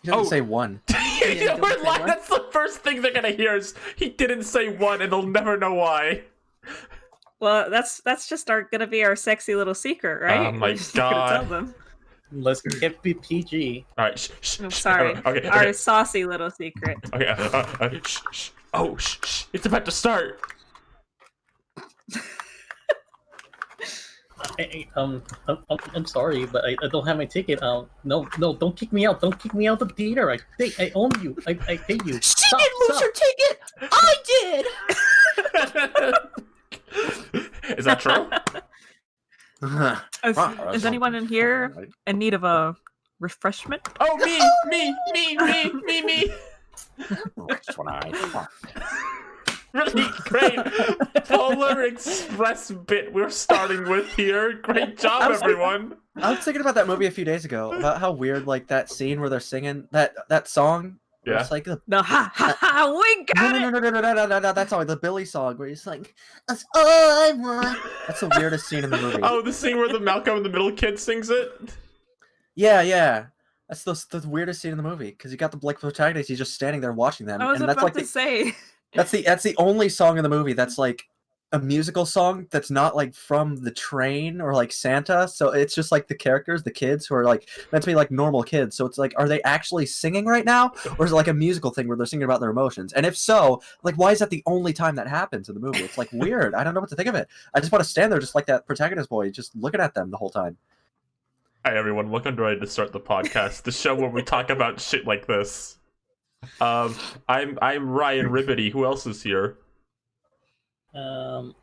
He doesn't say one. That's the first thing they're gonna hear is he didn't say one, and they'll never know why. Well, that's just gonna be our sexy little secret, right? Oh my We're just not gonna God. tell them. Let's get PG. All right, shh. I'm sorry. Okay. Our saucy little secret. Okay. Shh. Oh, shh. It's about to start. I'm sorry, but I don't have my ticket. No, don't kick me out. Don't kick me out of the theater. I own you. I pay you. She didn't lose her ticket. I did. Is that true? Is anyone in here in need of a refreshment? Oh, me. Really great Polar Express bit we're starting with here. Great job, everyone. I was thinking about that movie a few days ago, about how weird, like, that scene where they're singing that song. Yeah. It's like the Ha ha ha! We got it. no. That's all the Billy song where he's like, "That's all I want." That's the weirdest scene in the movie. Oh, the scene where the Malcolm in the Middle kid sings it? Yeah. That's the weirdest scene in the movie because you got the protagonist. He's just standing there watching them, I was and that's about like to say. That's the only song in the movie that's like a musical song that's not like from the train or like Santa. So it's just like the characters, the kids who are like meant to be like normal kids. So it's like, are they actually singing right now, or is it like a musical thing where they're singing about their emotions? And if so, like, why is that the only time that happens in the movie? It's like weird. I don't know what to think of it. I just want to stand there just like that protagonist boy, just looking at them the whole time. Hi everyone, welcome to Ready to Start the Podcast, the show where we talk about shit like this. I'm Ryan Ribbity. Who else is here? I'm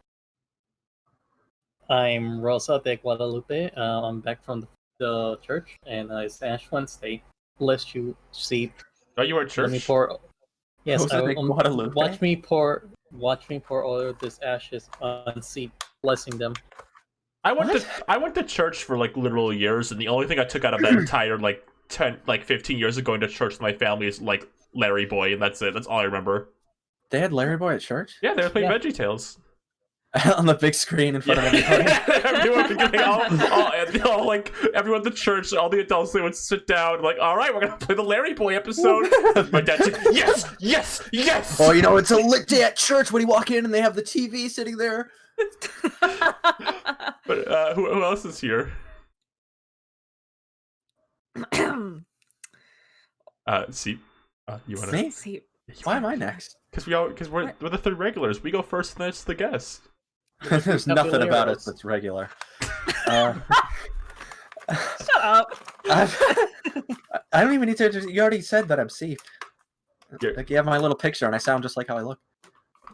Rosa de Guadalupe. I'm back from the church, and it's Ash Wednesday. Bless you, see. Oh, you are at church? Let me pour. Yes, Rosa de Guadalupe? Watch me pour all of this ashes on seat, blessing them. I went to church for like literal years, and the only thing I took out of that entire 15 years of going to church with my family is like Larry Boy, and that's it. That's all I remember. They had Larry Boy at church? Yeah, they were playing VeggieTales. On the big screen in front of everybody. all like everyone at the church, all the adults, they would sit down like, all right, we're gonna play the Larry Boy episode. My dad said, yes. Oh, you know, it's a lit day at church when you walk in and they have the TV sitting there. But who else is here? See, you wanna? Me? Why am I next? Because we're the three regulars. We go first, and then it's the guest. There's nothing about us that's regular. Shut up. I don't even need to. You already said that I'm Steve. Like, you have my little picture, and I sound just like how I look.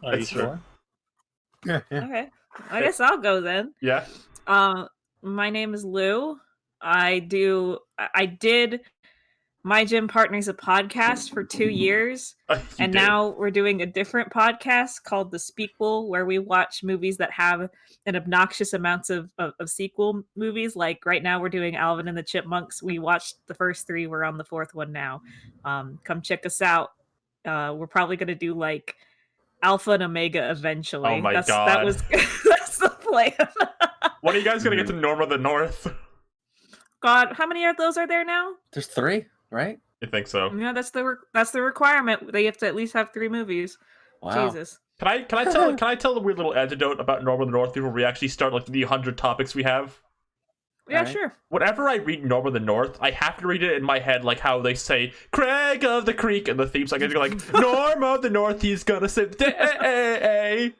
Are you sure? Yeah. Okay, I guess I'll go then. Yeah. My name is Lou. I did My Gym Partner's a podcast for 2 years, and now we're doing a different podcast called The Spequel, where we watch movies that have an obnoxious amounts of sequel movies. Like right now we're doing Alvin and the Chipmunks. We watched the first 3. We're on the 4th one now. Come check us out. We're probably going to do like Alpha and Omega eventually. Oh my God. That's the plan. When are you guys going to get to Norm of the North? God, how many of those are there now? There's 3, right? I think so. Yeah, that's the requirement. They have to at least have 3 movies. Wow. Jesus. Can I tell the weird little anecdote about Norm of the North before we actually start like the 100 topics we have? Yeah, Right. sure. Whenever I read Norm of the North, I have to read it in my head like how they say Craig of the Creek and the theme song. I go like Norm of the North, he's gonna save the day.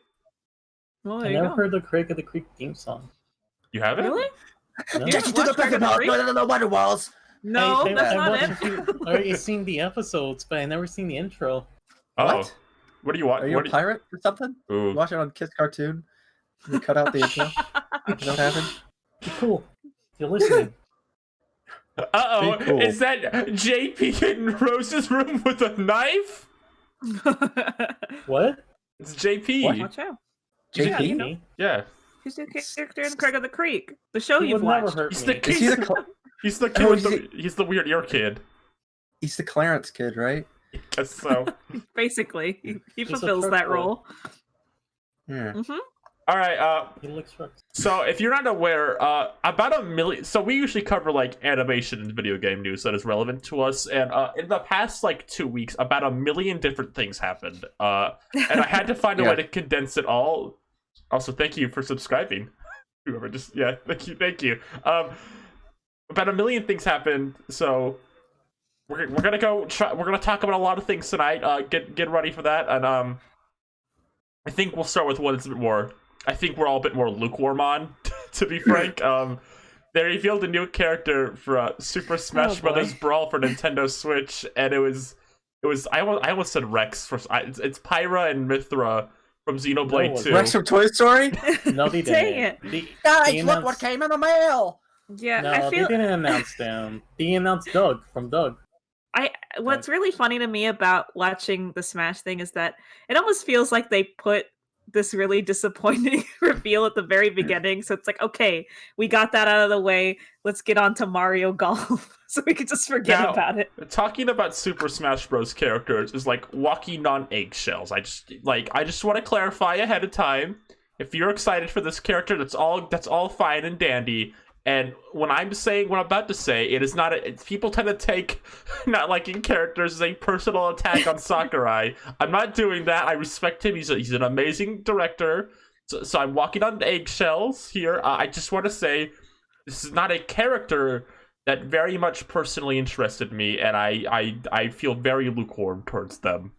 Well, I there you never go. heard the Craig of the Creek theme song. You haven't? Really? No. Yeah. Get you to the back about no Wonder Walls. No, that's not watched it. a few, I already seen the episodes, but I never seen the intro. Oh. What? What do you want? Are you a pirate or something? Ooh. You watch it on Kids Cartoon? You cut out the intro? You know what happened? Cool. You're listening. Uh-oh, Be cool. Is that JP in Rose's room with a knife? What? It's JP. Watch out. JP? Yeah, you know. Yeah. He's the character in Craig of the Creek, the show He you've would never watched. hurt He's me. the Is he the Cl- He's the kid Oh, with he's the weird ear kid. he's the Clarence kid, right? Guess so. Basically, he He's a fulfills that truck role. Yeah. Mm-hmm. All right. He looks rough. So if you're not aware, about 1 million. So we usually cover like animation and video game news that is relevant to us, and in the past like 2 weeks, about 1 million different things happened. And I had to find a way to condense it all. Also, thank you for subscribing. Whoever just thank you. About 1 million things happened, so we're gonna go. We're gonna talk about a lot of things tonight. Get ready for that, and I think we'll start with one that's a bit more. I think we're all a bit more lukewarm on, to be frank. They revealed a new character for Super Smash Bros. Brawl for Nintendo Switch, and it was. I almost said Rex. It's Pyra and Mythra from Xenoblade 2. Rex from Toy Story? No, they didn't. Dang it. Guys, look what came in the mail! Yeah, No, I feel they didn't announce them. They announced Doug from Doug. what's really funny to me about watching the Smash thing is that it almost feels like they put this really disappointing reveal at the very beginning. So it's like, okay, we got that out of the way. Let's get on to Mario Golf. So we could just forget about it. Talking about Super Smash Bros. Characters is like walking on eggshells. I just want to clarify ahead of time. If you're excited for this character, that's all fine and dandy. And when I'm about to say, it is not people tend to take not liking characters as a personal attack on Sakurai. I'm not doing that. I respect him. He's an amazing director. So I'm walking on eggshells here. I just want to say this is not a character that very much personally interested me, and I feel very lukewarm towards them.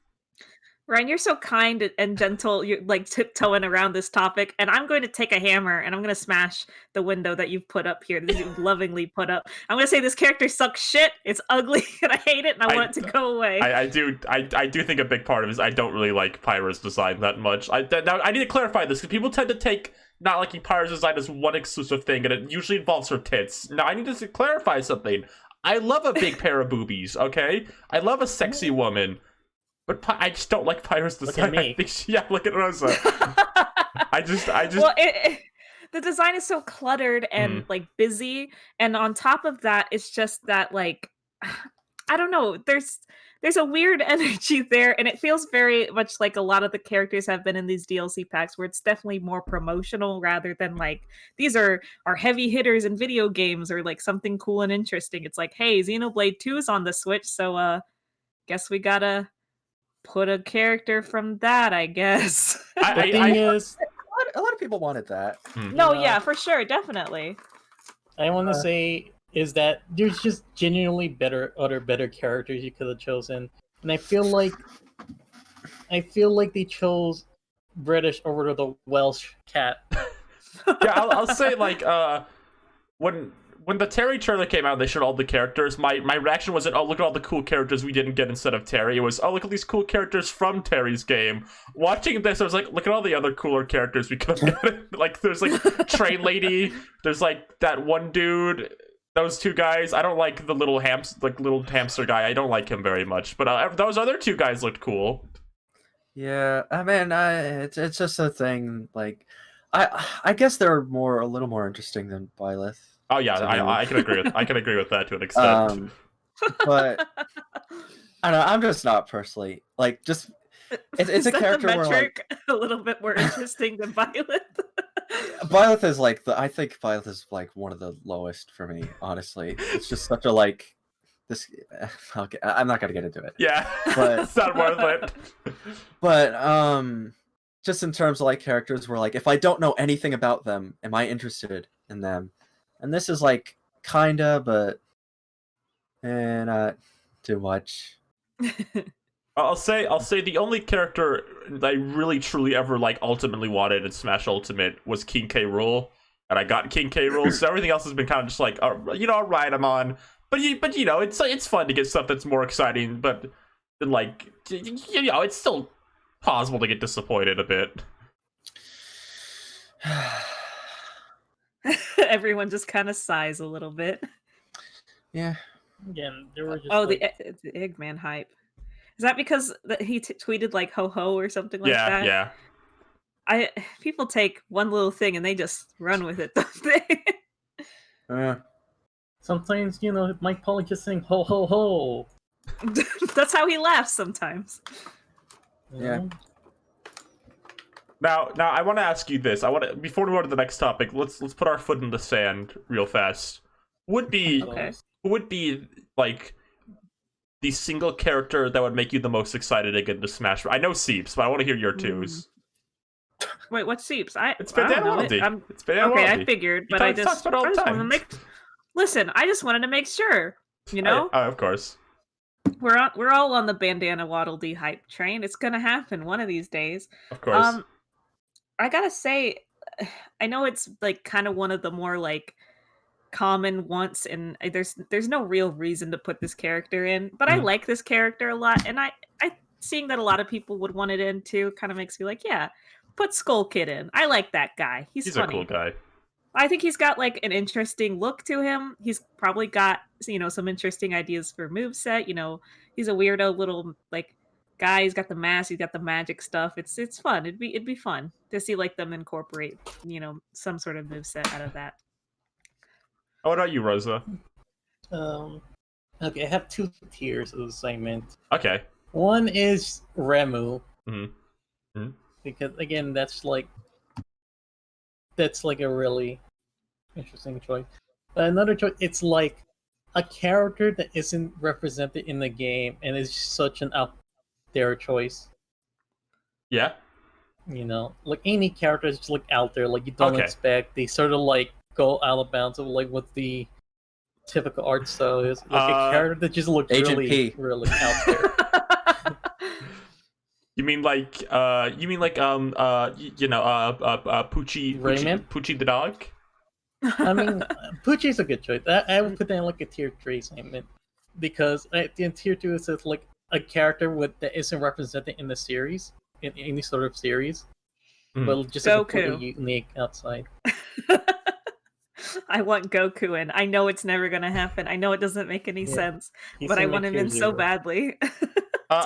Ryan, you're so kind and gentle. You're like tiptoeing around this topic, and I'm going to take a hammer and I'm going to smash the window that you've put up here, that you've lovingly put up. I'm going to say this character sucks shit. It's ugly, and I hate it, and I want it to go away. I do think a big part of it is I don't really like Pyra's design that much. Now, I need to clarify this, because people tend to take not liking Pyra's design as one exclusive thing, and it usually involves her tits. Now, I need to clarify something. I love a big pair of boobies, okay? I love a sexy woman. But I just don't like Pyra's design. Look at me. Look at Rosa. I just. Well, the design is so cluttered and like busy, and on top of that, it's just that like I don't know. There's a weird energy there, and it feels very much like a lot of the characters have been in these DLC packs, where it's definitely more promotional rather than like these are heavy hitters in video games or like something cool and interesting. It's like, hey, Xenoblade 2 is on the Switch, so guess we gotta put a character from that, I guess. A lot of people wanted that. No, yeah, for sure, definitely. I want to say is that there's just genuinely other better characters you could have chosen, and I feel like they chose British over the Welsh cat. Yeah, I'll say like when the Terry trailer came out and they showed all the characters, my reaction wasn't, oh, look at all the cool characters we didn't get instead of Terry. It was, oh, look at these cool characters from Terry's game. Watching this, I was like, look at all the other cooler characters we could have gotten. Like, there's like Train Lady, there's like that one dude, those two guys. I don't like the little hamster guy. I don't like him very much. But those other two guys looked cool. Yeah, I mean, it's just a thing. Like, I guess they're a little more interesting than Byleth. Oh yeah, I can agree with that to an extent. But I don't know. I'm just not personally like just. It's a character the where like a little bit more interesting than Byleth. Byleth is like I think Byleth is like one of the lowest for me. Honestly, it's just such a like this. Okay, I'm not gonna get into it. Yeah, but it's not worth it. But just in terms of like characters where like if I don't know anything about them, am I interested in them? And this is like kinda, but not too much. I'll say the only character that I really truly ever like ultimately wanted in Smash Ultimate was King K. Rool, and I got King K. Rool. So everything else has been kind of just like, I'll ride him on. But it's fun to get stuff that's more exciting. But then like it's still possible to get disappointed a bit. Everyone just kind of sighs a little bit. Yeah. Again, there were just the Eggman hype. Is that because he tweeted like ho ho or something like that? Yeah. People take one little thing and they just run with it, don't they? Sometimes, Mike Pollock just saying ho ho ho. That's how he laughs sometimes. Yeah. Now, I want to ask you this. Before we go to the next topic, let's put our foot in the sand real fast. Would be Okay. Who would be like the single character that would make you the most excited to get into Smash? I know Seeps, but I want to hear your twos. Wait, what's Seeps? It's I don't know Banana it. It's Banana Okay, I figured, but I just wanted to make sure. You know, of course. we're all on the Bandana Waddle Dee hype train. It's gonna happen one of these days. Of course. I gotta say, I know it's like kind of one of the more like common once, and there's no real reason to put this character in, but I like this character a lot, and I seeing that a lot of people would want it in too kind of makes me like, yeah, put Skull Kid in. I like that guy. He's funny. A cool guy. I think he's got like an interesting look to him. He's probably got, you know, some interesting ideas for moveset. You know, he's a weirdo little like guy. He's got the mask. He's got the magic stuff. It's fun. It'd be fun to see like them incorporate, you know, some sort of moveset out of that. What about you, Rosa? Okay, I have 2 tiers of assignment. Okay. One is Remu. Mm-hmm. Because again, that's like a really interesting choice. But another choice, it's like a character that isn't represented in the game and is such an out there choice. Yeah. You know, like any character is just like out there, like you don't expect. They sort of like go out of bounds of like what the typical art style is. Like a character that just looks Agent really, P. really out there. You mean like Poochie Rayman? Poochie the dog? I mean, Poochie's a good choice. I would put that in like a tier 3 assignment because in tier 2 it says like a character that isn't represented in the series, in any sort of series, but just like, completely unique outside. I want Goku in. I know it's never gonna happen. I know it doesn't make any sense, but I want him in so badly.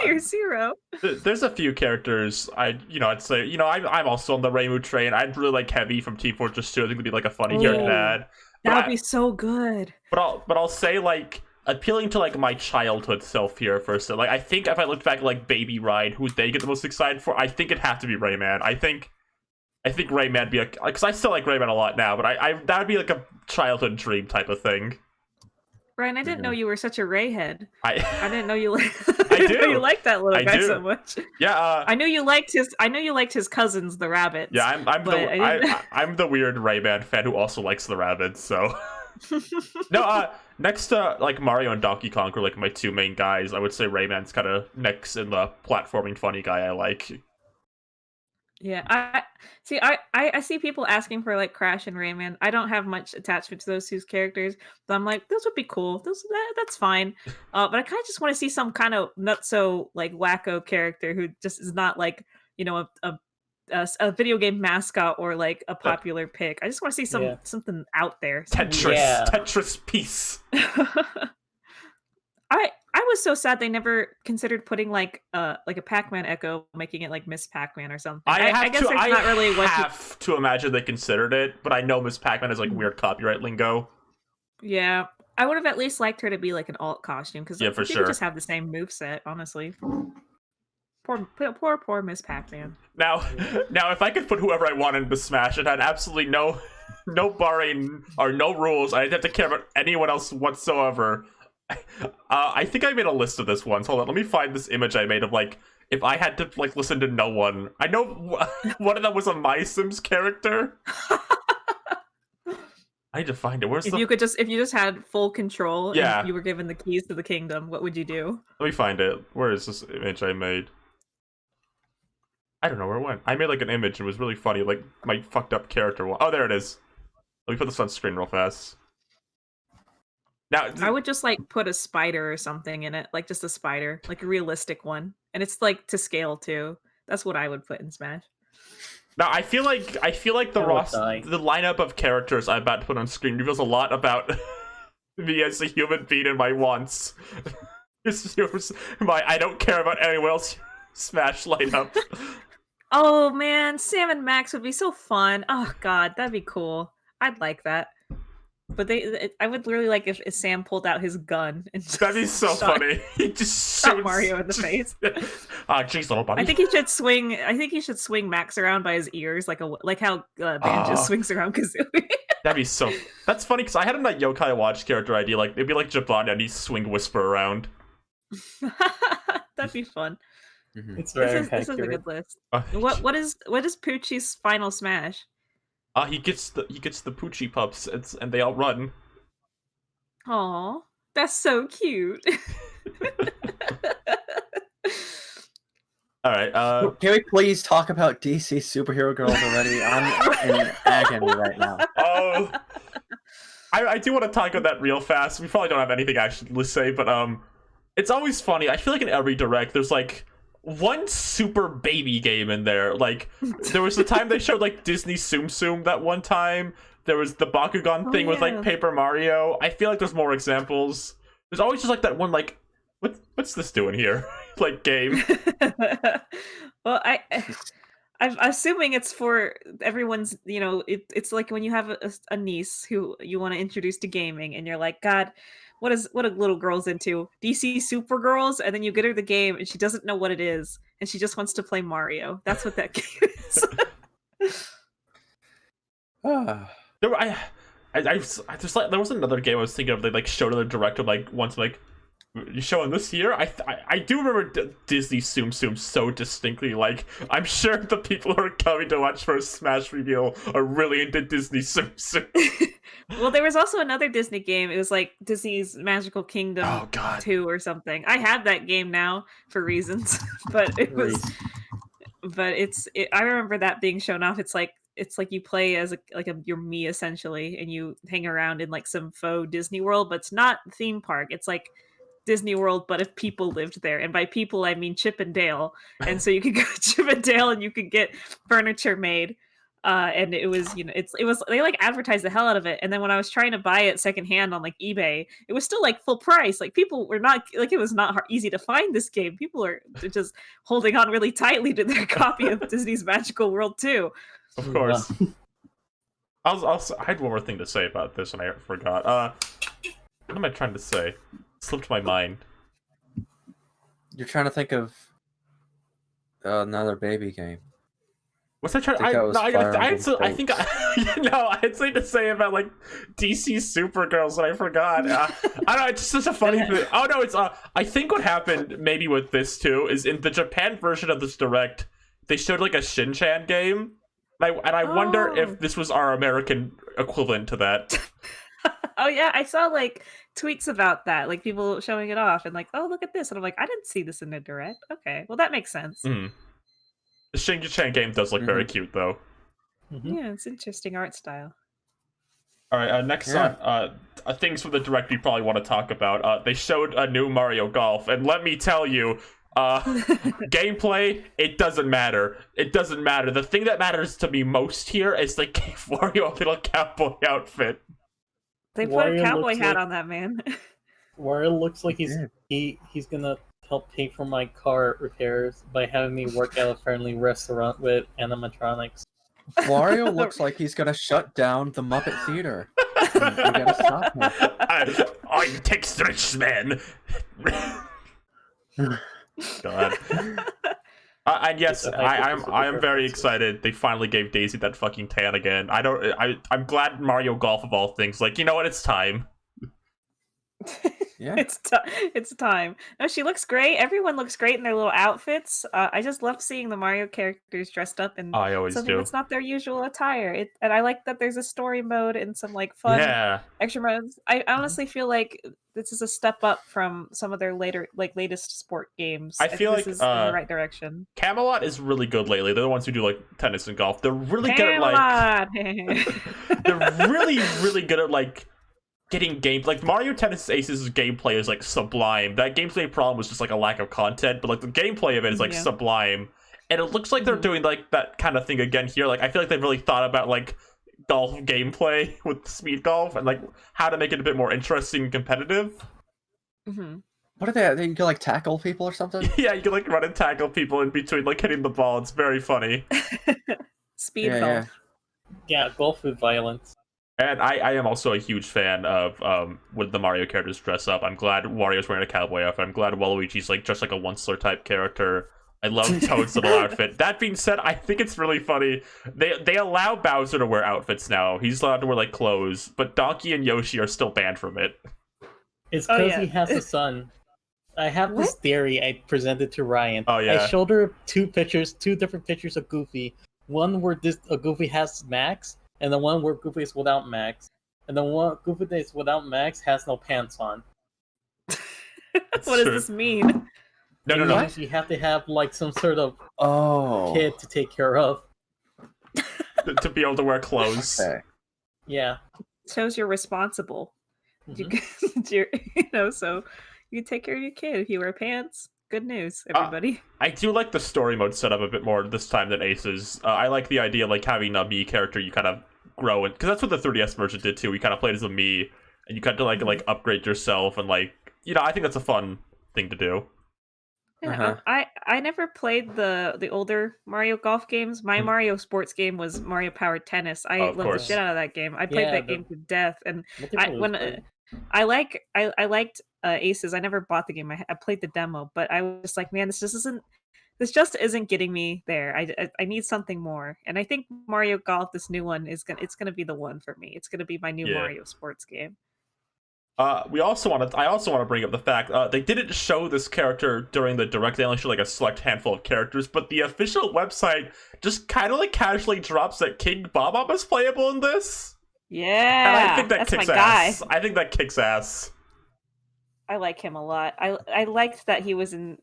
Tier 0. There's a few characters I'd say, I'm also on the Reimu train. I'd really like Heavy from Team Fortress 2. I think it'd be like a funny character to add. That would be so good. But I'll say like appealing to like my childhood self here first. Like I think if I looked back at like Baby Ride, who they get the most excited for, I think it'd have to be Rayman. I think Rayman be because I still like Rayman a lot now, but I that would be like a childhood dream type of thing. Ryan, I didn't know you were such a Ray head. I didn't know you like. I do. You like that little guy so much. Yeah. I knew you liked his cousins, the rabbits. Yeah, I'm the weird Rayman fan who also likes the rabbits. So no. Next to like Mario and Donkey Kong are like my 2 main guys. I would say Rayman's kind of next in the platforming funny guy I like. Yeah, I see people asking for like Crash and Rayman. I don't have much attachment to those 2 characters, but I'm like, those would be cool. That's fine. But I kind of just want to see some kind of not so like wacko character who just is not like, you know, a video game mascot or like a popular pick. I just want to see something out there. Tetris piece. I was so sad they never considered putting like a Pac-Man Echo, making it like Miss Pac-Man or something. I guess there's not really what have to imagine they considered it, but I know Miss Pac-Man has like weird copyright lingo. Yeah, I would have at least liked her to be like an alt costume because for she sure could just have the same moveset, honestly. Poor Miss Pac-Man. Now, if I could put whoever I wanted into Smash, it had absolutely no barring or no rules. I didn't have to care about anyone else whatsoever. I think I made a list of this once. Hold on, let me find this image I made of like if I had to like listen to no one. I know one of them was a My Sims character. I need to find it. If you just had full control and you were given the keys to the kingdom, what would you do? Let me find it. Where is this image I made? I don't know where it went. I made like an image. It was really funny. Like my fucked up character one. Oh, there it is. Let me put this on screen real fast. Now, I would just like put a spider or something in it, like just a spider, like a realistic one, and it's like to scale too. That's what I would put in Smash. Now I feel like the lineup of characters I'm about to put on screen reveals a lot about me as a human being and my wants. I don't care about anyone else. Smash lineup. Oh man, Sam and Max would be so fun. Oh god, that'd be cool. I'd like that. But I would really like if Sam pulled out his gun and just That'd be so shot funny. He just shot shoots Mario in the face. Jeez, little buddy. I think he should swing Max around by his ears like how Banjo swings around Kazooie. That'd be so. That's funny because I had him that Yokai Watch character idea. Like it'd be like Jabana and he'd swing Whisper around. That'd be fun. Mhm. It's very This is a accurate. good list. What is Poochie's final smash? He gets the Poochie pups, and they all run. Aw, that's so cute. All right. Can we please talk about DC superhero girls already? I'm in agony right now. Oh, I do want to talk about that real fast. We probably don't have anything actually to say, but it's always funny. I feel like in every direct, there's like one super baby game in there. Like there was the time they showed like Disney Tsum Tsum that one time. There was the Bakugan thing with like Paper Mario. I feel like there's more examples. There's always just like that one like what's this doing here? Like game. Well, I'm assuming it's for everyone's, it's like when you have a niece who you want to introduce to gaming and you're like, God, what are little girls into? DC Supergirls, and then you get her the game and she doesn't know what it is and she just wants to play Mario. That's what that game is. There was another game I was thinking of. They like showed in the director like once like you showing this here. I do remember Disney Tsum Tsum so distinctly. Like I'm sure the people who are coming to watch for a Smash reveal are really into Disney Tsum Tsum. Well, there was also another Disney game. It was like Disney's Magical Kingdom 2 or something. I have that game now for reasons, but it was. But I remember that being shown off. It's like you play as your me essentially, and you hang around in like some faux Disney World, but it's not theme park. It's like Disney World, but if people lived there, and by people I mean Chip and Dale. And so you could go to Chip and Dale, and you could get furniture made. And it was, they like advertised the hell out of it. And then when I was trying to buy it secondhand on like eBay, it was still like full price. Like people were not like, it was not easy to find this game. People are just holding on really tightly to their copy of Disney's Magical World 2. Of course. I had one more thing to say about this and I forgot. What am I trying to say? It slipped my mind. You're trying to think of another baby game. What's I trying? I think I had something to say about like DC Supergirls and I forgot. I don't know. It's just such a funny thing. Oh no, it's I think what happened maybe with this too is in the Japan version of this direct, they showed like a Shin-chan game, and I wonder if this was our American equivalent to that. Oh yeah, I saw like tweets about that, like people showing it off and like, oh look at this, and I'm like, I didn't see this in the direct. Okay, well that makes sense. Mm. The Shin-chan game does look very cute, though. Yeah, it's interesting art style. All right, next on things from the direct we probably want to talk about. They showed a new Mario Golf, and let me tell you, gameplay, it doesn't matter. It doesn't matter. The thing that matters to me most here is they gave Wario a little cowboy outfit. They put a cowboy hat on that man. Wario looks like he's gonna help pay for my car repairs by having me work at a friendly restaurant with animatronics. Wario looks like he's gonna shut down the Muppet Theater. We gotta stop him. I'm Texas man. God. And yes, I am very excited. They finally gave Daisy that fucking tan again. I'm glad Mario Golf of all things. Like, you know what? It's time. Yeah, it's time. No, she looks great. Everyone looks great in their little outfits. I just love seeing the Mario characters dressed up in something that's not their usual attire. And I like that there's a story mode and some like fun extra modes. I honestly feel like this is a step up from some of their latest sport games. I feel this is in the right direction. Camelot is really good lately. They're the ones who do like tennis and golf. They're really good at like they're really, really good at like getting game, like Mario Tennis Aces' gameplay is like sublime. That gameplay problem was just like a lack of content, but like the gameplay of it is like sublime, and it looks like they're doing like that kind of thing again here. Like I feel like they've really thought about like golf gameplay with speed golf and like how to make it a bit more interesting and competitive. What are they? You can like tackle people or something? Yeah, you can like run and tackle people in between like hitting the ball. It's very funny. Speed golf. Yeah, golf with violence. And I am also a huge fan of when the Mario characters dress up. I'm glad Wario's wearing a cowboy outfit. I'm glad Waluigi's like just like a Once-ler type character. I love Toad's little outfit. That being said, I think it's really funny. They allow Bowser to wear outfits now. He's allowed to wear like clothes, but Donkey and Yoshi are still banned from it. It's because he has a son. I have this theory I presented to Ryan. Oh yeah. I showed her two different pictures of Goofy. One where Goofy has Max, and the one where Goofy is without Max. And the one Goofy that is without Max has no pants on. What does this mean? No. You have to have like some sort of kid to take care of. To be able to wear clothes. Okay. Yeah. Shows you're responsible. So you take care of your kid. If you wear pants, good news, everybody. I do like the story mode setup a bit more this time than Ace's. I like the idea of like having a Mii character you kind of grow in, because that's what the 3DS version did too. You kind of played as a Mii, and you kind of like upgrade yourself, and like I think that's a fun thing to do. Yeah, I never played the older Mario Golf games. My Mario sports game was Mario Power Tennis. I loved the shit out of that game. I played that game to death, and I liked Aces. I never bought the game. I played the demo, but I was just like, man, this just isn't getting me there. I need something more, and I think Mario Golf, this new one, it's gonna be the one for me. It's gonna be my new Mario sports game. I also want to bring up the fact they didn't show this character during the direct. They only showed like a select handful of characters, but the official website just kind of like casually drops that King Bob is playable in this. Yeah, and I think that that's kicks my ass. guy. I think that kicks ass. I like him a lot. I liked that he was in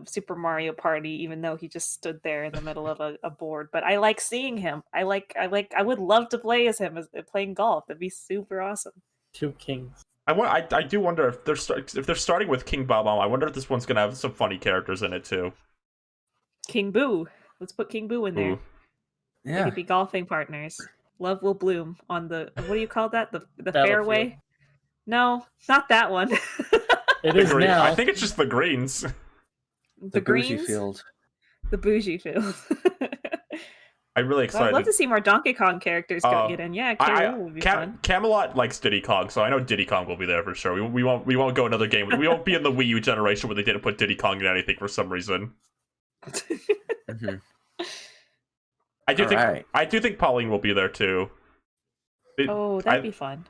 Super Mario Party, even though he just stood there in the middle of a board. But I like seeing him. I would love to play as him, as playing golf. That'd be super awesome. Two kings. I do wonder if they're starting with King Bob. I wonder if this one's gonna have some funny characters in it too. King Boo. Let's put King Boo in there. Yeah. They could be golfing partners. Love will bloom on the, what do you call that? The fairway? No, not that one. It is now. I think it's just the greens. The bougie greens? field. The bougie field. I'm really excited. I'd love to see more Donkey Kong characters get in. Yeah, K. would be fun. Camelot likes Diddy Kong, so I know Diddy Kong will be there for sure. We won't go another game. We won't be in the Wii U generation where they didn't put Diddy Kong in anything for some reason. Mm-hmm. I do think Pauline will be there too. That'd be fun.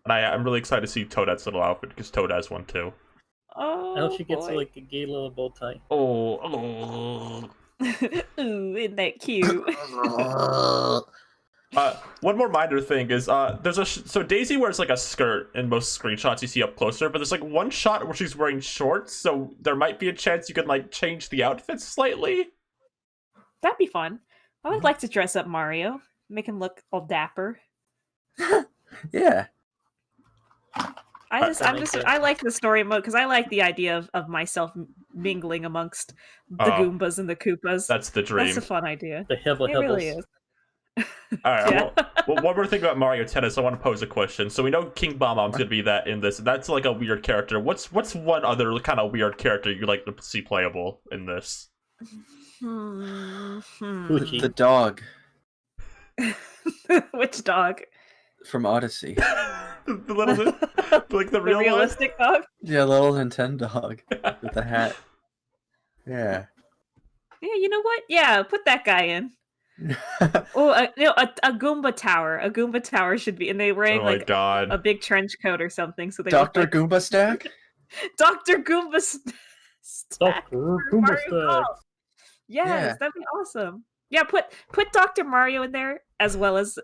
And I'm really excited to see Toadette's little outfit, because Toad has one too. Oh, I hope she gets boy. like a gay little bow tie. Oh. Ooh, isn't that cute? One more minor thing is so Daisy wears like a skirt in most screenshots you see up closer, but there's like one shot where she's wearing shorts, so there might be a chance you could like change the outfit slightly. That'd be fun. I would like to dress up Mario, make him look all dapper. Yeah. I like the story mode because I like the idea of myself mingling amongst the Goombas and the Koopas. That's the dream. That's a fun idea. The Hibble It really is. All right. Yeah. Well, one more thing about Mario Tennis, I want to pose a question. So we know King Bob-omb's gonna be that in this. That's like a weird character. What's one other kind of weird character you'd like to see playable in this? The dog Which dog? from Odyssey. the little, like the real realistic dog. Yeah, little Nintendo dog with the hat. Yeah. Yeah, you know what? Yeah, put that guy in. Oh, a Goomba tower. A Goomba tower should be, and they wearing like God. a big trench coat or something. So they Dr. look like Goomba stack? Dr. Goomba stack. Goomba Mario stack. Golf. Yes, Yeah. that'd be awesome. Yeah, put Dr. Mario in there as well as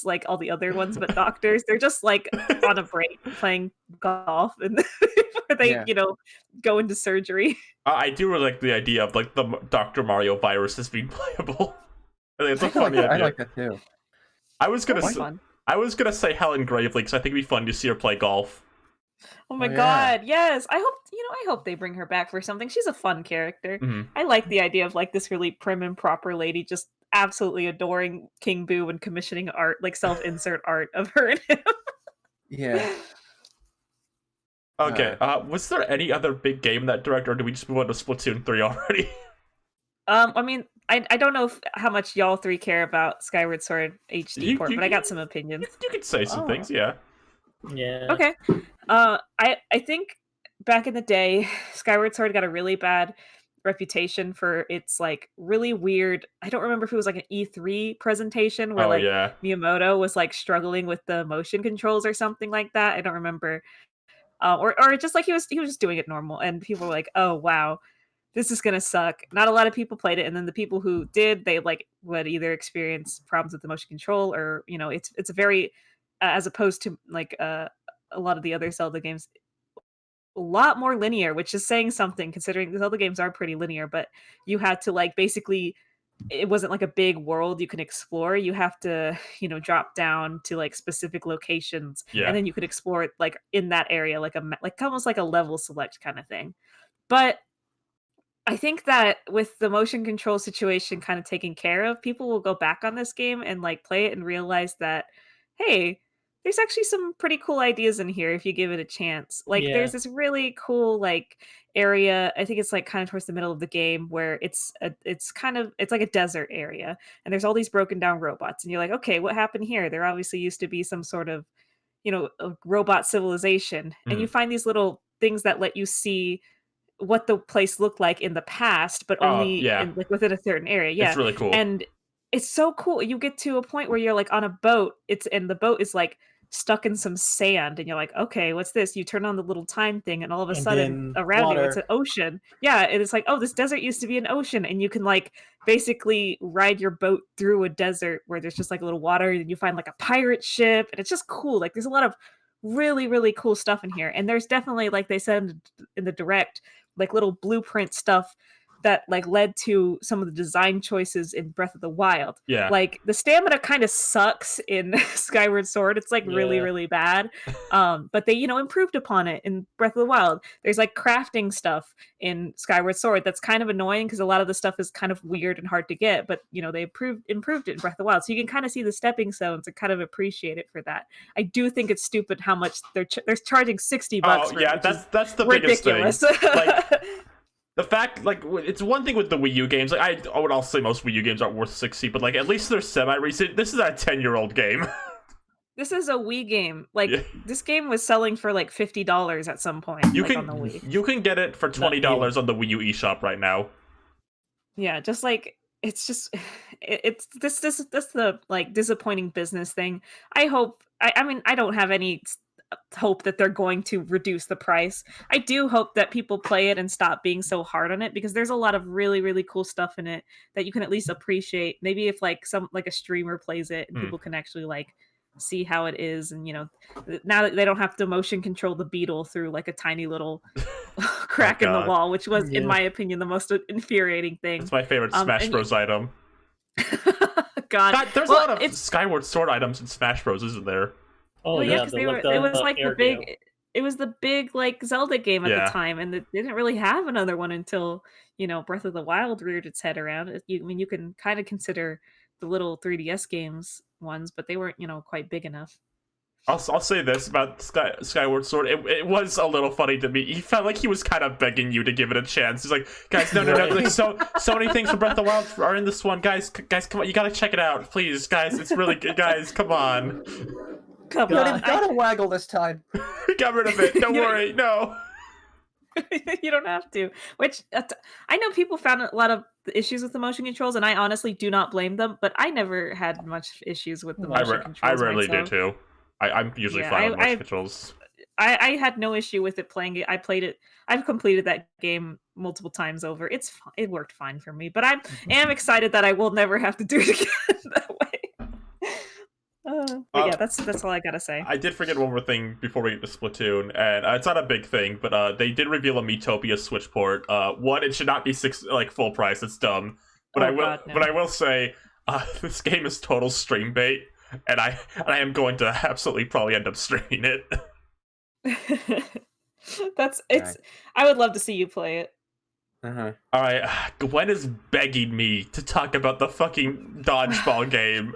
like all the other ones, but doctors, they're just like on a break playing golf and before they, go into surgery. I do really like the idea of like the Dr. Mario virus as being playable. I think it's a funny idea. I like that too. I was gonna say Helen Gravely because I think it'd be fun to see her play golf. Oh my god, yes. I hope they bring her back for something. She's a fun character. Mm-hmm. I like the idea of like this really prim and proper lady just absolutely adoring King Boo and commissioning art, like self-insert art of her and him. Yeah. Okay, was there any other big game in that direct, or did we just move on to Splatoon 3 already? I mean, I don't know how much y'all three care about Skyward Sword HD port, but I got some opinions. You could say some things, yeah. Yeah. Okay. I think back in the day, Skyward Sword got a really bad reputation for its like really weird. I don't remember if it was like an E3 presentation where Oh like yeah. Miyamoto was like struggling with the motion controls or something like that. I don't remember. Or just like he was just doing it normal, and people were like, "Oh wow, this is gonna suck." Not a lot of people played it, and then the people who did, they like would either experience problems with the motion control, or it's a very as opposed to like a lot of the other Zelda games, a lot more linear, which is saying something considering the Zelda games are pretty linear. But you had to like basically, it wasn't like a big world you can explore. You have to, drop down to like specific locations, and Yeah. then you could explore it like in that area, like like almost like a level select kind of thing. But I think that with the motion control situation kind of taken care of, people will go back on this game and like play it and realize that, hey, there's actually some pretty cool ideas in here if you give it a chance. Like Yeah. there's this really cool like area, I think it's like kind of towards the middle of the game where it's like a desert area, and there's all these broken down robots, and you're like, okay, what happened here? There obviously used to be some sort of, a robot civilization, and you Mm. find these little things that let you see what the place looked like in the past, but Oh only yeah. in like within a certain area. It's Yeah. really cool. And it's so cool. You get to a point where you're like on a boat, and the boat is like stuck in some sand, and you're like, okay, what's this? You turn on the little time thing, and all of a And sudden then around you it's water. an ocean. Yeah, and it's like, oh, this desert used to be an ocean, and you can like basically ride your boat through a desert where there's just like a little water, and you find like a pirate ship, and it's just cool. Like there's a lot of really, really cool stuff in here. And there's definitely, like they said in the direct, like little blueprint stuff that like led to some of the design choices in Breath of the Wild. Yeah. Like the stamina kind of sucks in Skyward Sword. It's like really, Yeah. really bad. But they, improved upon it in Breath of the Wild. There's like crafting stuff in Skyward Sword that's kind of annoying because a lot of the stuff is kind of weird and hard to get, but they improved it in Breath of the Wild. So you can kind of see the stepping stones and kind of appreciate it for that. I do think it's stupid how much they're charging $60 Oh for yeah, it, which is that's the biggest thing. ridiculous. Like the fact, like, it's one thing with the Wii U games. Like, I would also say most Wii U games aren't worth 60, but like at least they're semi-recent. This is a 10-year-old game. This is a Wii game. Like Yeah. this game was selling for like $50 at some point. You like, can on the Wii. you can get it for $20 on the Wii U eShop right now. Yeah, just like it's just it's this the like disappointing business thing. I mean I don't have any hope that they're going to reduce the price. I do hope that people play it and stop being so hard on it, because there's a lot of really, really cool stuff in it that you can at least appreciate. Maybe if like a streamer plays it and people can actually like see how it is, and now that they don't have to motion control the beetle through like a tiny little crack in the God. wall, which was in Yeah. my opinion the most infuriating thing. It's my favorite Smash Bros item. God, There's a lot of Skyward Sword items in Smash Bros, isn't there? Oh well, yeah, because it was like the air big deal. it was the big like Zelda game at Yeah. the time, and they didn't really have another one until Breath of the Wild reared its head around. I mean, you can kind of consider the little 3DS games ones, but they weren't quite big enough. I'll say this about Skyward Sword. It was a little funny to me. He felt like he was kind of begging you to give it a chance. He's like, guys, no. Like, so many things from Breath of the Wild are in this one. Guys, come on. You gotta check it out. Please, guys. It's really good. Guys, come on. Come You don't on, even gotta waggle this time. Got rid of it. Don't worry. No. you don't have to. Which I know people found a lot of issues with the motion controls, and I honestly do not blame them. But I never had much issues with the motion controls. I rarely do myself. too. I'm usually fine with motion controls. I had no issue with it playing it. I played it. I've completed that game multiple times over. It worked fine for me. But I am excited that I will never have to do it again that way. But yeah, that's all I gotta say. I did forget one more thing before we get to Splatoon, and it's not a big thing, but they did reveal a Miitopia Switch port. One, it should not be full price. It's dumb. But I will say, this game is total stream bait. And I am going to absolutely probably end up streaming it. I would love to see you play it. All right, Gwen is begging me to talk about the fucking dodgeball game.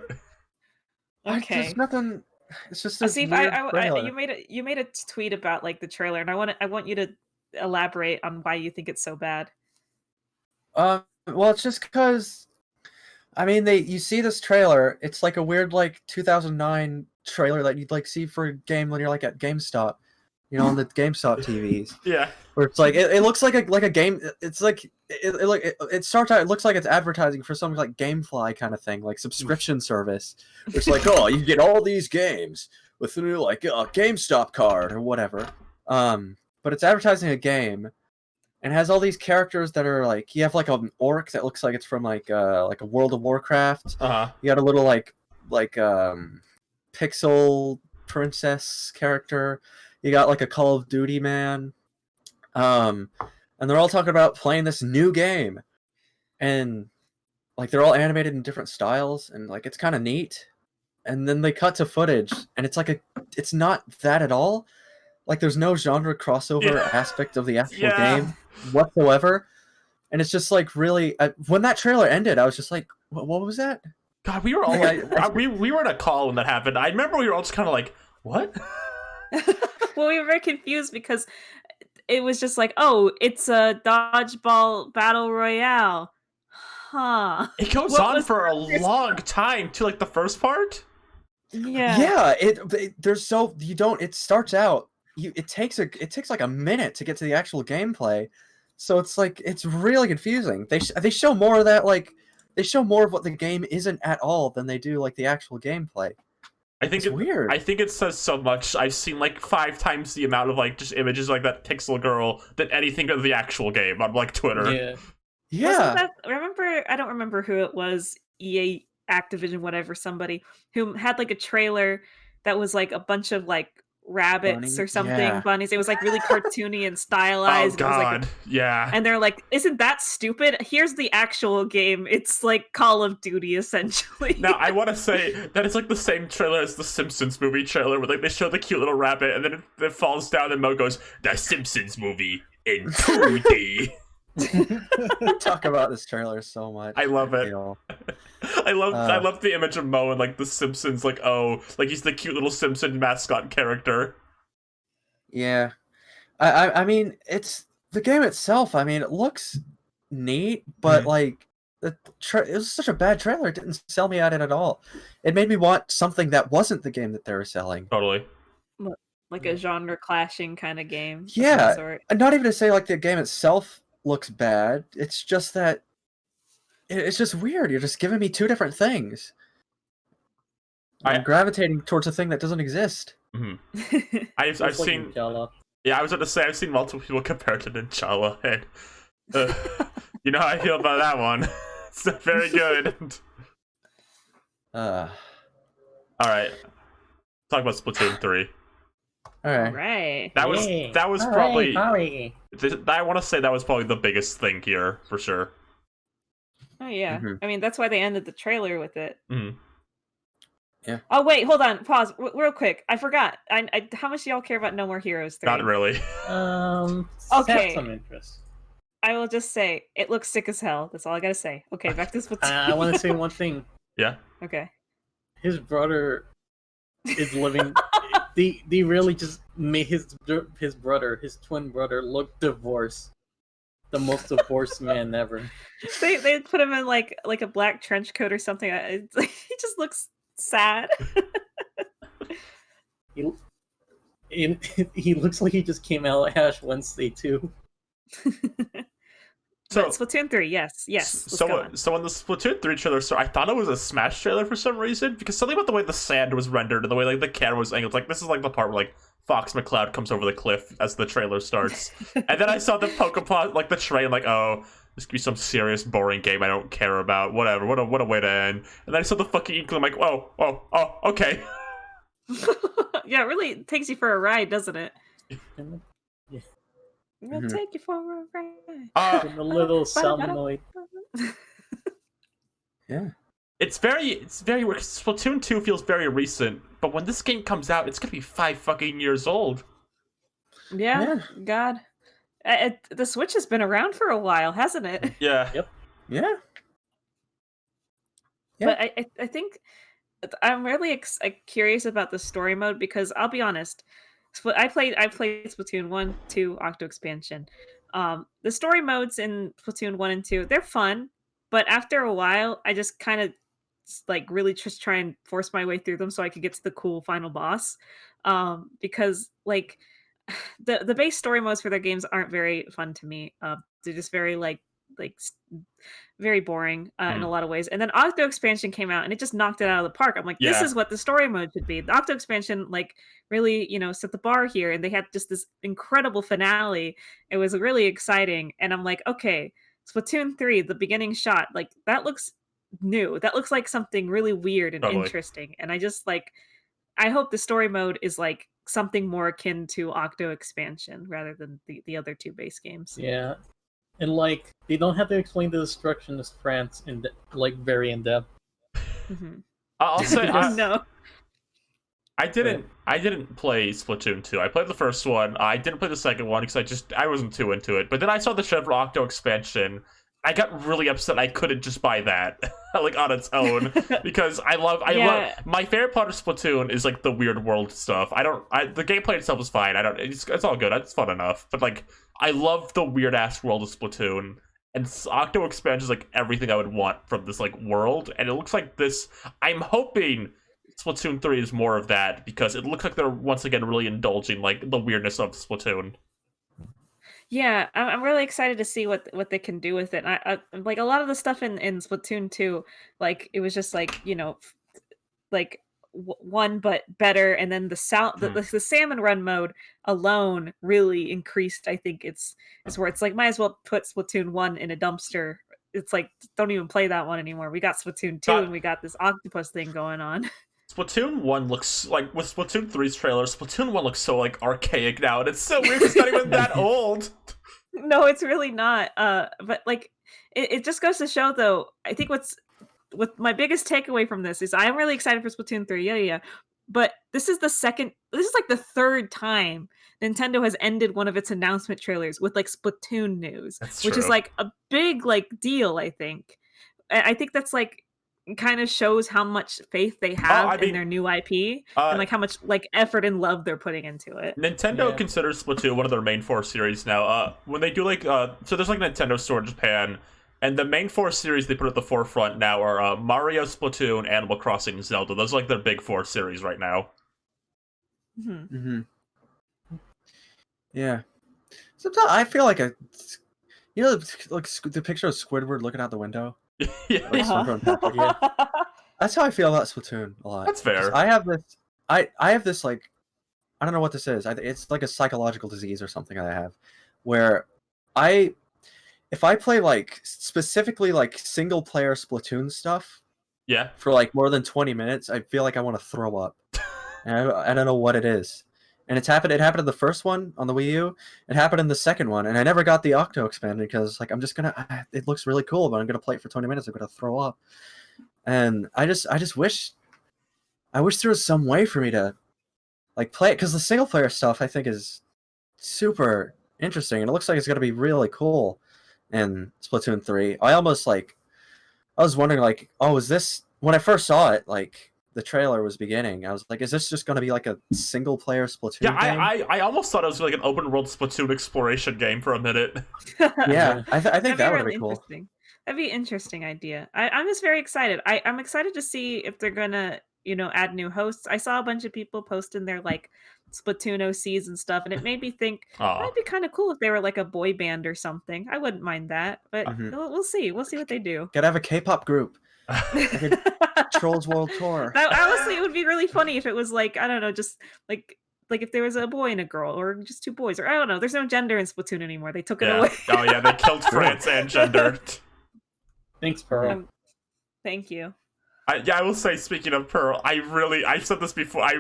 Okay. There's nothing. It's just a Steve, you made a tweet about like the trailer, and I want you to elaborate on why you think it's so bad. Well, it's just because I mean, you see this trailer. It's like a weird like 2009 trailer that you'd like see for a game when you're like at GameStop, on the GameStop TVs. Yeah. Where it's like it looks like a game. It's like it starts out. It looks like it's advertising for something like GameFly kind of thing, like subscription service. It's like, oh, you get all these games with the new like GameStop card or whatever. But it's advertising a game, and has all these characters that are like, you have like an orc that looks like it's from like a World of Warcraft. You got a little like pixel princess character. You got like a Call of Duty man. And they're all talking about playing this new game, and like they're all animated in different styles, and like it's kind of neat. And then they cut to footage, and it's not that at all. Like there's no genre crossover aspect of the actual game whatsoever, and it's just like really. When that trailer ended, I was just like, "What was that?" God, we were all like, we were in a call when that happened. I remember we were all just kind of like, "What?" Well, we were very confused because it was just like, oh, it's a dodgeball battle royale. Huh. It goes on for a long time too, like the first part. Yeah. Yeah, it starts out, it takes like a minute to get to the actual gameplay. So it's like it's really confusing. They show more of that, like they show more of what the game isn't at all than they do like the actual gameplay. I think it's weird. I think it says so much. I've seen like 5 times the amount of like just images like that pixel girl than anything of the actual game on like Twitter. Yeah. I don't remember who it was, EA, Activision, whatever, somebody who had like a trailer that was like a bunch of like rabbits or something, bunnies. It was like really cartoony and stylized. Oh god, it was like yeah. And they're like, isn't that stupid? Here's the actual game. It's like Call of Duty, essentially. Now, I want to say that it's like the same trailer as the Simpsons movie trailer, where like they show the cute little rabbit, and then it falls down, and Mo goes, "The Simpsons movie in 2D." Talk about this trailer so much. I love it. I love the image of Mo and like the Simpsons, like he's the cute little Simpson mascot character. Yeah, I mean, it's the game itself. I mean, it looks neat, but like it was such a bad trailer. It didn't sell me on it at all. It made me want something that wasn't the game that they were selling. Totally. Like a genre clashing kind of game. Yeah, not even to say like the game itself looks bad. It's just that it's just weird. You're just giving me 2 different things. I'm gravitating towards a thing that doesn't exist. Mm-hmm. I've seen. Yeah, I was about to say I've seen multiple people compare it to Ninjala, and you know how I feel about that one. It's not very good. All right, talk about Splatoon 3. All right. Right. That was probably. I want to say that was probably the biggest thing here for sure. Oh yeah. I mean, that's why they ended the trailer with it. Yeah. Oh wait, hold on. Pause real quick. I forgot. How much do y'all care about No More Heroes 3? Not really. Okay. Have some interest. I will just say it looks sick as hell. That's all I gotta say. Okay, back to Splatoon. I want to say one thing. Yeah. Okay. His brother is living. They really just made his twin brother, look divorced. The most divorced man ever. They put him in like a black trench coat or something. He just looks sad. He looks like he just came out of Ash Wednesday too. So Splatoon 3, yes. So when the Splatoon 3 trailer started, I thought it was a Smash trailer for some reason, because something about the way the sand was rendered and the way like the camera was angled, like this is like the part where like Fox McCloud comes over the cliff as the trailer starts. And then I saw the Pokemon, like the train, like, oh, this could be some serious boring game I don't care about. Whatever. What a way to end. And then I saw the fucking inkling, I'm like, oh, okay. Yeah, it really takes you for a ride, doesn't it? Yeah. We'll take you for a ride. A little salmonoid. Yeah. It's very weird. Splatoon 2 feels very recent, but when this game comes out, it's gonna be 5 fucking years old. Yeah. God. The Switch has been around for a while, hasn't it? Yeah. Yep. Yeah. But I think I'm really curious about the story mode, because I'll be honest, I played Splatoon 1, 2, Octo Expansion. The story modes in Splatoon 1 and 2, they're fun. but after a while, I just kind of like really just try and force my way through them so I could get to the cool final boss. Because like the base story modes for their games aren't very fun to me. They're just very very boring in a Mm. lot of ways. And then Octo expansion came out and it just knocked it out of the park. I'm like, this Yeah. is what the story mode should be. The Octo expansion like really, set the bar here, and they had just this incredible finale. It was really exciting, and I'm like, okay, Splatoon 3, the beginning shot, like that looks new. That looks like something really weird and Totally. interesting. And I just like I hope the story mode is like something more akin to Octo expansion rather than the other two base games. Yeah, and like they don't have to explain the destruction of France like very in depth. Mhm. I'll say No. I didn't play Splatoon 2. I played the first one. I didn't play the second one because I wasn't too into it. But then I saw the Chevron Octo expansion. I got really upset I couldn't just buy that like on its own because I love my favorite part of Splatoon is like the weird world stuff. The gameplay itself is fine. It's all good. It's fun enough. But like I love the weird ass world of Splatoon. And Octo expansion is like everything I would want from this like world, and it looks like this. I'm hoping Splatoon 3 is more of that because it looks like they're once again really indulging like the weirdness of Splatoon. Yeah, I'm really excited to see what they can do with it. Like a lot of the stuff in Splatoon 2, like it was just like like one but better, and then the salmon run mode alone really increased. I think it's where it's like might as well put Splatoon 1 in a dumpster. It's like don't even play that one anymore. We got Splatoon 2 and we got this octopus thing going on. Splatoon 1 looks like with Splatoon 3's trailer, Splatoon 1 looks so like archaic now, and it's so weird it's not even that old. No, it's really not. But like it just goes to show though, I think what my biggest takeaway from this is I'm really excited for Splatoon 3. Yeah. But this is like the third time Nintendo has ended one of its announcement trailers with like Splatoon news, which is like a big like deal, I think. I think that's like kind of shows how much faith they have in their new IP and like how much like effort and love they're putting into it. Nintendo considers Splatoon one of their main 4 series now. When they do like so there's like Nintendo Store in Japan, and the main 4 series they put at the forefront now are Mario, Splatoon, Animal Crossing, and Zelda. Those are like their big 4 series right now. Yeah. Sometimes I feel like like the picture of Squidward looking out the window. Yeah. That's how I feel about Splatoon a lot. That's fair. I have this like I don't know what this is. It's like a psychological disease or something I have, where if I play like specifically like single player Splatoon stuff, for like more than 20 minutes, I feel like I want to throw up, and I don't know what it is. And it happened in the first one on the Wii U. It happened in the second one, and I never got the Octo expansion because like I'm just gonna. It looks really cool, but I'm gonna play it for 20 minutes. I'm gonna throw up, and I just wish there was some way for me to like play it, because the single player stuff I think is super interesting, and it looks like it's gonna be really cool in Splatoon 3. I was wondering like, oh, is this when I first saw it like. The trailer was beginning. I was like, is this just going to be like a single player Splatoon game? I almost thought it was like an open world Splatoon exploration game for a minute. Yeah, I think that would be cool. That'd be an interesting idea. I'm just very excited. I'm excited to see if they're going to, add new hosts. I saw a bunch of people posting their like Splatoon OCs and stuff, and it made me think it might be kind of cool if they were like a boy band or something. I wouldn't mind that, but we'll see. We'll see what they do. Gotta have a K-pop group. Trolls World Tour. Honestly, it would be really funny if it was like, I don't know, just like if there was a boy and a girl, or just 2 boys, or I don't know. There's no gender in Splatoon anymore. They took it away. Oh yeah, they killed France and gender. Thanks, Pearl. Thank you. I will say, speaking of Pearl, I've said this before, I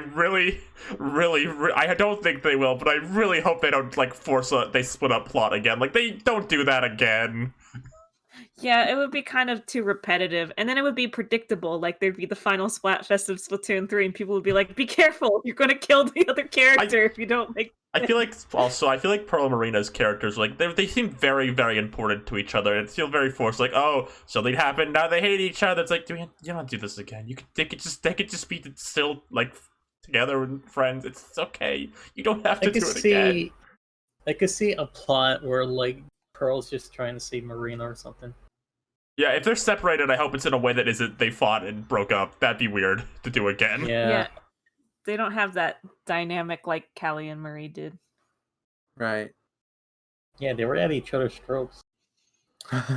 don't think they will, but I really hope they don't like they split up plot again. Like they don't do that again. Yeah, it would be kind of too repetitive, and then it would be predictable. Like there'd be the final Splatfest of Splatoon 3, and people would be like, "Be careful! You're going to kill the other character if you don't make." I feel like Pearl and Marina's characters they seem very, very important to each other. It feels very forced. Like, oh, something happened. Now they hate each other. It's like, you don't do this again. They could just be still like together and friends. It's okay. You don't have to do it again. I could see a plot where like Pearl's just trying to save Marina or something. Yeah, if they're separated, I hope it's in a way that isn't they fought and broke up. That'd be weird to do again. Yeah. They don't have that dynamic like Callie and Marie did. Right. Yeah, they were at each other's throats.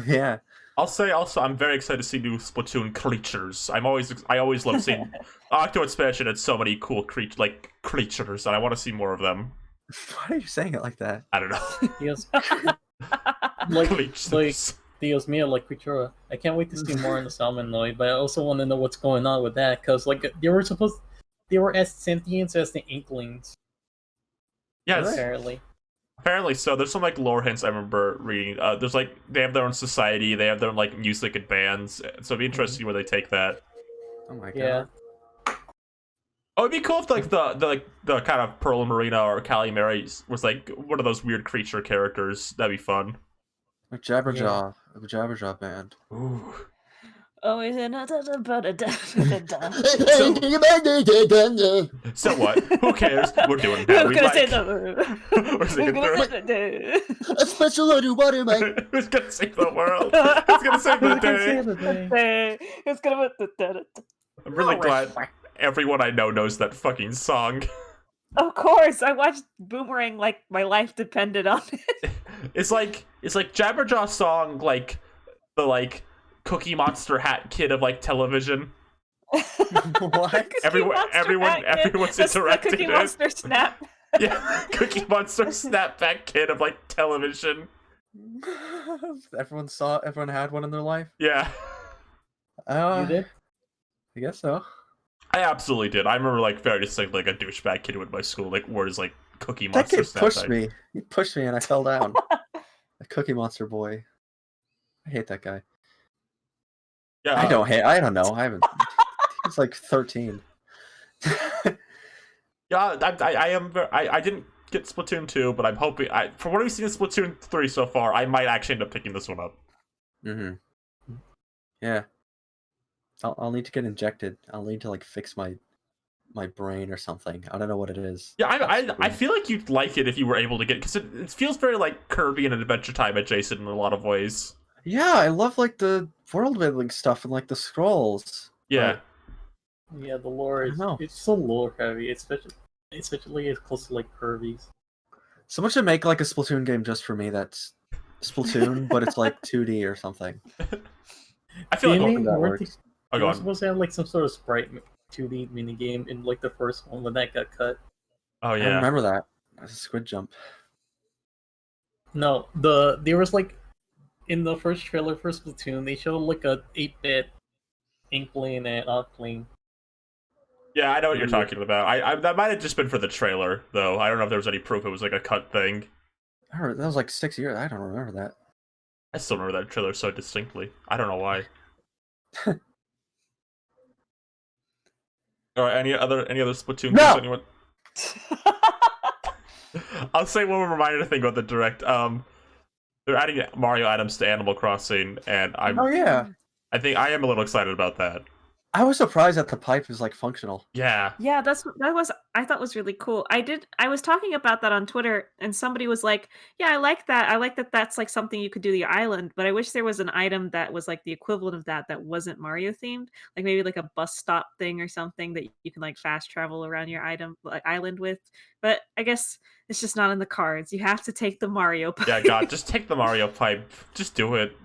Yeah. I'll say also, I'm very excited to see new Splatoon creatures. I always love seeing Octo expansion had so many cool creatures, and I want to see more of them. Why are you saying it like that? I don't know. Dios, like Creatures. Dios mio, like Creatura. I can't wait to see more on the Salmonoid, but I also want to know what's going on with that, because like they were as sentient as the Inklings. Yes. Apparently. So. There's some like lore hints I remember reading. There's like they have their own society, they have their own like music and bands. So it'd be interesting where they take that. Oh my god. Yeah. Oh, it'd be cool if like the kind of Pearl Marina or Callie Mary was like one of those weird creature characters. That'd be fun. A Jabberjaw. A Jabberjaw band. Ooh. Oh, is it not about a So what? Who cares? We're doing that. We're singing through. A special underwater mic. Who's gonna save the world? Who's gonna save the day? It's gonna. I'm really glad everyone I know knows that fucking song. Of course, I watched Boomerang like my life depended on it. It's like Jabberjaw's song, like the like Cookie Monster hat kid of like television. What? Everyone's That's the interacting. Cookie Monster Snap. Yeah, Cookie Monster snapback kid of like television. Everyone had one in their life? Yeah, You did? I guess so. I absolutely did. I remember like very distinctly like a douchebag kid who went to my school like words like Cookie That Monster kid pushed snapback. me. He pushed me and I fell down. A Cookie Monster boy. I hate that guy. Yeah, I don't know. I haven't. He's like 13. Yeah, I didn't get Splatoon 2, but I'm hoping. From what we've seen in Splatoon 3 so far, I might actually end up picking this one up. Mm-hmm. Yeah. I'll need to get injected. I'll need to like fix my brain or something. I don't know what it is. Yeah, I feel like you'd like it if you were able to get it, because it feels very like Kirby and Adventure Time adjacent in a lot of ways. Yeah, I love like the world building stuff and like the scrolls. Yeah. Yeah, the lore is it's so lore heavy, especially as close to like Kirby's. Someone should make like a Splatoon game just for me that's Splatoon, but it's like 2D or something. I feel like that works. They were supposed to have like some sort of sprite 2D minigame in like the first one when that got cut. Oh I yeah. remember that. That's a squid jump. No, there was like in the first trailer for Splatoon, they showed like a 8-bit Inkling and Octling. Yeah, I know what you're talking about. I that might have just been for the trailer, though. I don't know if there was any proof it was like a cut thing. I heard that was like 6 years. I don't remember that. I still remember that trailer so distinctly. I don't know why. All right, any other Splatoon games? Anyone? I'll say one more reminder thing about the direct. They're adding Mario items to Animal Crossing, and I think I am a little excited about that. I was surprised that the pipe is like functional. Yeah. Yeah, I thought was really cool. I was talking about that on Twitter and somebody was like, "Yeah, I like that. I like that that's like something you could do the island, but I wish there was an item that was like the equivalent of that wasn't Mario themed. Like maybe like a bus stop thing or something that you can like fast travel around your island with. But I guess it's just not in the cards. You have to take the Mario pipe. Yeah, God, just take the Mario pipe. Just do it.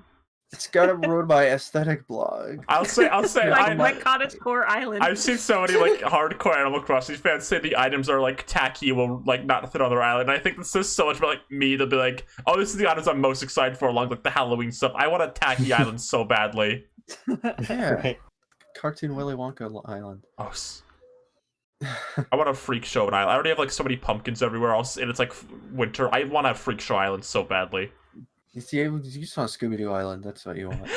It's gonna ruin my aesthetic blog. I'll say like my cottage core island. I've seen so many like hardcore Animal Crossing fans say the items are like tacky, will like not fit on their island. And I think this says so much about like me to be like, oh, this is the items I'm most excited for, along with the Halloween stuff. I want a tacky island so badly. Yeah, Right. Cartoon Willy Wonka Island. Oh, I want a freak show island. I already have like so many pumpkins everywhere else, and it's like winter. I want a freak show island so badly. You see, you just want Scooby-Doo Island. That's what you want.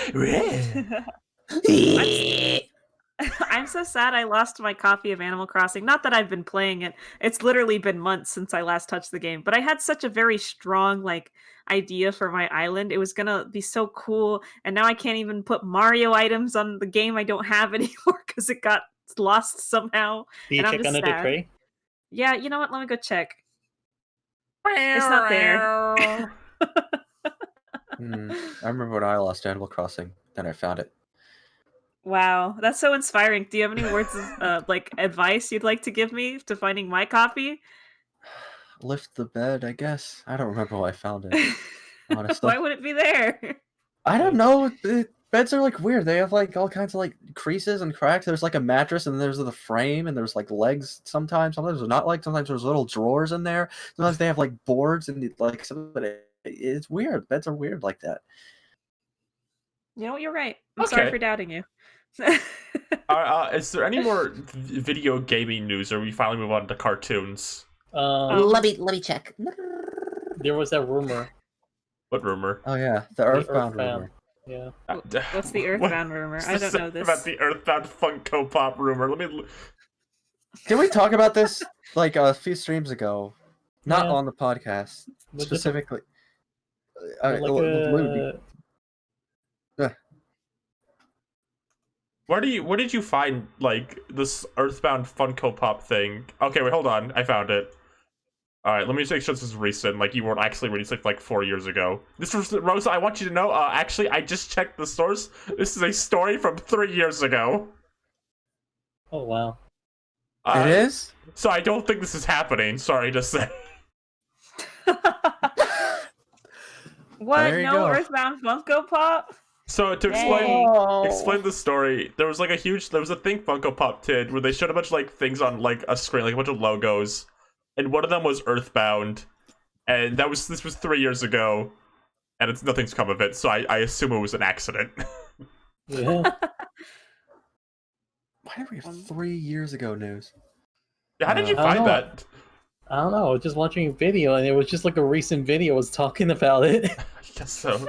I'm so sad I lost my copy of Animal Crossing. Not that I've been playing it. It's literally been months since I last touched the game. But I had such a very strong like idea for my island. It was gonna be so cool. And now I can't even put Mario items on the game I don't have anymore because it got lost somehow. Do you And I'm check just under the sad. tray? Yeah, you know what? Let me go check. It's not there. I remember when I lost Animal Crossing, then I found it. Wow, that's so inspiring. Do you have any words of like advice you'd like to give me to finding my copy? Lift the bed, I guess. I don't remember why I found it, honestly. Why would it be there? I don't know. Beds are like weird. They have like all kinds of like creases and cracks. There's like a mattress, and there's the frame, and there's like legs sometimes. Sometimes there's not like. Sometimes there's little drawers in there. Sometimes they have like boards and like it's weird. Beds are weird like that. You know what? You're right. I'm sorry for doubting you. Is there any more video gaming news, or are we finally move on to cartoons? Let me check. There was that rumor. What rumor? Oh yeah, the Earthbound rumor. Yeah. What's the Earthbound rumor? I don't know this. About the Earthbound Funko Pop rumor. Let me. Did we talk about this like a few streams ago? Not Yeah. on the podcast specifically. Where did you find like this Earthbound Funko Pop thing? Okay, wait, hold on. I found it. All right, let me just make sure this is recent. Like you weren't actually released like 4 years ago. This was Rosa. I want you to know. Actually, I just checked the source. This is a story from 3 years ago. Oh wow. It is? So I don't think this is happening. Sorry to say. What? There you No go. Earthbound Funko Pop? So to explain the story, there was a thing Funko Pop did where they showed a bunch of like things on like a screen, like a bunch of logos, and one of them was Earthbound, and this was 3 years ago, and nothing's come of it. So I assume it was an accident. Yeah. Why did we have 3 years ago news? How did you I don't find know. that? I don't know. I was just watching a video, and it was just like a recent video was talking about it. I guess so.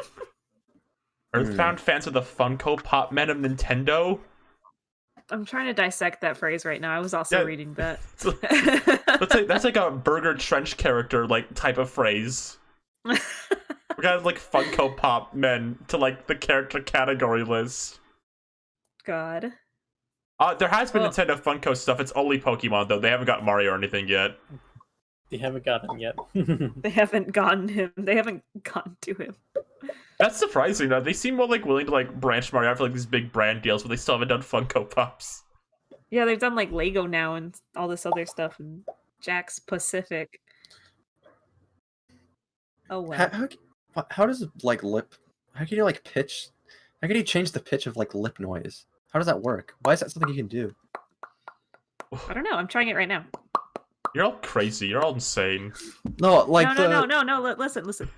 Earthbound fans of the Funko Pop men of Nintendo? I'm trying to dissect that phrase right now. I was also reading that. That's like a Burger Trench character like type of phrase. We got like Funko Pop men to like the character category list. God. There has been Nintendo Funko stuff. It's only Pokemon though. They haven't got Mario or anything yet. They haven't got him yet. They haven't gotten him. They haven't gotten to him. That's surprising though. They seem more like willing to like branch Mario out for like these big brand deals, but they still haven't done Funko Pops. Yeah, they've done like Lego now and all this other stuff and Jack's Pacific. Oh well. How does like lip? How can you like pitch? How can you change the pitch of like lip noise? How does that work? Why is that something you can do? I don't know. I'm trying it right now. You're all crazy. You're all insane. No, like no. Listen.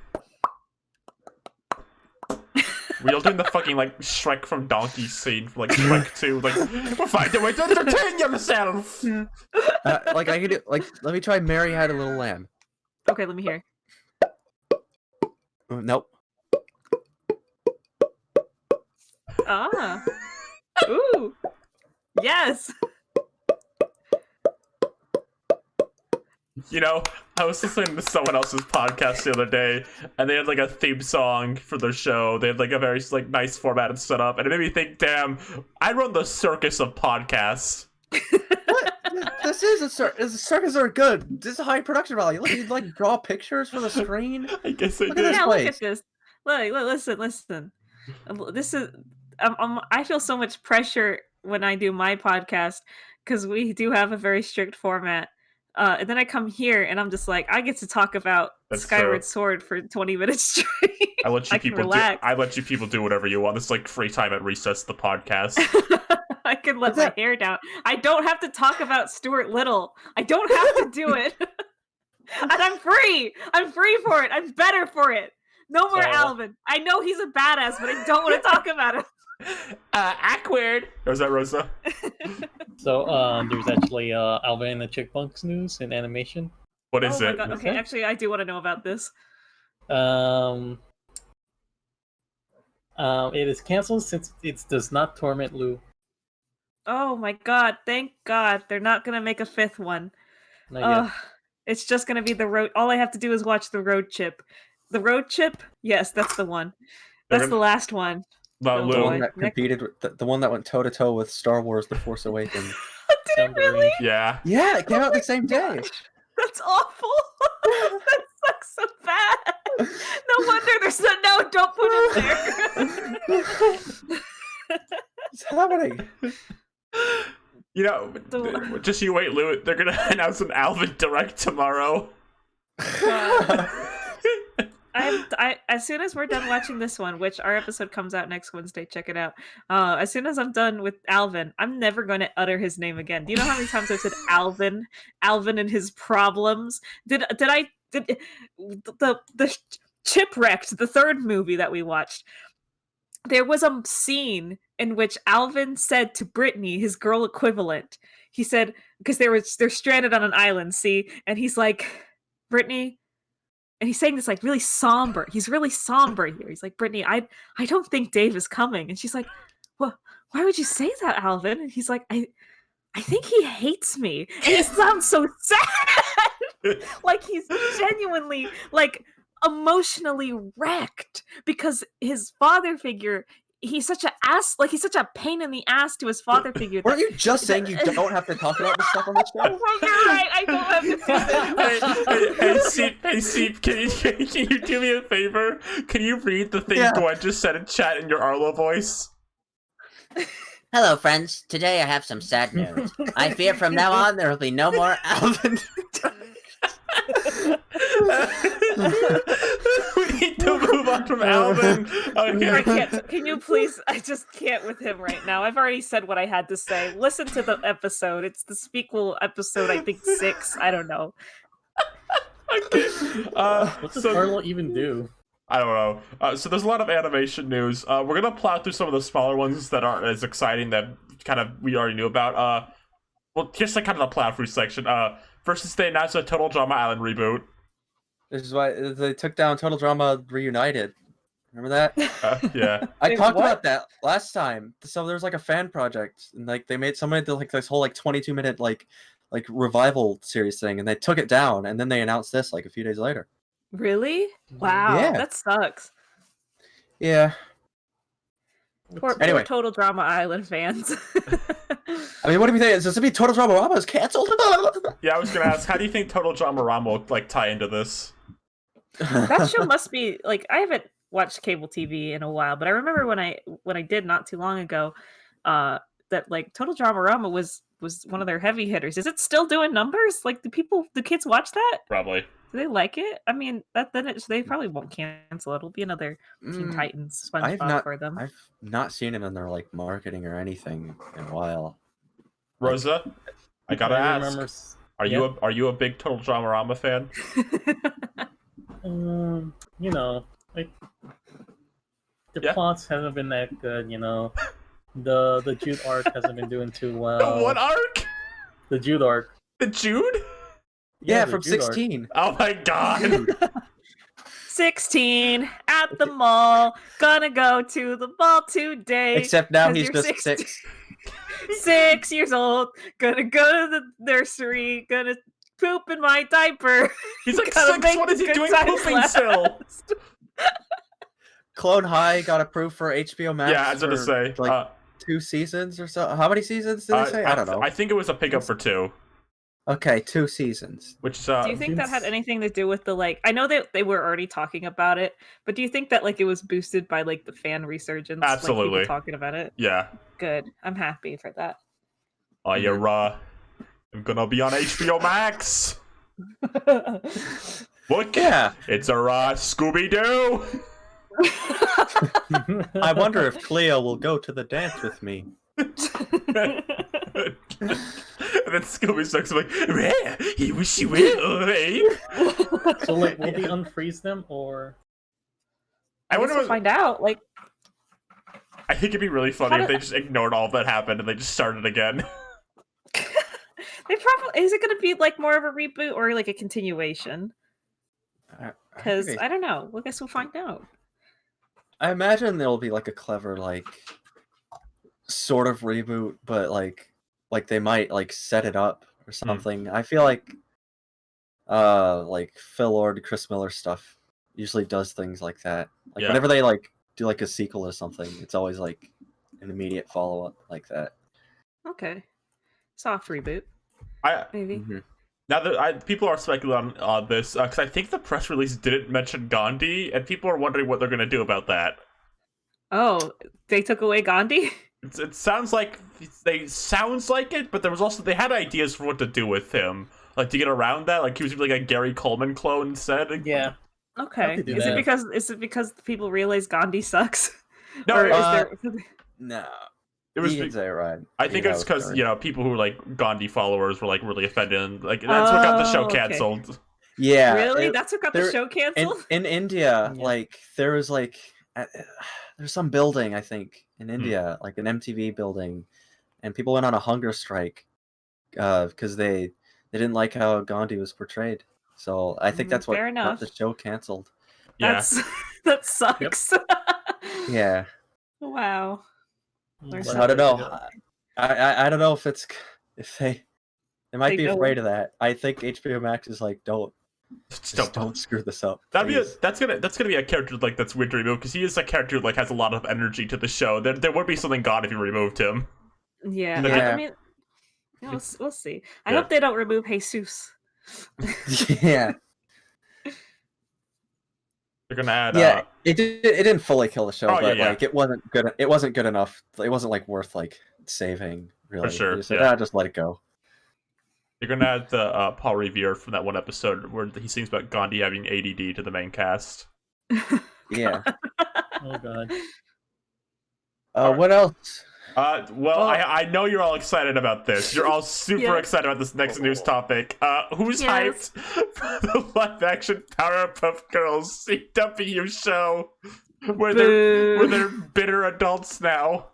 We all doing the fucking like Shrek from Donkey scene, for, like Shrek 2. Like, we'll find a way to entertain yourself. like I could do, like let me try Mary Had a Little Lamb. Okay, let me hear. Nope. Ah. Ooh. Yes. You know, I was listening to someone else's podcast the other day, and they had like a theme song for their show. They had like a very like nice formatted setup, and it made me think, damn, I run the circus of podcasts. What? This is a circus are good. This is high production value. Look, you like draw pictures for the screen. I guess I Look at did. this Yeah, place. look at this. Look, listen. This is. I feel so much pressure when I do my podcast because we do have a very strict format. And then I come here and I'm just like, I get to talk about Skyward Sword for 20 minutes straight. I let you people do whatever you want. It's like free time at recess. The podcast. I can let my hair down. I don't have to talk about Stuart Little. I don't have to do it. And I'm free. I'm free for it. I'm better for it. No more Alvin. I know he's a badass, but I don't want to talk about him. Awkward. Was that Rosa? So there's actually Alvin and the Chipmunks news in animation. What is it? My God. Okay, actually, I do want to know about this. It is canceled since it does not torment Lou. Oh my God! Thank God they're not gonna make a fifth one. Not yet. It's just gonna be the road. All I have to do is watch the road chip. The road chip? Yes, that's the one. That's the last one. Not The Lou. one that competed with the one that went toe to toe with Star Wars: The Force Awakens. Did it really? Yeah. Yeah, it came out the same day. That's awful. That sucks so bad. No wonder there's no. Don't put it there. What's happening? You know, just you wait, Lou. They're gonna announce an Alvin Direct tomorrow. As soon as we're done watching this one, which our episode comes out next Wednesday, check it out. As soon as I'm done with Alvin, I'm never going to utter his name again. Do you know how many times I've said Alvin and his problems? Did the Chipwrecked, the third movie that we watched? There was a scene in which Alvin said to Brittany, his girl equivalent, he said, because they're stranded on an island, see, and he's like, Brittany. And he's saying this like really somber. He's really somber here. He's like, Brittany, I don't think Dave is coming. And she's like, well, why would you say that, Alvin? And he's like, I think he hates me. And he sounds so sad. Like he's genuinely like emotionally wrecked because his father figure, he's such an ass, like he's such a pain in the ass to his father figure. Weren't you just saying you don't have to talk about this stuff on the show? Well, you're right. I don't have to. Hey, Seep, can you do me a favor? Can you read the thing Gwen just said in chat in your Arlo voice? Hello, friends. Today I have some sad news. I fear from now on there will be no more Alvin. We need to move on from Alvin. Okay. I can't. Can you please? I just can't with him right now. I've already said what I had to say. Listen to the episode. It's the Speakable episode, I think 6. I don't know. Okay. What does Arlo even do? I don't know. So there's a lot of animation news. We're gonna plow through some of the smaller ones that aren't as exciting that kind of we already knew about. Well, here's like kind of the plow through section. First, they announced a Total Drama Island reboot. This is why they took down Total Drama Reunited. Remember that? Yeah. I talked about that last time. So there was like a fan project, and like they made somebody did like this whole like 22-minute like revival series thing, and they took it down, and then they announced this like a few days later. Really? Wow. Yeah. That sucks. Yeah. Poor Anyway. Total Drama Island fans. I mean, what do you think? Is this to be Total Drama Rama is canceled? Yeah, I was gonna ask, how do you think Total Drama Rama will like tie into this? That show must be like, I haven't watched cable TV in a while, but I remember when I did not too long ago, that like Total Drama Rama was one of their heavy hitters. Is it still doing numbers? Like, do kids watch that? Probably. Do they like it? I mean, they probably won't cancel it. It'll be another Teen Titans SpongeBob for them. I've not seen it in their like marketing or anything in a while. Rosa, I gotta ask. Are you a big Total Drama Rama fan? You know, like the plots haven't been that good. You know, the Jude arc hasn't been doing too well. What arc? The Jude arc. The Jude? Yeah, the from Jude 16. Oh my god. 16 at the mall. Gonna go to the mall today. Except now 'cause he's you're just 6. 6 years old. Gonna go to the nursery. Gonna poop in my diaper. He's like Gotta 6. What is he good doing times pooping last. still? Clone High got approved for HBO Max. Yeah, I was gonna say. Like 2 seasons or so. How many seasons did they say? I don't know. I think it was a pickup for 2. Okay, 2 seasons. Which Do you think that had anything to do with the like? I know that they were already talking about it, but do you think that like it was boosted by like the fan resurgence? Absolutely. Like, people talking about it. Yeah. Good. I'm happy for that. Oh, you're I'm gonna be on HBO Max. Look, it's a Scooby-Doo. I wonder if Cleo will go to the dance with me. And then Scooby's like, yeah, he wish he will, eh? So, like, will they unfreeze them, or? I wonder. We'll find out. Like, I think it'd be really funny if they just ignored all that happened and they just started again. They probably is it going to be like more of a reboot or like a continuation? Because I don't know. Well, I guess we'll find out. I imagine there'll be like a clever like sort of reboot, but like they might like set it up or something. I feel like Phil Lord, Chris Miller stuff usually does things like that. Like whenever they like do like a sequel or something, it's always like an immediate follow up like that. Okay, soft reboot. Maybe. Now that people are speculating on this, because I think the press release didn't mention Gandhi, and people are wondering what they're going to do about that. Oh, they took away Gandhi? It sounds like it, but there was also they had ideas for what to do with him, like to get around that. Like he was like a Gary Coleman clone instead. Yeah. Okay. to do Is that. it because people realize Gandhi sucks? No, Or is there- there? No. it was. You can say it right. I think Yeah, it's that was because Gary. people who were like Gandhi followers were like really offended. And, like that's what got the show Okay. canceled. Yeah. Really? it- That's what got the there- show canceled? in India, Yeah. like there was like there's some building I think in India, like an MTV building, and people went on a hunger strike because they didn't like how Gandhi was portrayed. So I think that's what Fair got enough. the show canceled. Yeah, That sucks. Yeah. Wow. There's So some- I don't know. I don't know if they might They be go- afraid of that. I think HBO Max is like don't screw this up. Please. that's gonna be a character like that's weird to remove because he is a character like has a lot of energy to the show. There would be something gone if you removed him. Yeah. Yeah. I mean, we'll see. I Yeah. hope they don't remove Jesus. Yeah. They're gonna add. Yeah, it didn't fully kill the show, Oh, but yeah. like it wasn't good. It wasn't good enough. It wasn't like worth like saving. Really, sure, They just said, yeah. just let it go. They're gonna add the Paul Revere from that one episode where he sings about Gandhi having ADD to the main cast. Yeah. Oh god. What else? Well, I know you're all excited about this. You're all super Yes. excited about this next news topic. Who's Yes. hyped for the live-action Powerpuff Girls CW show where Boo. they're bitter adults now?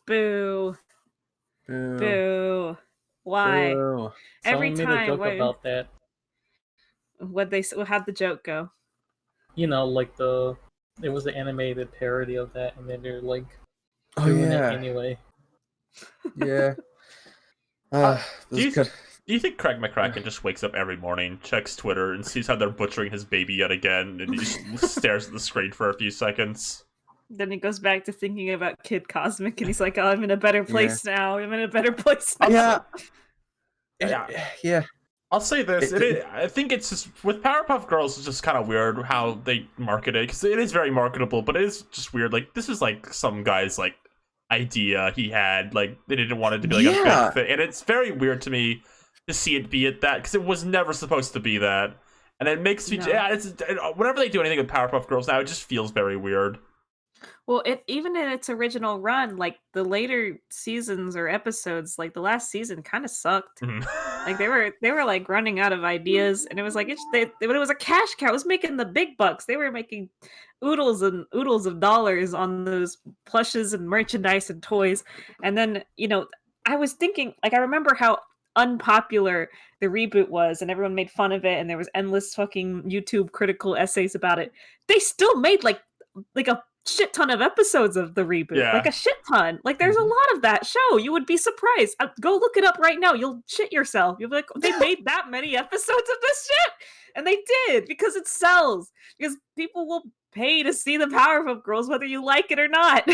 Boo. Boo. Boo. Why? Boo. Every Someone made a time. joke Wait, about that. how'd the joke go? You know, like it was the animated parody of that, and then they're like Oh doing it yeah. anyway. Yeah. do This you- is good. Do you think Craig McCracken just wakes up every morning, checks Twitter, and sees how they're butchering his baby yet again, and he just stares at the screen for a few seconds? Then he goes back to thinking about Kid Cosmic, and he's like, "Oh, I'm in a better place now. I'm in a better place now." Yeah. Yeah. Yeah. I'll say this: It- I think it's just with Powerpuff Girls. It's just kind of weird how they market it because it is very marketable, but it is just weird. Like this is like some guy's like idea he had. Like they didn't want it to be like a Yeah. big thing, and it's very weird to me to see it be at that because it was never supposed to be that. And it makes me, No. yeah. Whenever they do anything with Powerpuff Girls now, it just feels very weird. Well, even in its original run, like the later seasons or episodes, like the last season, kind of sucked. Mhm. Like they were like running out of ideas, and it was like but it was a cash cow. It was making the big bucks. They were making oodles and oodles of dollars on those plushes and merchandise and toys. And then I was thinking, like, I remember how unpopular the reboot was, and everyone made fun of it, and there was endless fucking YouTube critical essays about it. They still made like a shit ton of episodes of the reboot. Yeah. Like a shit ton. Like there's a lot of that show. You would be surprised. Go look it up right now. You'll shit yourself. You'll be like, they made that many episodes of this shit? And they did, because it sells. Because people will pay to see the Powerpuff Girls whether you like it or not.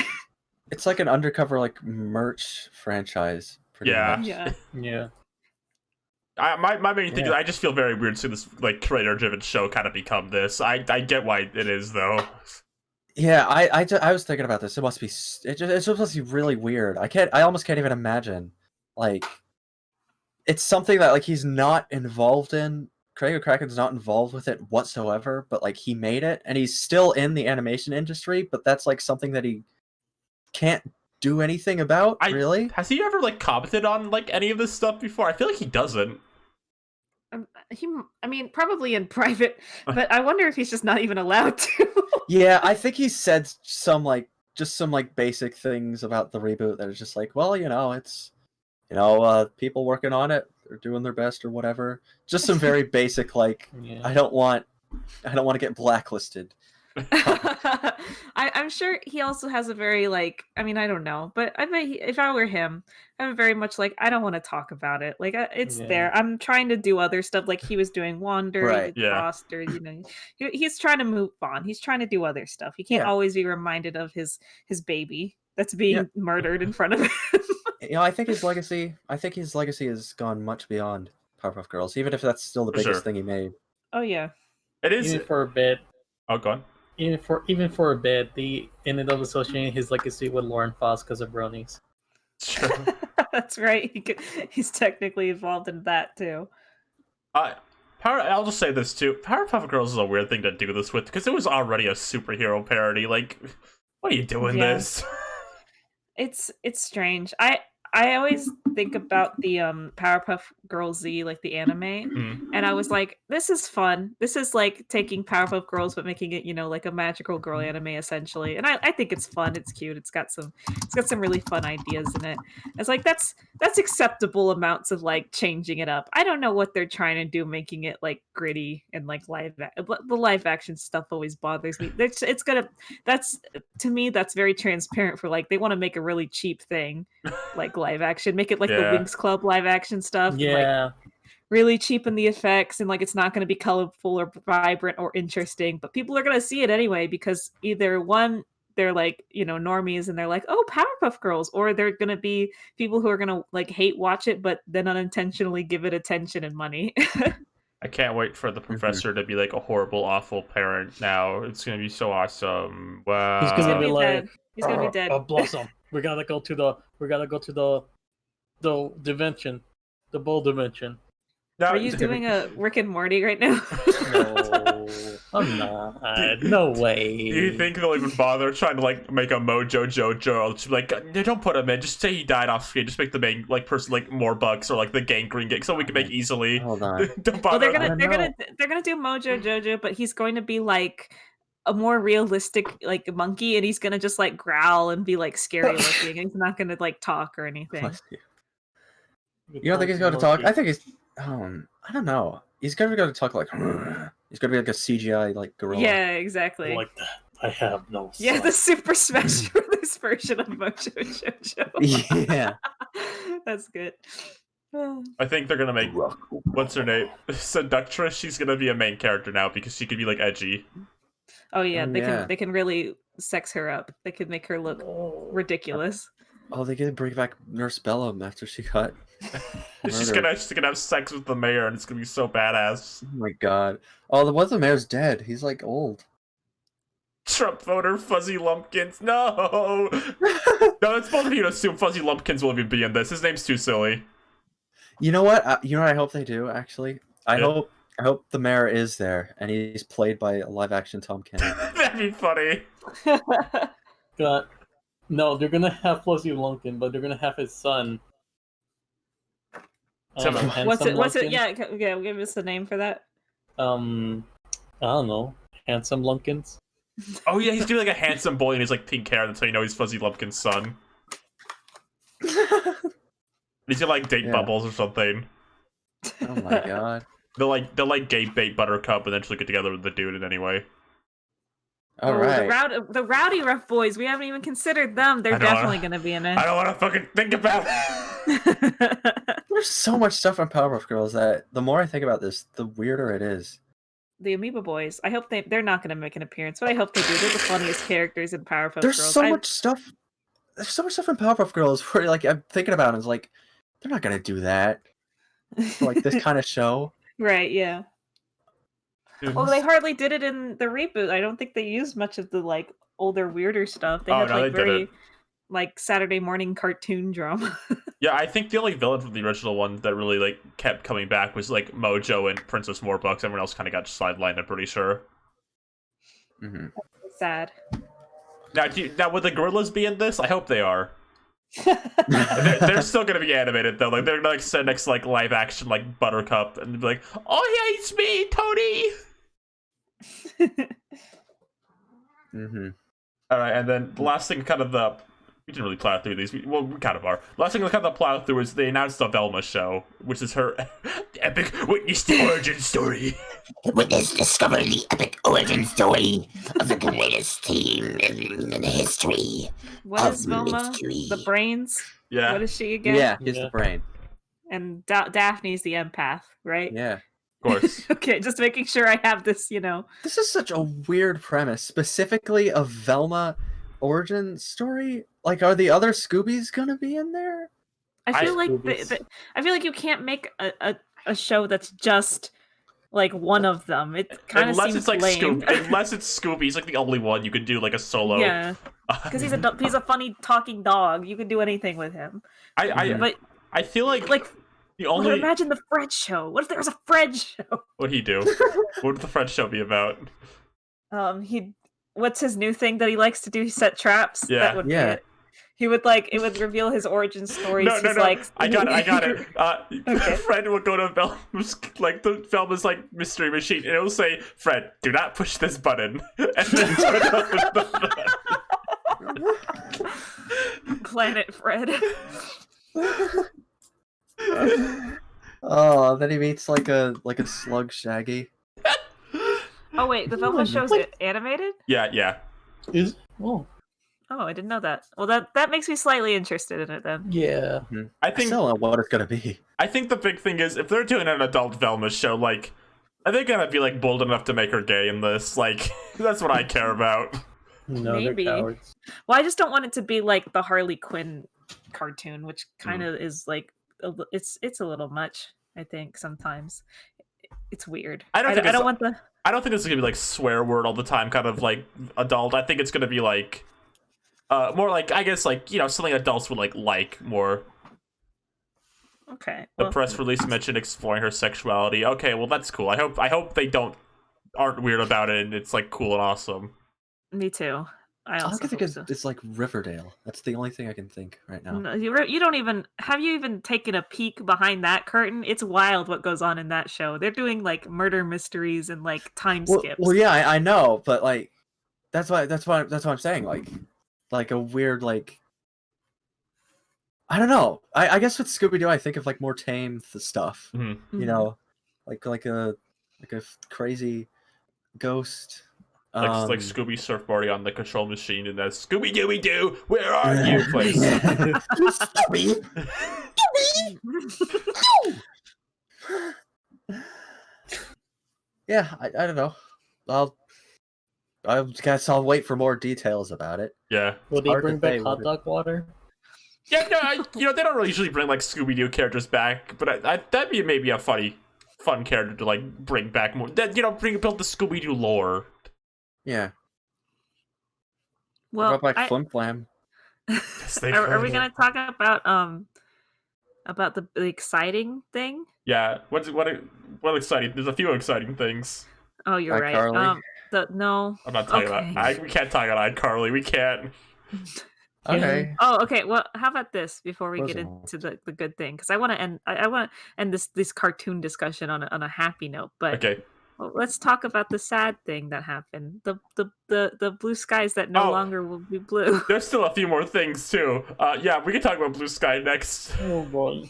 It's like an undercover like merch franchise. Pretty Yeah. much. Yeah. Yeah. My main thing is Yeah. I just feel very weird seeing this like creator-driven show kind of become this. I get why it is though. Yeah, I was thinking about this. It must be it's supposed to be really weird. I almost can't even imagine. Like, it's something that like he's not involved in. Craig McCracken's not involved with it whatsoever. But like he made it, and he's still in the animation industry. But that's like something that he can't do anything about. Really? Has he ever like commented on like any of this stuff before? I feel like he doesn't. I mean, probably in private, but I wonder if he's just not even allowed to. Yeah, I think he said some basic things about the reboot that are just like, well, it's people working on it, they're doing their best or whatever. Just some very basic like, Yeah. I don't want to get blacklisted. I'm sure he also has a very like, I mean, I don't know, but I bet if I were him, I'm very much like, I don't want to talk about it. Like it's Yeah. there. I'm trying to do other stuff. Like he was doing Wander, Right. he did Yeah. Roster, he's trying to move on. He's trying to do other stuff. He can't Yeah. always be reminded of his baby that's being murdered in front of him. I think his legacy has gone much beyond Powerpuff Girls, even if that's still the For biggest sure. thing he made. Oh yeah. It is. Even for a bit, Oh, go on. even for a bit, they ended up associating his legacy with Lauren Foss because of bronies. Sure. That's right. He's technically involved in that too. I'll just say this too. Powerpuff Girls is a weird thing to do this with because it was already a superhero parody. Like, why are you doing Yeah. this? It's strange. I always think about the Powerpuff Girls Z, like the anime, and I was like, this is fun. This is like taking Powerpuff Girls but making it, like a magical girl anime essentially. And I think it's fun. It's cute. It's got some really fun ideas in it. It's like that's acceptable amounts of like changing it up. I don't know what they're trying to do, making it like gritty and like the live action stuff always bothers me. That's to me that's very transparent for like they want to make a really cheap thing like live action, make it like the Winx Club live action stuff. Yeah. Like, really cheapen the effects and like it's not going to be colorful or vibrant or interesting, but people are going to see it anyway because either one, they're like, normies and they're like, oh, Powerpuff Girls, or they're going to be people who are going to like hate watch it but then unintentionally give it attention and money. I can't wait for the professor to be like a horrible, awful parent now. It's gonna be so awesome. Wow. He's gonna be like, dead. He's gonna be dead. Blossom. We gotta go to the dimension, the bowl dimension. Now, Are you doing a Rick and Morty right now? No, I'm not. No way. Do you think they'll even bother trying to like make a Mojo Jojo? Just be like, don't put him in. Just say he died off screen. Just make the main like person like more bucks or like the Gang Green gig so we can make easily. Hold on. Don't Well, bother. they're gonna do Mojo Jojo, but he's going to be like a more realistic like monkey, and he's gonna just like growl and be like scary looking, and he's not gonna like talk or anything. You don't think he's going to talk? I think he's. I don't know. He's gonna go to talk like. He's gonna be like a CGI like gorilla. Yeah, exactly. Like that. I have no. Yeah, son. the Super Smash Bros. Version of Mojo Jojo. Yeah. That's good. I think they're gonna make what's her name? Seductress. She's gonna be a main character now because she could be like edgy. Oh yeah, Yeah. they can really sex her up. They could make her look ridiculous. Oh, they could bring back Nurse Bellum after she got. She's gonna have sex with the mayor, and it's gonna be so badass. Oh my god! Oh, the mayor's dead. He's like old. Trump voter Fuzzy Lumpkins. No, no, it's both of you to assume Fuzzy Lumpkins will even be in this. His name's too silly. You know what? You know what I hope they do. Actually, I hope the mayor is there and he's played by a live action Tom Kenny. That'd be funny. God. No, they're gonna have Fuzzy Lumpkin, but they're gonna have his son. What's it? Yeah, give us a name for that. I don't know. Handsome Lumpkins. Oh yeah, he's doing like a handsome boy and he's like pink hair. That's how you know he's Fuzzy Lumpkin's son. He's gonna like date Bubbles or something. Oh my god. They'll like gay bait Buttercup and then she'll get together with the dude in anyway. All right. The Rowdy Rough Boys. We haven't even considered them. They're definitely going to be in it. I don't want to fucking think about it. There's so much stuff on Powerpuff Girls that the more I think about this, the weirder it is. The Amoeba Boys. I hope they're not going to make an appearance, but I hope they do. They're the funniest characters in Powerpuff There's Girls. so much stuff. There's so much stuff in Powerpuff Girls where like I'm thinking about it, and it's like they're not gonna do that for like this kind of show. Right? Yeah. Well, they hardly did it in the reboot. I don't think they used much of the like older, weirder stuff. They had like very like Saturday morning cartoon drama. Yeah, I think the only villain from the original one that really like kept coming back was like Mojo and Princess Morbucks. Everyone else kind of got sidelined, I'm pretty sure. Mm-hmm. Sad. Now, would the gorillas be in this? I hope they are. they're still gonna be animated though. Like they're gonna like sit next to like live action like Buttercup and be like, "Oh yeah, it's me, Tony." Mm-hmm. All right, and then the last thing, we didn't really plow through these. We kind of are. Last thing we kind of plow through is they announced the Velma show, which is her epic witness the origin story. Witness discover the epic origin story of the greatest team in history. What is Velma? Mystery. The brains? Yeah. What is she again? Yeah, he's the brain. And Daphne's the empath, right? Yeah. Of course. Okay, just making sure I have this, This is such a weird premise, specifically a Velma origin story. Like, are the other Scoobies gonna be in there? I feel like you can't make a a show that's just like one of them. It kind of seems it's like lame. Unless it's Scooby, he's like the only one you could do like a solo. Yeah, because he's a funny talking dog. You can do anything with him. But I feel like the well, only imagine the Fred show. What if there was a Fred show? What'd he do? What would the Fred show be about? What's his new thing that he likes to do? He set traps. Yeah. That would be it. He would it would reveal his origin stories. No. I got it. Okay. Fred will go to Velma's, like the Velma's like mystery machine, and it'll say, "Fred, do not push this button." And then Fred opens the button. Planet Fred. Oh, then he meets like a slug Shaggy. Oh wait, the Velma show's animated? Yeah. Is Oh, I didn't know that. Well, that makes me slightly interested in it then. yeah. I I think still don't know what it's gonna be. I think the big thing is if they're doing an adult Velma show, like, are they gonna be like bold enough to make her gay in this? Like, that's what I care about. No, Maybe. they're cowards. Well, I just don't want it to be like the Harley Quinn cartoon, which kind of is like it's a little much. I think sometimes it's weird. I don't want the. I don't think this is gonna be like swear word all the time, kind of like adult. I think it's gonna be like, more like, I guess, like, you know, something adults would like more. Okay. The press release mentioned exploring her sexuality. Okay, well that's cool. I hope they aren't weird about it and it's like cool and awesome. Me too. I also All I can think hope is so. it's like Riverdale. That's the only thing I can think right now. No, you don't even have you even taken a peek behind that curtain? It's wild what goes on in that show. They're doing like murder mysteries and like time skips. Well, yeah, I know, but like, that's why I'm saying, like a weird, like, I don't know. I guess with Scooby Doo, I think of like more tame stuff. Mm-hmm. You know, like a crazy ghost. Like Scooby surfboarding on the control machine and that Scooby Dooby Doo, where are you? Place. Scooby. Yeah, I don't know. I guess I'll wait for more details about it. Yeah. Will they hard to bring back say, hot would it? dog water? Yeah, no, you know, they don't really usually bring like Scooby Doo characters back, but that'd be maybe a fun character to like bring back more. That, you know, build the Scooby Doo lore. Yeah. Well, what about like Flim Flam? Yes, they are we could. gonna talk about the exciting thing? Yeah. What exciting? There's a few exciting things. Oh, you're right. iCarly? No. I'm not talking Okay. about. We can't talk about iCarly. We can't. Okay. Oh, okay. Well, how about this before we get Rosenwald. into the good thing? Because I want to end this cartoon discussion on a happy note. But Okay. well, let's talk about the sad thing that happened. The blue skies that no Oh. longer will be blue. There's still a few more things too. Yeah, we can talk about Blue Sky next. Oh boy.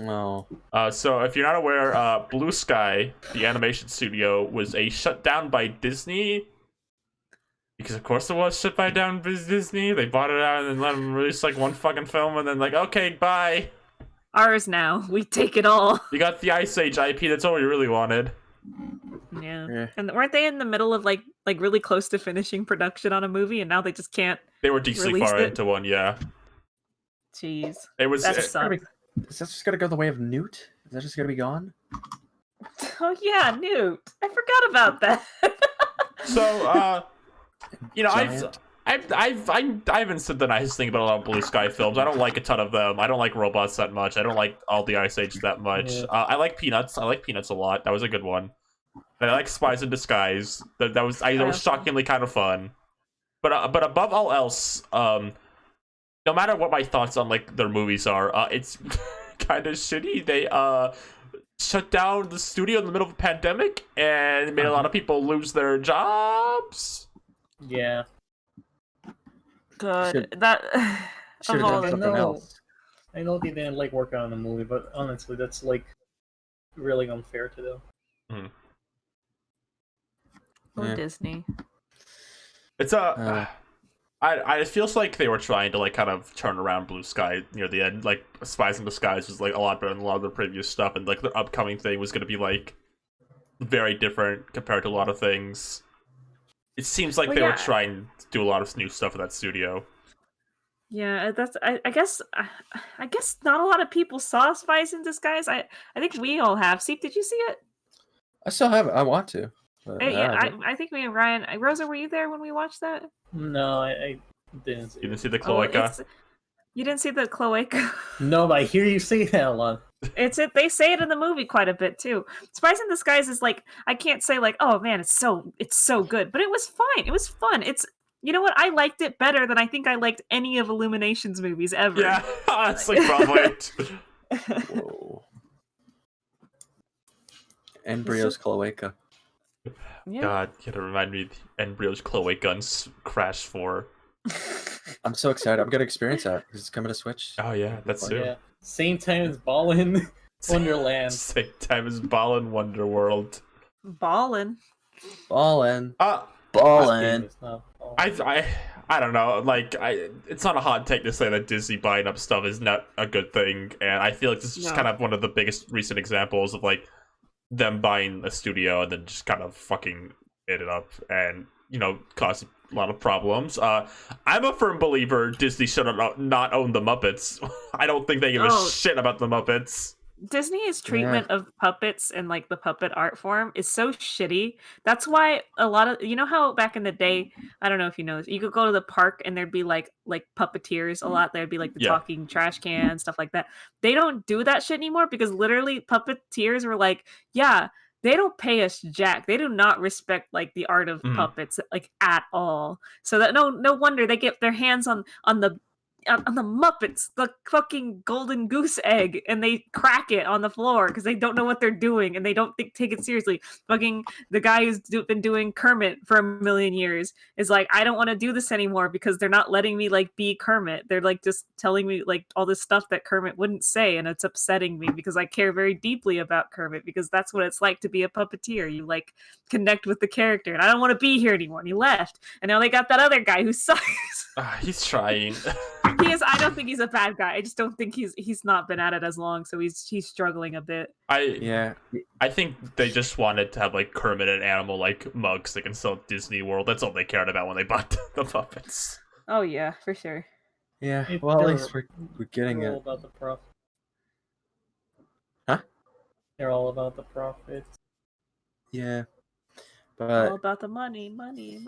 Oh. So if you're not aware, Blue Sky, the animation studio, was shut down by Disney. Because of course it was shut down by Disney. They bought it out and then let them release like one fucking film and then like, okay, bye. Ours now. We take it all. You got the Ice Age IP. That's all we really wanted. Yeah. Yeah. And weren't they in the middle of like really close to finishing production on a movie, and now they just can't? They were decently Released far it? into one, yeah. Jeez. It was. That it- sucks. Is that just gonna go the way of Newt? Is that just gonna be gone? Oh yeah, Newt. I forgot about that. so, you know, Giant. I haven't said the nicest thing about a lot of Blue Sky films. I don't like a ton of them. I don't like robots that much. I don't like all the Ice Age that much. Yeah. I like Peanuts. I like Peanuts a lot. That was a good one. And I like Spies in Disguise. That was also. shockingly kind of fun. But above all else, no matter what my thoughts on like their movies are, it's kind of shitty. They shut down the studio in the middle of a pandemic and made a lot of people lose their jobs. Yeah. Good. Should- That. Should have of all done the- something know. else. I know they didn't like work on the movie, but honestly, that's like really unfair to them. Oh, Yeah. Disney. It's it feels like they were trying to like kind of turn around Blue Sky near the end. Like Spies in Disguise was like a lot better than a lot of their previous stuff, and like their upcoming thing was going to be like very different compared to a lot of things. It seems like Well, they were yeah. trying to do a lot of new stuff with that studio. Yeah, that's. I guess. I guess not a lot of people saw Spies in Disguise. I think we all have. Seep, did you see it? I still have it. I want to. But I Yeah, haven't. I think me and Ryan. Rosa, were you there when we watched that? No, I didn't see You didn't it. see the Oh, cloaca? you didn't see the cloaca. No, but I hear you say that a lot. It's it. They say it in the movie quite a bit too. Spies in Disguise is like, I can't say like, oh man, it's so good, but it was fine. It was fun. It's, you know what? I liked it better than I think I liked any of Illumination's movies ever. Yeah, honestly, probably. Whoa. Embryo's cloaca. Yeah. God, you gotta remind me the Embryo's cloaca Crash 4. I'm so excited. I'm gonna experience that because it's coming to Switch. Oh yeah, that's soon. Yeah, same time as Ballin' Wonderland. Same time as Ballin' Wonderworld. Ballin'. Ballin'. Uh, Ballin'. I don't know. Like, it's not a hot take to say that Disney buying up stuff is not a good thing, and I feel like this is just No. kind of one of the biggest recent examples of like them buying a studio and then just kind of fucking it up and, you know, causing a lot of problems. I'm a firm believer Disney should not own the Muppets. I don't think they give a Oh. shit about the Muppets. Disney's treatment of puppets and like the puppet art form is so shitty. That's why a lot of, you know how back in the day, I don't know if you know this, you could go to the park and there'd be like puppeteers a lot. There'd be like the Yeah. talking trash can, stuff like that. They don't do that shit anymore because literally puppeteers were like, yeah, they don't pay us jack. They do not respect like the art of puppets like at all. So that no wonder they get their hands on the Muppets, the fucking golden goose egg, and they crack it on the floor because they don't know what they're doing and they don't take it seriously. Fucking the guy who's been doing Kermit for a million years is like, I don't want to do this anymore because they're not letting me like be Kermit. They're like just telling me like all this stuff that Kermit wouldn't say, and it's upsetting me because I care very deeply about Kermit because that's what it's like to be a puppeteer. You like connect with the character, and I don't want to be here anymore. And he left, and now they got that other guy who sucks. He's trying. He is. I don't think he's a bad guy. I just don't think he's not been at it as long, so he's struggling a bit. Yeah. I think they just wanted to have like Kermit and animal like mugs they can sell at Disney World. That's all they cared about when they bought the puppets. Oh yeah, for sure. Yeah. If Well, at they're- least we're getting They're all it. about the profit. Huh? They're all about the profits. Yeah. All But about the money.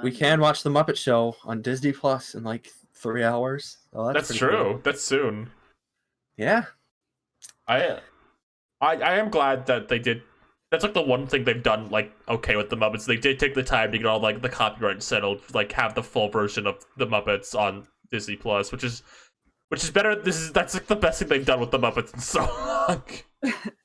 we can watch the Muppet Show on Disney Plus in like 3 hours. Oh, That's pretty true. cool. That's soon. Yeah. I am glad that they did. That's like the one thing they've done like okay with the Muppets. They did take the time to get all like the copyright settled, like have the full version of the Muppets on Disney Plus, which is better. That's like the best thing they've done with the Muppets in so long.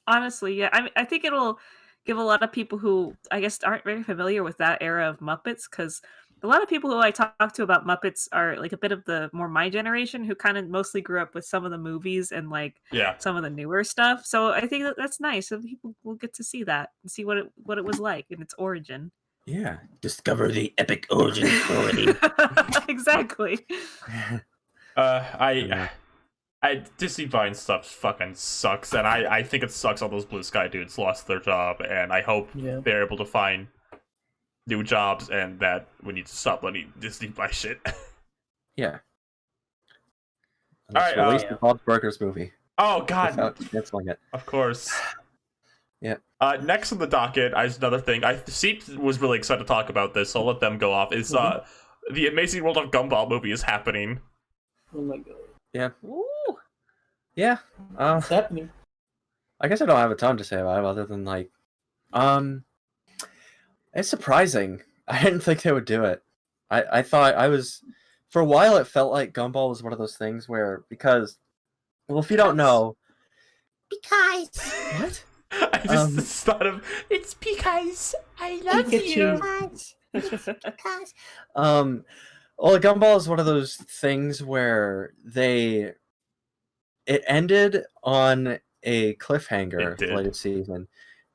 Honestly, yeah. I think it'll give a lot of people who I guess aren't very familiar with that era of Muppets, because a lot of people who I talk to about Muppets are like a bit of the more my generation who kind of mostly grew up with some of the movies and like Yeah. some of the newer stuff. So I think that's nice. So people will get to see that and see what it was like in its origin. Yeah. Discover the epic origin story. Exactly. Disney buying stuff fucking sucks, and I think it sucks all those Blue Sky dudes lost their job, and I hope they're able to find new jobs and that we need to stop letting Disney buy shit. Yeah. All right, Release the Bob's Burgers movie Oh god, without canceling it. of course. Yeah. Next on the docket is another thing. Seep was really excited to talk about this, so I'll let them go off. Is the Amazing World of Gumball movie is happening. Oh my god. Yeah. Ooh. Yeah. What's happening? I guess I don't have a ton to say about it other than like, it's surprising. I didn't think they would do it. I thought for a while it felt like Gumball was one of those things where, because, well, if you don't know, Because what? I just thought of it's because I love you. because Well, Gumball is one of those things where it ended on a cliffhanger It did. the latest season,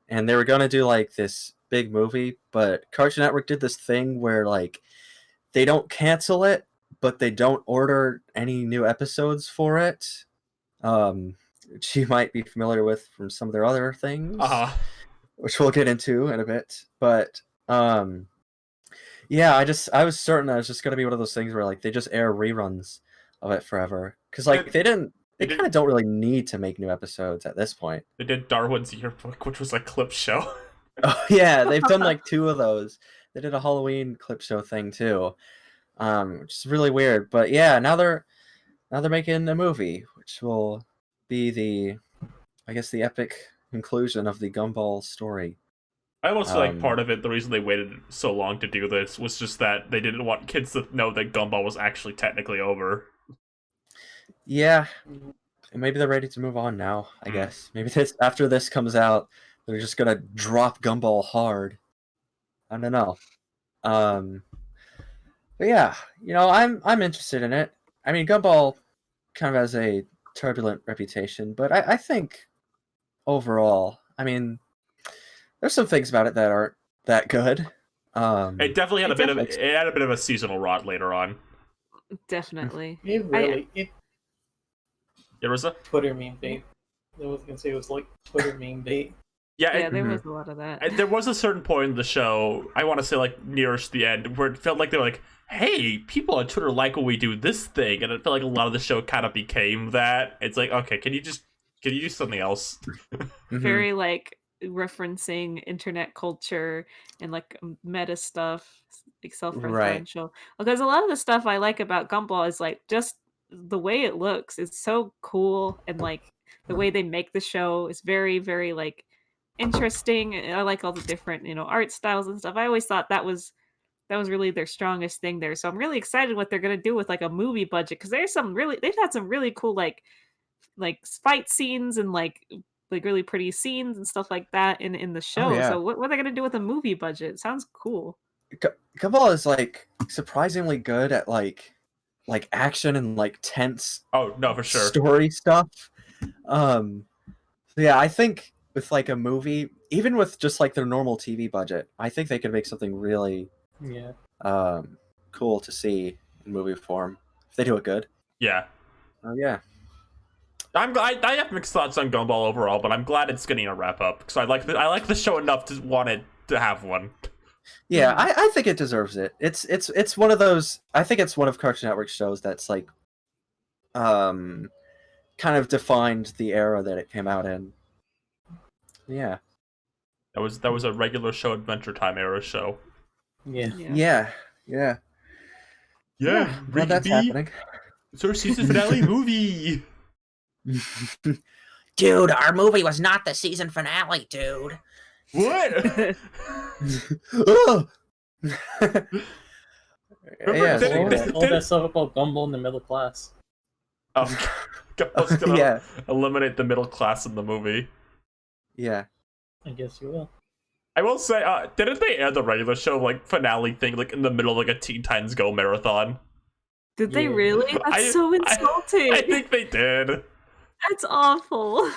and they were gonna do like this big movie, but Cartoon Network did this thing where like they don't cancel it, but they don't order any new episodes for it. Which you might be familiar with from some of their other things, which we'll get into in a bit. But yeah, I was certain that it was just gonna be one of those things where like they just air reruns of it forever. Because like they kind of don't really need to make new episodes at this point. They did Darwin's Yearbook, which was a clip show. Oh yeah, they've done like 2 of those. They did a Halloween clip show thing too, which is really weird. But yeah, now they're making a movie, which will be I guess the epic conclusion of the Gumball story. I almost feel like part of it, the reason they waited so long to do this was just that they didn't want kids to know that Gumball was actually technically over. Yeah, and maybe they're ready to move on now, I guess. Maybe after this comes out, they're just gonna drop Gumball hard. I don't know. But yeah, I'm interested in it. I mean, Gumball kind of has a turbulent reputation, but I think overall, I mean, there's some things about it that aren't that good. It definitely had a bit of a seasonal rot later on. Definitely. There was a Twitter meme bait. I was gonna say it was like Twitter meme bait. Yeah, there was a lot of that. And there was a certain point in the show, I want to say like nearest the end, where it felt like they were like, hey, people on Twitter like when we do this thing, and it felt like a lot of the show kind of became that. It's like, okay, can you do something else? Very like referencing internet culture and like meta stuff, like self-referential. Because a lot of the stuff I like about Gumball is like just the way it looks. It's so cool, and like the way they make the show is very, very like interesting. I like all the different art styles and stuff. I always thought that was really their strongest thing there. So I'm really excited what they're gonna do with like a movie budget, because they've had some really cool like fight scenes and like really pretty scenes and stuff like that in the show. yeah. So what are they gonna do with a movie budget? It sounds cool. Gumball is like surprisingly good at like action and like tense Oh no, for sure. story stuff. Yeah, I think with like a movie, even with just like their normal TV budget, I think they could make something really cool to see in movie form if they do it good. Yeah. Yeah. I have mixed thoughts on Gumball overall, but I'm glad it's getting a wrap up because I like the show enough to want it to have one. Yeah, I think it deserves it. It's one of those. I think it's one of Cartoon Network's shows that's like, kind of defined the era that it came out in. Yeah. That was a regular show, Adventure Time era show. Yeah. Yeah. Well, that's happening. It's our season finale movie. Dude, our movie was not the season finale, dude. What? Oh! All that stuff about Gumball in the middle class. Gumball's gonna eliminate the middle class in the movie. Yeah. I guess you will. I will say, didn't they air the regular show like finale thing like in the middle of like a Teen Titans Go marathon? Did they really? That's so insulting. I think they did. That's awful.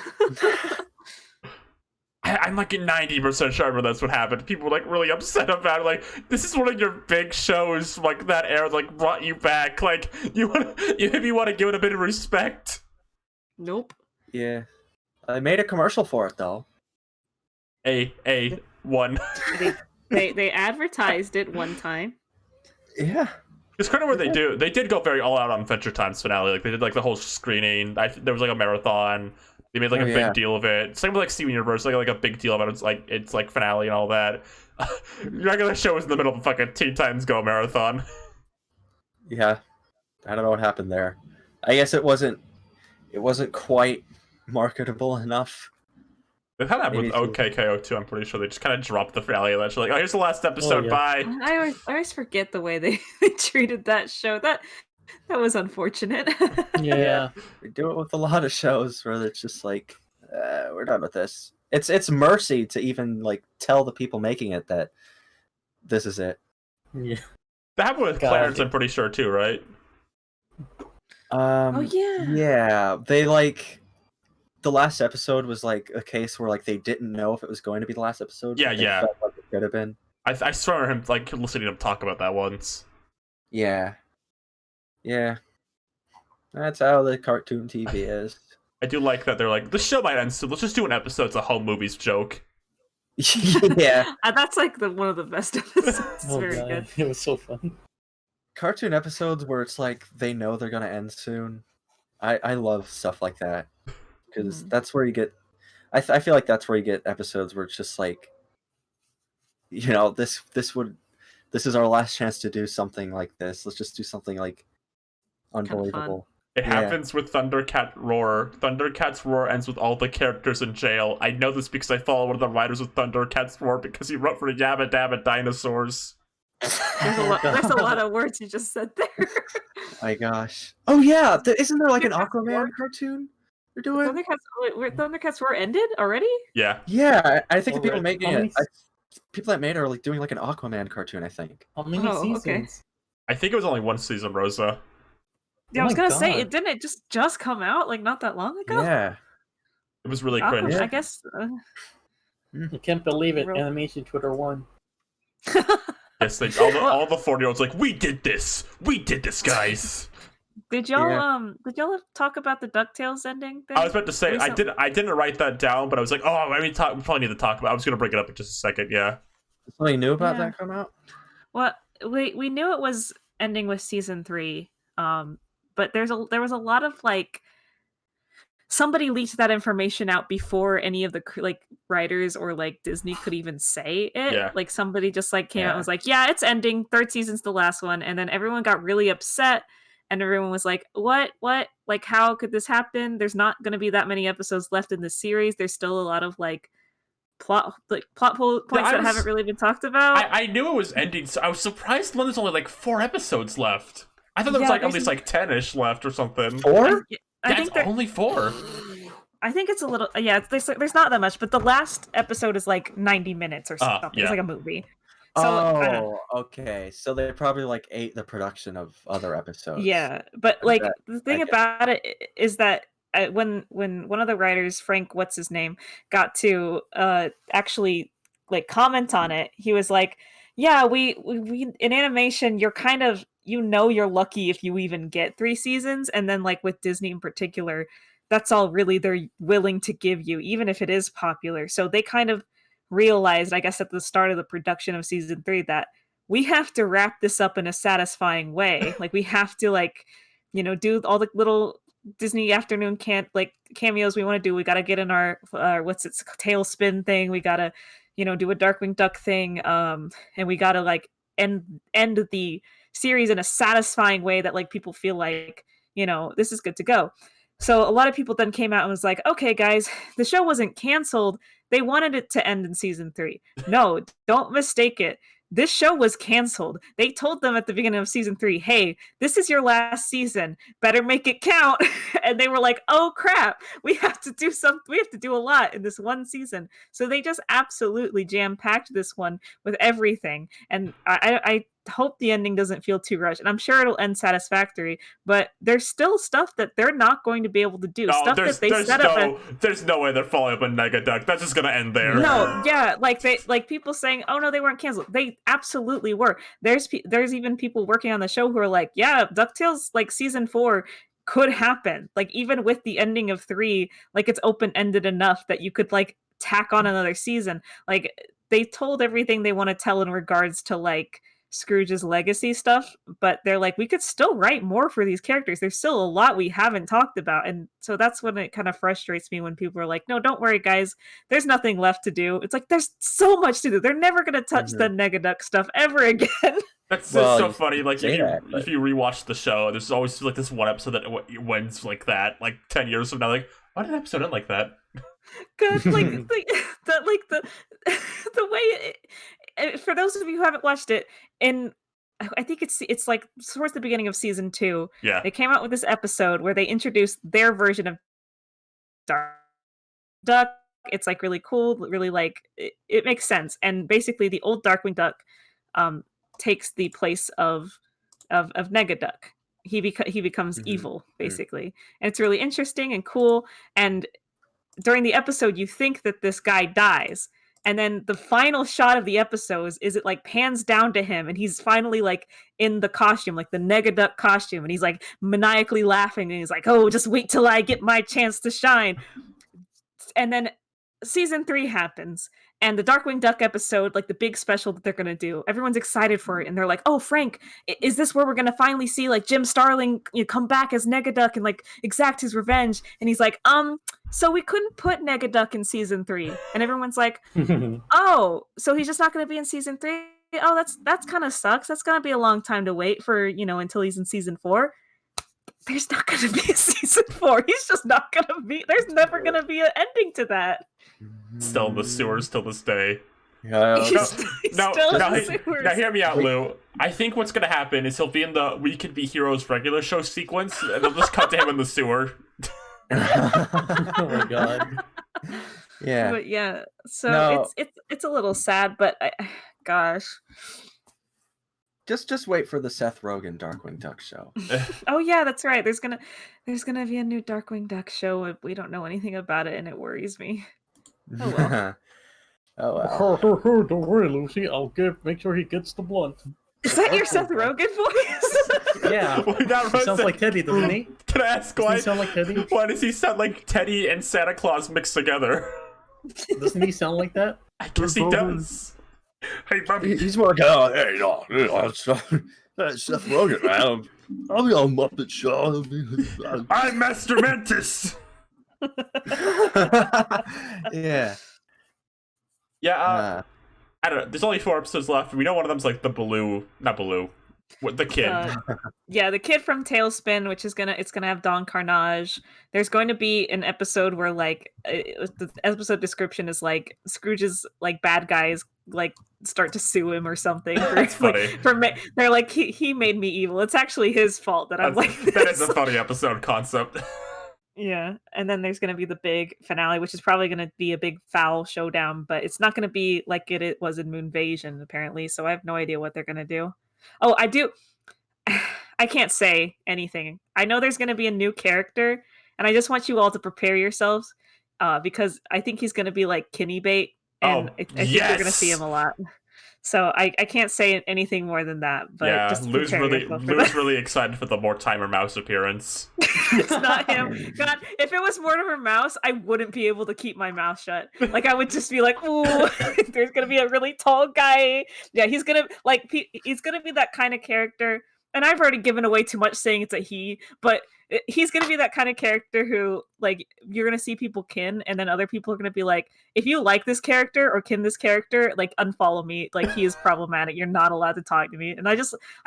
I'm like 90% sure that's what happened. People were like really upset about it. Like, this is one of your big shows, like that era, like brought you back. Like, you maybe want to give it a bit of respect. Nope. Yeah. They made a commercial for it though. One. They advertised it one time. Yeah. It's kind of where they did go very all out on Adventure Time's finale. Like they did like the whole screening. There was like a marathon. They made like a big deal of it. Same with like Steven Universe, like a big deal about it. It's like finale and all that. Your regular show was in the middle of a fucking Teen Titans Go marathon. Yeah. I don't know what happened there. I guess it wasn't quite marketable enough. They've had that with OKKO too. I'm pretty sure they just kind of dropped the finale and they're like, "Oh, here's the last episode. Bye." I always forget the way they treated that show. That was unfortunate. Yeah, we do it with a lot of shows where it's just like, we're done with this. It's mercy to even like tell the people making it that this is it. Yeah, that happened with Clarence. I'm pretty sure too, right? Oh yeah. Yeah, they like. The last episode was like a case where like they didn't know if it was going to be the last episode. Yeah. Felt like it could have been. I saw him like listening to him talk about that once. Yeah. That's how the cartoon TV is. I do like that they're like, the show might end soon. Let's just do an episode. It's a home movies joke. Yeah. That's like one of the best episodes. It's very good. It was so fun. cartoon episodes where it's like they know they're gonna end soon. I love stuff like that because that's where you get. I feel like that's where you get episodes where it's just like, this is our last chance to do something like this. Let's just do something like unbelievable. It happens with Thundercat Roar. Thundercats Roar ends with all the characters in jail. I know this because I follow one of the writers of Thundercats Roar because he wrote for Yabba Dabba Dinosaurs. There's a lot of words you just said there. My gosh. Oh yeah, isn't there like an Aquaman cartoon they're doing? Thundercats Roar ended already? Yeah. Yeah, I think the people Already. making it, people that made it are like doing like an Aquaman cartoon. I think. How many seasons? Okay. I think it was only one season, Rosa. Yeah, Oh I was my gonna say, God. didn't it just come out like not that long ago? Yeah. It was really Aquaman, cringe. I guess. I can't believe it. Real- Animation Twitter won. Yes, all the 40-year-olds like, we did this, guys. Did y'all talk about the DuckTales ending thing? I was about to say recently? I didn't write that down, but I was like, we probably need to talk about. I was gonna bring it up in just a second. Yeah. Something new about Yeah. that come out? Well, we knew it was ending with season 3, but there was a lot of like somebody leaked that information out before any of the writers or like Disney could even say it. Yeah. Like somebody just like came out and was like, yeah, it's ending. 3rd season's the last one, and then everyone got really upset. And everyone was like, what? Like, how could this happen? There's not going to be that many episodes left in the series. There's still a lot of like plot points that haven't really been talked about. I knew it was ending, so I was surprised when there's only like 4 episodes left. I thought there was like at least like 10-ish left or something. 4? I think only 4. I think it's a little there's not that much, but the last episode is like 90 minutes or something. Yeah. It's like a movie. So, okay. So they probably like ate the production of other episodes. yeah, but like the thing about it is that when one of the writers, Frank, what's his name, got to actually like comment on it, he was like, yeah, we in animation, you're kind of, you're lucky if you even get 3 seasons, and then like with Disney in particular, that's all really they're willing to give you, even if it is popular. So they kind of realized, I guess, at the start of the production of season 3 that we have to wrap this up in a satisfying way. Like we have to do all the little Disney afternoon cameos we want to do. We got to get in our tailspin thing. We got to do a Darkwing Duck thing, and we got to like end the series in a satisfying way that like people feel like this is good to go. So a lot of people then came out and was like, okay guys, the show wasn't canceled, they wanted it to end in season 3. No, don't mistake it. This show was canceled. They told them at the beginning of season 3, hey, this is your last season. Better make it count. And they were like, oh crap, we have to do a lot in this one season. So they just absolutely jam-packed this one with everything. And I hope the ending doesn't feel too rushed. And I'm sure it'll end satisfactory, but there's still stuff that they're not going to be able to do. Stuff that they set up. There's no way they're following up on Negaduck. That's just gonna end there. No, yeah, like people saying, "Oh no, they weren't canceled." They absolutely were. There's even people working on the show who are like, "Yeah, DuckTales like season 4 could happen. Like even with the ending of 3, like it's open-ended enough that you could like tack on another season." Like they told everything they want to tell in regards to like Scrooge's legacy stuff, but they're like, we could still write more for these characters. There's still a lot we haven't talked about. And so that's when it kind of frustrates me when people are like, no, don't worry guys, there's nothing left to do. It's like there's so much to do. They're never going to touch the Negaduck stuff ever again. That's so funny. Like if you rewatch the show, there's always like this one episode that ends like that, like 10 years from now. Like, why did an episode end like that? Good, like the way for those of you who haven't watched it, I think it's like towards the beginning of season 2. Yeah, they came out with this episode where they introduced their version of Duck. It's like really cool, really like it makes sense. And basically, the old Darkwing Duck takes the place of Negaduck. He becomes evil basically, and it's really interesting and cool. And during the episode, you think that this guy dies. And then the final shot of the episode is it like pans down to him and he's finally like in the costume, like the Negaduck costume. And he's like maniacally laughing and he's like, oh, just wait till I get my chance to shine. And then season 3 happens, and the Darkwing Duck episode, like the big special that they're gonna do, everyone's excited for it, and they're like, "Oh, Frank, is this where we're gonna finally see like Jim Starlin come back as Negaduck and like exact his revenge?" And he's like, so we couldn't put Negaduck in season 3," and everyone's like, "Oh, so he's just not gonna be in season 3? Oh, that's kind of sucks. That's gonna be a long time to wait for until he's in season 4." There's not gonna be a season 4. He's just not gonna be. There's never gonna be an ending to that. Still in the sewers till this day. Yeah. He's No, still in now, the sewers. now hear me out, Lou. I think what's gonna happen is he'll be in the We Could Be Heroes regular show sequence, and they'll just cut to him in the sewer. Oh my god. Yeah. But yeah, so No. it's a little sad, but gosh. Just wait for the Seth Rogen Darkwing Duck show. Oh yeah, that's right. There's gonna be a new Darkwing Duck show, and we don't know anything about it, and it worries me. Oh well. Oh well. Don't worry, Lucy. Make sure he gets the blunt. Is that your Seth Rogen voice? Yeah. Wait, that He sounds like Teddy, doesn't he? Can I ask Doesn't why? he sound like Teddy? Why does he sound like Teddy and Santa Claus mixed together? Doesn't he sound like that? I guess he does. Hey, Bobby. He's more like, hey, no, that's Seth Rogen, man. I'll be on Muppet Show. I'm Master Mantis. Yeah. Yeah. I don't know. There's only 4 episodes left. We know one of them's like the kid. Yeah, the kid from Tailspin, which is gonna have Don Carnage. There's going to be an episode where like the episode description is like Scrooge's like bad guys like start to sue him or something. That's funny. They're like he made me evil. It's actually his fault that I'm like this. That is a funny episode concept. Yeah, and then there's going to be the big finale, which is probably going to be a big foul showdown, but it's not going to be like it was in Moonvasion, apparently, so I have no idea what they're going to do. Oh, I do. I can't say anything. I know there's going to be a new character, and I just want you all to prepare yourselves, because I think he's going to be like Kinney bait, and I think you're going to see him a lot. So I can't say anything more than that. But yeah, just Lou's prepare really excited for the Mortimer Mouse appearance. It's not him. God, if it was Mortimer Mouse, I wouldn't be able to keep my mouth shut. Like I would just be like, "Ooh, there's gonna be a really tall guy." Yeah, he's gonna be that kind of character. And I've already given away too much saying it's a he, but he's gonna be that kind of character who, like, you're gonna see people kin, and then other people are gonna be like, if you like this character or kin this character, like, unfollow me. Like, he is problematic. You're not allowed to talk to me. And I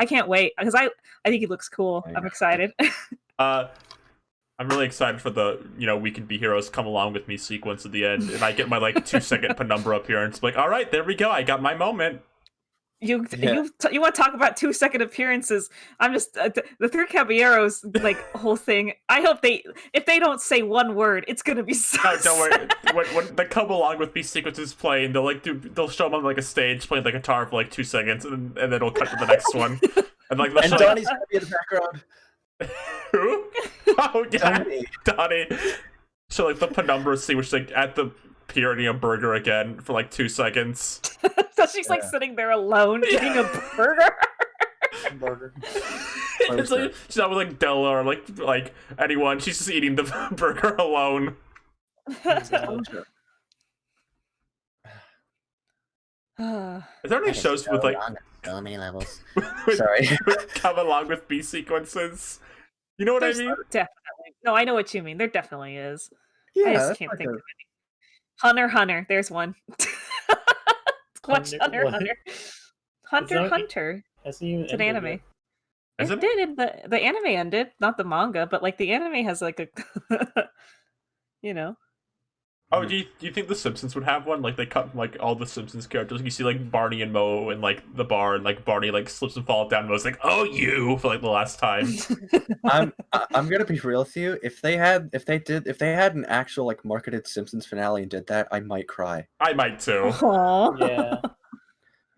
can't wait because I think he looks cool. I'm excited. I'm really excited for the We Can Be Heroes Come Along With Me sequence at the end, and I get my like 2-second penumbra appearance. Like, all right, there we go. I got my moment. You want to talk about 2-second appearances? I'm just the Three Caballeros like whole thing. I hope if they don't say one word, it's gonna be so. No, don't worry. When the Come Along With Me sequence is playing, they'll show them on like a stage playing the guitar for like 2 seconds, and then it'll cut to the next one. And like Donnie's gonna be in the background. Who? Oh yeah, Donnie. So like the penumbra scene, which is like at the Pyrenean burger again for like 2 seconds. So she's like sitting there alone eating a burger. It's like, she's not with like Della or like anyone. She's just eating the burger alone. Is there any shows with like so many levels? with Come Along With Me sequences? You know what I mean? Definitely. No, I know what you mean. There definitely is. Yeah, I just can't think of any. Hunter. There's one. Watch Hunter. Hunter. It's an anime. It did. The anime ended, not the manga, but like the anime has like a, Oh, do you think the Simpsons would have one? Like they cut like all the Simpsons characters. You see like Barney and Moe in like the bar, and like Barney like slips and falls down. Moe's like, "Oh, you!" for like the last time. I'm gonna be real with you. If they had an actual like marketed Simpsons finale and did that, I might cry. I might too. Aww. Yeah.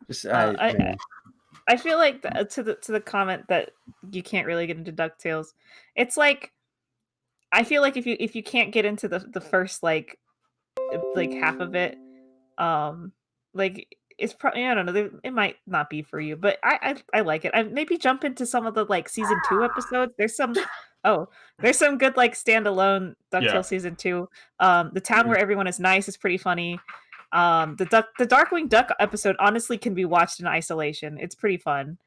Just I feel like to the comment that you can't really get into DuckTales, it's like I feel like if you can't get into the first like half of it, like it's probably, I don't know, it might not be for you, but I like it. I maybe jump into some of the like season 2 episodes. There's some Oh, there's some good like standalone DuckTales season 2. The town where everyone is nice is pretty funny. The Darkwing Duck episode honestly can be watched in isolation. It's pretty fun.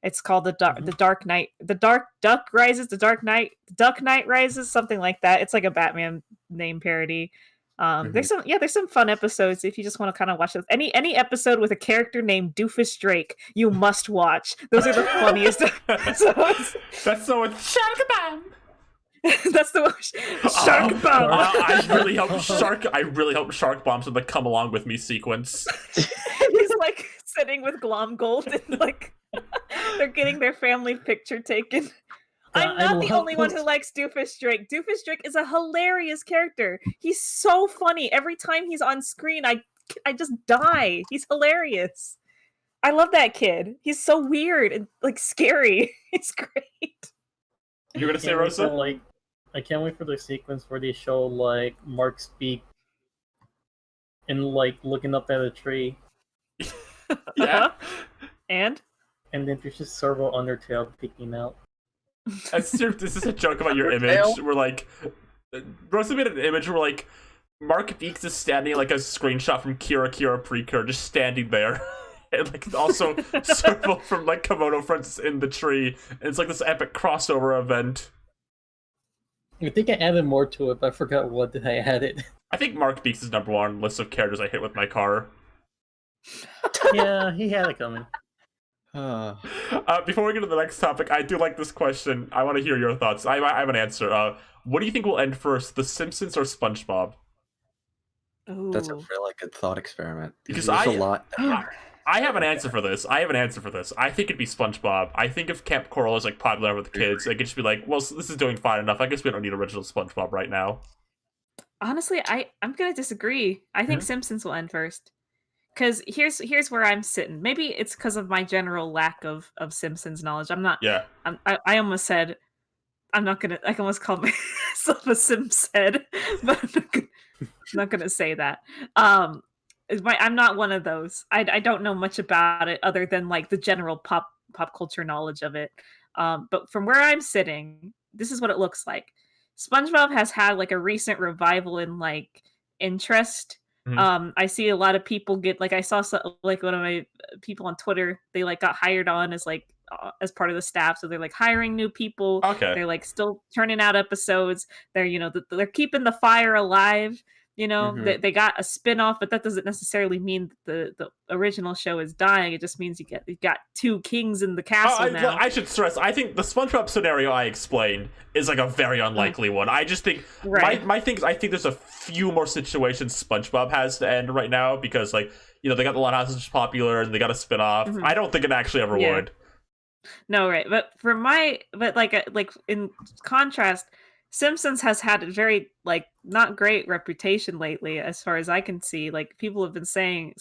It's called the Dark Knight, the Dark Duck Rises, the Dark Knight, Duck Knight Rises, something like that. It's like a Batman name parody. There's some fun episodes if you just want to kind of watch those. Any episode with a character named Doofus Drake, you must watch. Those are the funniest episodes. That's so Shark Bomb. That's the one. Shark Bomb. I really hope Shark Bomb's in the "Come Along with Me" sequence. He's like sitting with Glomgold and like they're getting their family picture taken. I'm not the only one who likes Doofus Drake. Doofus Drake is a hilarious character. He's so funny. Every time he's on screen, I just die. He's hilarious. I love that kid. He's so weird and like scary. He's great. You're gonna say Rosa? I can't wait for the sequence where they show like Mark speak and like looking up at a tree. Yeah. And then there's just Servo Undertale peeking out. This is a joke about your image. We're like, Rosa made an image where like Mark Beeks is standing like a screenshot from Kira Precure, just standing there. And like also Servo from like Komodo Friends in the tree. And it's like this epic crossover event. I think I added more to it, but I forgot what did I added. I think Mark Beeks is number 1 on the list of characters I hit with my car. Yeah, he had it coming. Before we get to the next topic, I do like this question. I want to hear your thoughts. I have an answer. What do you think will end first, The Simpsons or SpongeBob? Ooh. That's a really good thought experiment. Because there's a lot. I have an answer for this. I think it'd be SpongeBob. I think if Camp Coral is like popular with the kids, they could just be like, well, this is doing fine enough. I guess we don't need original SpongeBob right now. Honestly, I'm gonna disagree. I think Simpsons will end first. Because here's where I'm sitting. Maybe it's because of my general lack of Simpsons knowledge. I'm not. Yeah. I almost said I'm not gonna. I almost called myself a Sims head, but I'm not gonna say that. I'm not one of those. I don't know much about it other than like the general pop culture knowledge of it. But from where I'm sitting, this is what it looks like. SpongeBob has had like a recent revival in like interest. I see a lot of people get like I saw like one of my people on Twitter, they like got hired on as like as part of the staff, so they're like hiring new people. Okay. They're like still turning out episodes. They're they're keeping the fire alive. They got a spin-off, but that doesn't necessarily mean that the original show is dying. It just means you got 2 kings in the castle now. I should stress, I think the SpongeBob scenario I explained is like a very unlikely one. I just think my thing is I think there's a few more situations SpongeBob has to end right now because like they got the Lighthouse is popular and they got a spin-off. I don't think it actually ever would. No, right. But like in contrast, Simpsons has had a very like not great reputation lately, as far as I can see. Like people have been saying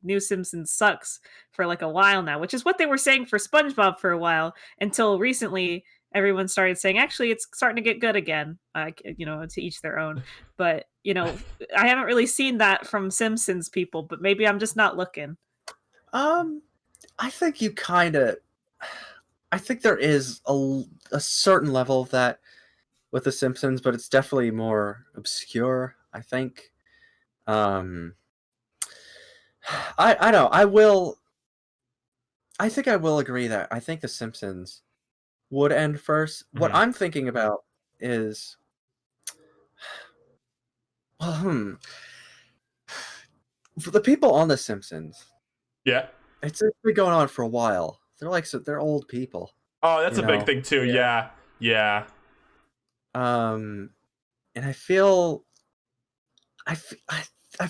New Simpsons sucks for like a while now, which is what they were saying for SpongeBob for a while until recently. Everyone started saying actually it's starting to get good again. To each their own. But I haven't really seen that from Simpsons people. But maybe I'm just not looking. I think you kind of. I think there is a certain level of that with The Simpsons, but it's definitely more obscure, I think. I know. I think I will agree that I think The Simpsons would end first. What I'm thinking about is for the people on The Simpsons. Yeah. It's been going on for a while. They're old people. Oh, that's a big thing too. Yeah. And I feel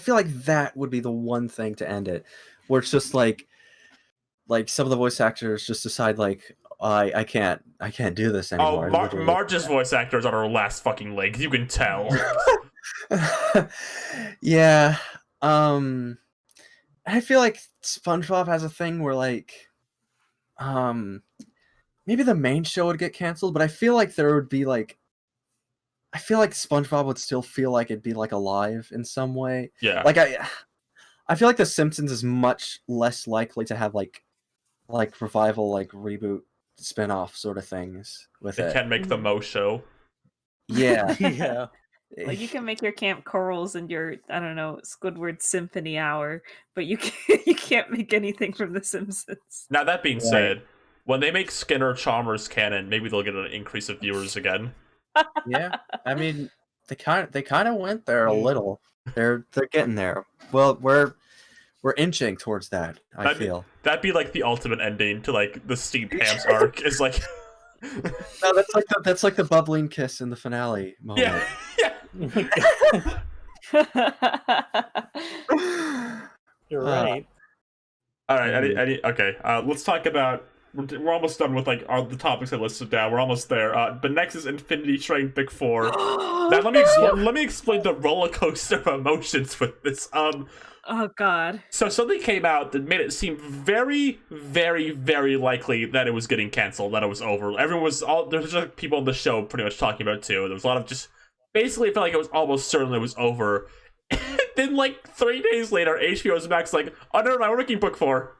like that would be the one thing to end it, where it's just like some of the voice actors just decide like I can't do this anymore. Marge's voice actor is on her last fucking legs. You can tell. Yeah. I feel like SpongeBob has a thing where like maybe the main show would get canceled, but I feel like there would be like SpongeBob would still feel like it'd be like alive in some way. Yeah. Like I feel like The Simpsons is much less likely to have like revival, like reboot spin-off sort of things with They it. can make the Mo show. Yeah. Yeah. Like you can make your Camp Corals and your, I don't know, Squidward Symphony Hour, but you can't make anything from The Simpsons. Now that being Right. said, when they make Skinner Chalmers canon, maybe they'll get an increase of viewers again. Yeah. I mean, they kind of went there a little. They're getting there. Well, we're inching towards that, I feel. That'd be like the ultimate ending to like the Steve Pam's arc. Is like No, that's like the bubbling kiss in the finale moment. yeah. You're right. All right, okay. Let's talk about. We're almost done with like the topics I listed down. We're almost there. But next is Infinity Train Big Four. Now let me explain the roller coaster of emotions with this. Oh God. So something came out that made it seem very, very, very likely that it was getting canceled, that it was over. There's just people on the show pretty much talking about it too. There was a lot of just basically it felt like it was almost certain it was over. And then like 3 days later, HBO's Max like, oh no, we're making book 4.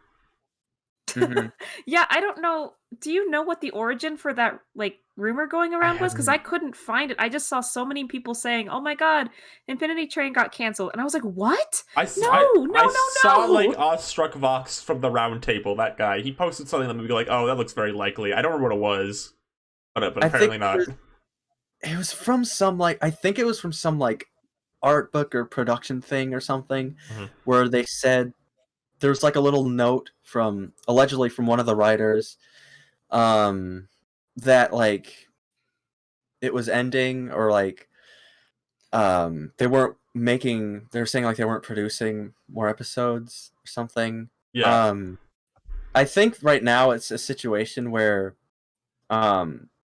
Mhm. Yeah, I don't know. Do you know what the origin for that like rumor going around was? Because I couldn't find it. I just saw so many people saying, "Oh my God, Infinity Train got canceled," and I was like, "What? I saw like Awestruck Vox from the round table. That guy, he posted something that made me like, "Oh, that looks very likely." I don't remember what it was, but apparently not. It was from some I think it was from some art book or production thing or something, where they said there's like a little note allegedly from one of the writers, that like it was ending or they weren't making. They were saying like they weren't producing more episodes or something. Yeah. I think right now it's a situation where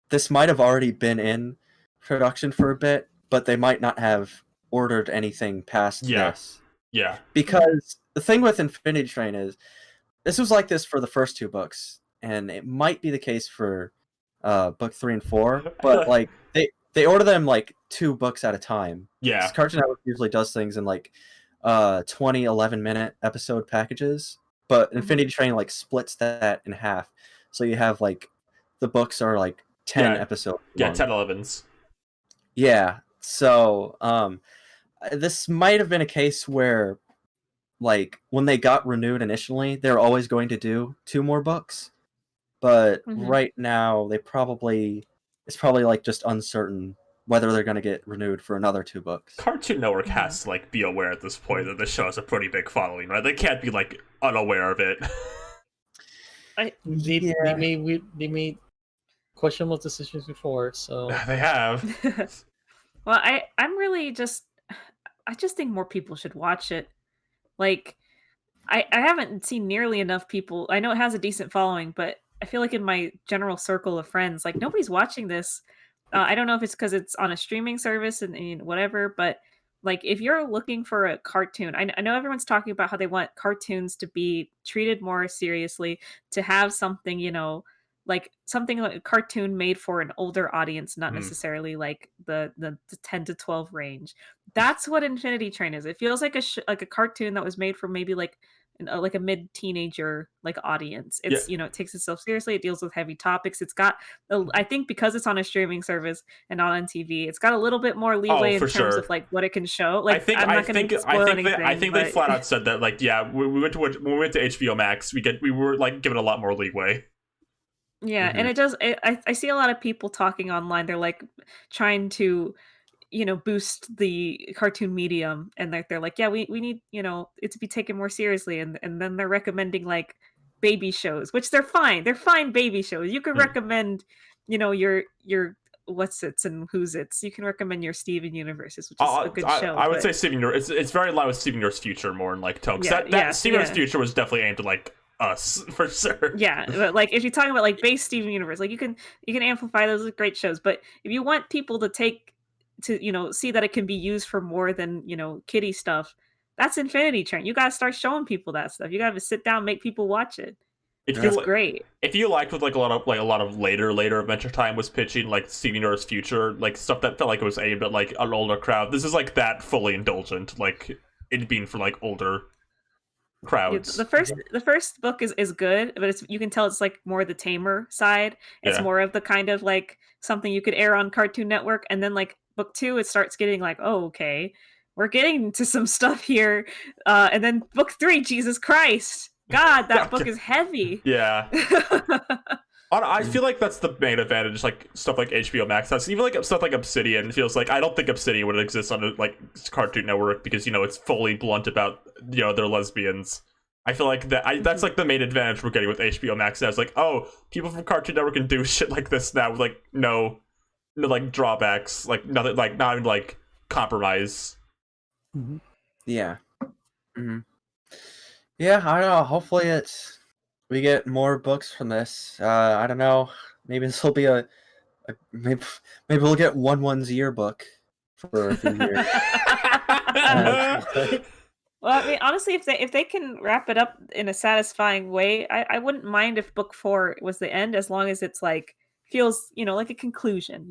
this might have already been in production for a bit, but they might not have ordered anything past this. Yeah. Because the thing with Infinity Train is this was like this for the first 2 books, and it might be the case for book 3 and 4, but like they order them like 2 books at a time. Yeah. Cartoon Network usually does things in like 20 11-minute episode packages, but Infinity Train like splits that in half. So you have like the books are like 10 episodes long. 10 11s. Yeah. So this might have been a case where like when they got renewed initially, they're always going to do 2 more books. But right now it's probably like just uncertain whether they're going to get renewed for another 2 books. Cartoon Network has to like be aware at this point that the show has a pretty big following, right? They can't be like unaware of it. They made questionable decisions before, so They have. Well, I'm really I just think more people should watch it. Like, I haven't seen nearly enough people. I know it has a decent following, but I feel like in my general circle of friends, like nobody's watching this. I don't know if it's because it's on a streaming service and whatever, but like if you're looking for a cartoon, I know everyone's talking about how they want cartoons to be treated more seriously, to have something, like something like a cartoon made for an older audience, not necessarily like the 10 to 12 range. That's what Infinity Train is. It feels like a cartoon that was made for maybe like a mid-teenager like audience. It's it takes itself seriously. It deals with heavy topics. It's got I think because it's on a streaming service and not on TV, it's got a little bit more leeway in terms of like what it can show. Like I think they flat out said that like when we went to HBO Max, we were like given a lot more leeway. Yeah, and it does. I see a lot of people talking online. They're like trying to, boost the cartoon medium, and they're like, yeah, we need it to be taken more seriously, and then they're recommending like baby shows, which they're fine. They're fine baby shows. You could recommend, your what's its and who's its. You can recommend your Steven Universes, which is a good show. I would say Steven Universe. It's very loud with Steven Universe Future more in like tone. Steven Universe Future was definitely aimed at like us for sure. Yeah, but like if you're talking about like base Steven Universe, like you can amplify those great shows, but if you want people to see that it can be used for more than kiddie stuff, that's Infinity Train. You gotta start showing people that stuff. You gotta sit down, make people watch it. It's great. If you liked what like a lot of later Adventure Time was pitching, like Steven Universe Future, like stuff that felt like it was aimed at like an older crowd, this is like that fully indulgent, like it being for like older crowds. The first book is good, but you can tell it's like more the tamer side. It's Yeah. more of the kind of like something you could air on Cartoon Network, and then like book 2, it starts getting like, oh, okay, we're getting to some stuff here, and then book 3, Jesus Christ, God, that book is heavy. Yeah. I feel like that's the main advantage, like stuff like HBO Max has. Even like stuff like Obsidian feels like I don't think Obsidian would exist on like Cartoon Network because it's fully blunt about they're lesbians. I feel like that's like the main advantage we're getting with HBO Max now. It's like, oh, people from Cartoon Network can do shit like this now with like no like drawbacks, like nothing, like not even like compromise. Mm-hmm. Yeah. Mm-hmm. Yeah, I don't know. Hopefully we get more books from this. I don't know. Maybe this will be maybe we'll get 1-1's yearbook for a few years. Well, I mean, honestly, if they can wrap it up in a satisfying way, I wouldn't mind if book 4 was the end, as long as it's like feels like a conclusion.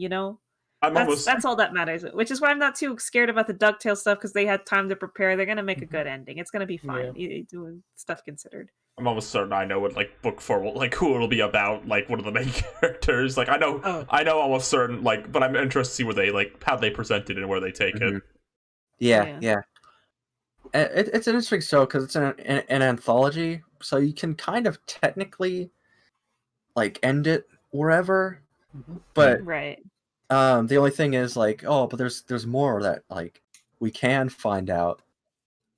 That's all that matters. Which is why I'm not too scared about the DuckTales stuff, because they had time to prepare. They're gonna make a good ending. It's gonna be fine. Doing stuff considered. I'm almost certain I know what like book 4 will, like who it'll be about, like one of the main characters. Like I know almost certain, like, but I'm interested to see where they like how they present it and where they take it. Yeah. It's an interesting show because it's an anthology, so you can kind of technically like end it wherever, but right. The only thing is like, but there's more that like we can find out,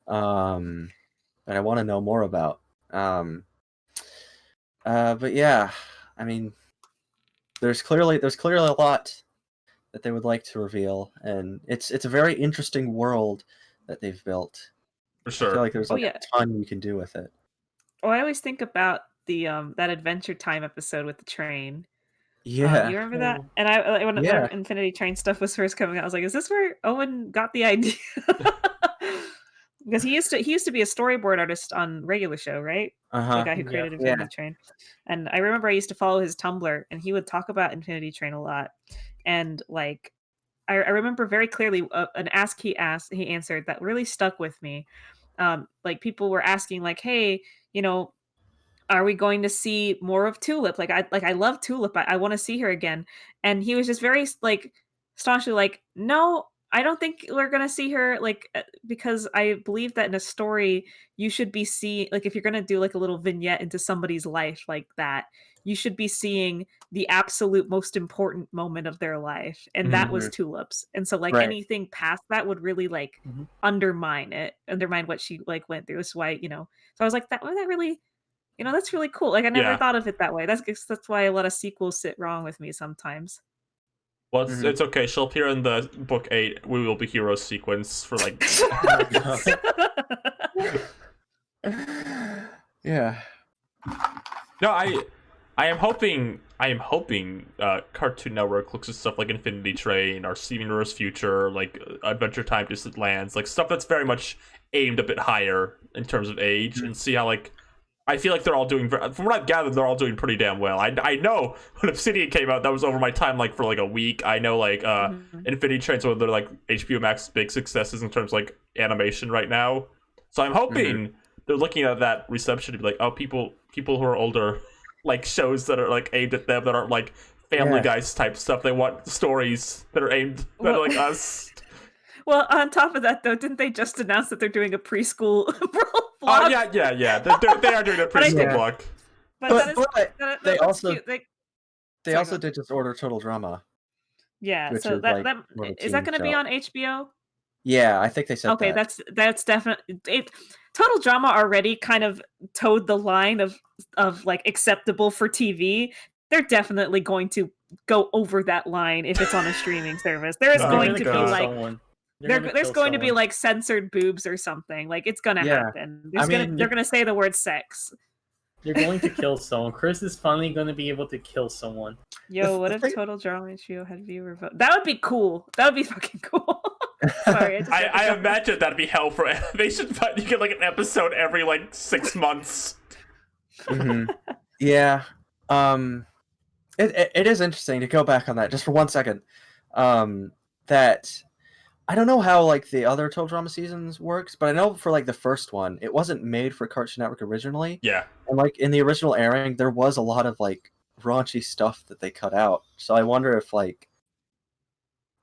that I want to know more about. But yeah, I mean, there's clearly a lot that they would like to reveal, and it's a very interesting world that they've built. For sure. I feel like there's a ton you can do with it. Oh, I always think about the that Adventure Time episode with the train. Yeah. You remember that? And when Infinity Train stuff was first coming out, I was like, is this where Owen got the idea? Because he used to be a storyboard artist on Regular Show, right? The guy who created Infinity Train. And I remember I used to follow his Tumblr, and he would talk about Infinity Train a lot. And like, I remember very clearly an ask he answered that really stuck with me. Like people were asking, like, hey, are we going to see more of Tulip? I love Tulip. I want to see her again. And he was just very like staunchly like, no, I don't think we're going to see her, like, because I believe that in a story you should be seeing, like, if you're going to do like a little vignette into somebody's life like that, you should be seeing the absolute most important moment of their life, and that was Tulip's. And so like anything past that would really like undermine what she like went through. That's why, so I was like, that really, that's really cool. Like I never thought of it that way. That's why a lot of sequels sit wrong with me sometimes. Well, it's okay. She'll appear in the book 8 We Will Be Heroes sequence for like Yeah. No, I am hoping Cartoon Network looks at stuff like Infinity Train or Steven Universe Future, like Adventure Time Distant Lands, like stuff that's very much aimed a bit higher in terms of age, and see how like I feel like they're all doing, from what I've gathered, they're all doing pretty damn well. I know when Obsidian came out, that was over my time like for like a week. I know like Infinity Train's one of their like HBO Max big successes in terms of like animation right now. So I'm hoping they're looking at that reception to be like, oh, people who are older like shows that are like aimed at them, that aren't like Family Guys type stuff. They want stories that are aimed at like us. Well, on top of that, though, didn't they just announce that they're doing a preschool block? Oh, yeah. They are doing a preschool block. But they also did just order Total Drama. Yeah, so that is that going to be on HBO? Yeah, I think they said okay, that. that's definitely it. Total Drama already kind of towed the line of like acceptable for TV. They're definitely going to go over that line if it's on a streaming service. There is going to be like there's going to be like censored boobs or something. Like it's gonna happen. They're gonna say the word sex. You're going to kill someone. Chris is finally going to be able to kill someone. Yo, what if Total Drama HBO had viewer vote? That would be cool. That would be fucking cool. Sorry, I imagine that'd be hell for animation, but you get like an episode every like 6 months. Yeah. It is interesting to go back on that just for 1 second. That I don't know how like the other Total Drama seasons works, but I know for like the first one, it wasn't made for Cartoon Network originally. Yeah. And like in the original airing, there was a lot of like raunchy stuff that they cut out. So I wonder if like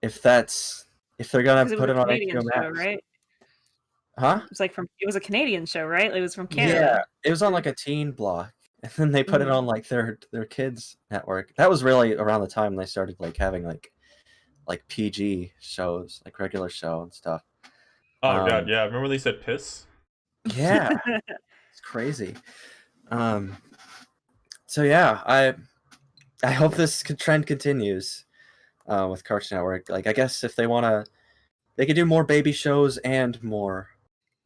if they're gonna Because it was put a it on Canadian HBO show, Max. right? Huh? It was a Canadian show, right? It was from Yeah, Canada. it was on like a teen block, and then they put it Mhm. on like their kids network. That was really around the time they started like having like PG shows, like regular show and stuff. Oh god, yeah. Remember when they said piss? Yeah, it's crazy. So yeah, I hope this trend continues with Cartoon Network. Like, I guess if they wanna, they could do more baby shows and more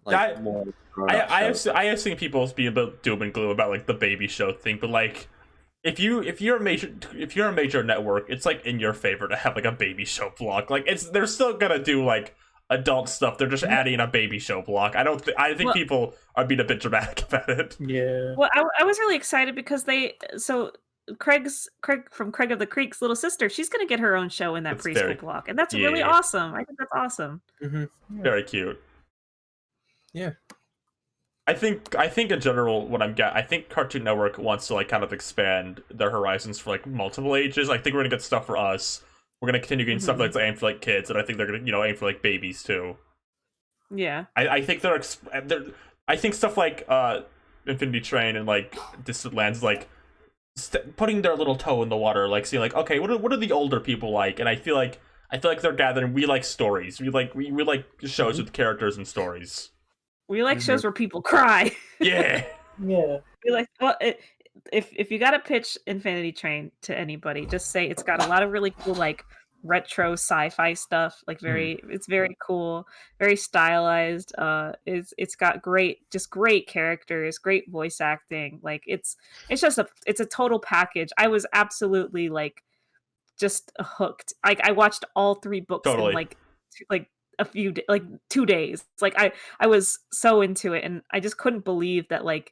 like more grown-up shows. I have seen people be a bit doom and gloom about like the baby show thing, but like if you're a major network, it's like in your favor to have like a baby show block. Like they're still gonna do like adult stuff. They're just adding a baby show block. I think people are being a bit dramatic about it. Yeah. Well, I was really excited because Craig from Craig of the Creek's little sister, she's gonna get her own show in that That's preschool block, and that's really awesome. I think that's awesome. Very cute. Yeah. I think in general I think Cartoon Network wants to like kind of expand their horizons for like multiple ages. I think we're gonna get stuff for us. We're gonna continue getting stuff that's aimed for like kids, and I think they're gonna aim for like babies too. Yeah. I think I think stuff like Infinity Train and like Distant Lands like putting their little toe in the water, like seeing like, okay, what are the older people like? And I feel like they're gathering. We like stories. We like shows with characters and stories. We like shows where people cry. Yeah. Yeah. We like if you gotta pitch Infinity Train to anybody, just say it's got a lot of really cool like retro sci-fi stuff. Like it's very cool, very stylized. It's got great characters, great voice acting. Like it's just a total package. I was absolutely like just hooked. Like I watched all 3 books in like a few like 2 days. Like I was so into it, and I just couldn't believe that like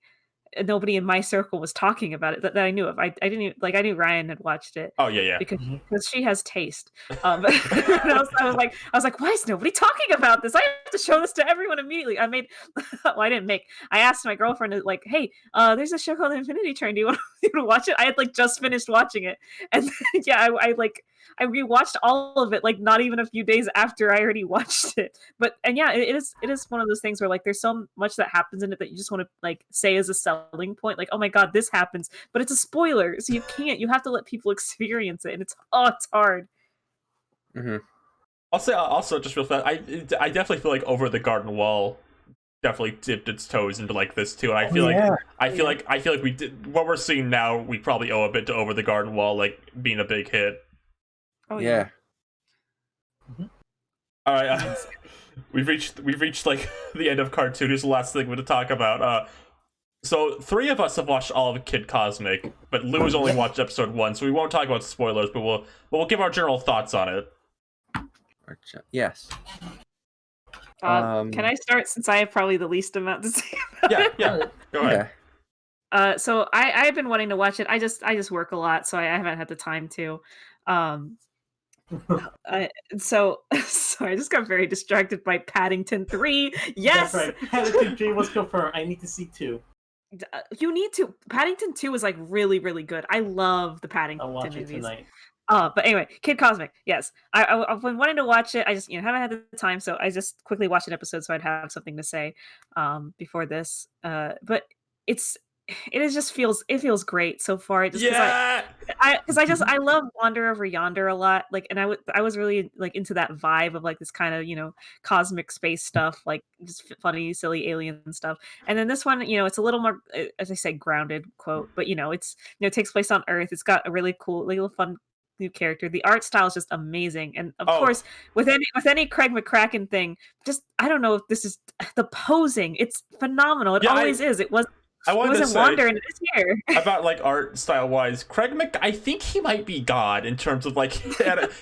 nobody in my circle was talking about it that I knew of. I didn't even, like I knew Ryan had watched it. Oh yeah. Because she has taste. I was like, why is nobody talking about this? I have to show this to everyone immediately. I asked my girlfriend like, hey, there's a show called Infinity Train. Do you want to watch it? I had like just finished watching it, and then, yeah, I rewatched all of it like not even a few days after I already watched it. But yeah, it is one of those things where like there's so much that happens in it that you just want to like say as a selling point, like, oh my god, this happens, but it's a spoiler, so you have to let people experience it, and it's hard. I'll say also just real fast. I definitely feel like Over the Garden Wall definitely dipped its toes into like this too, and I feel like we did what we're seeing now. We probably owe a bit to Over the Garden Wall like being a big hit. Oh yeah. All right, we've reached like the end of cartoon. Here's the last thing we're to talk about. So 3 of us have watched all of Kid Cosmic, but Lou's only watched episode 1, so we won't talk about spoilers, but we'll give our general thoughts on it. Yes. Can I start since I have probably the least amount to say about it? Yeah. Go ahead. So I've been wanting to watch it. I just work a lot, so I haven't had the time to. So I just got very distracted by Paddington 3. Yes, that's right. Paddington 3 was confirmed. I need to see 2. You need to. Paddington 2 is like really, really good. I love the Paddington I'll watch movies. it tonight. But anyway, Kid Cosmic. Yes, I've been wanting to watch it. I just haven't had the time, so I just quickly watched an episode so I'd have something to say before this. But it feels great so far. I love Wander Over Yonder a lot. Like, and I was really like into that vibe of like this kind of cosmic space stuff, like just funny, silly alien stuff. And then this one, it's a little more, as I say, grounded quote, but it takes place on Earth. It's got a really cool, little fun new character. The art style is just amazing, and of course, with any Craig McCracken thing, just I don't know if this is the posing. It's phenomenal. It always is. It was. I wanted to say Wander and it is here. about like art style wise, I think he might be God in terms of like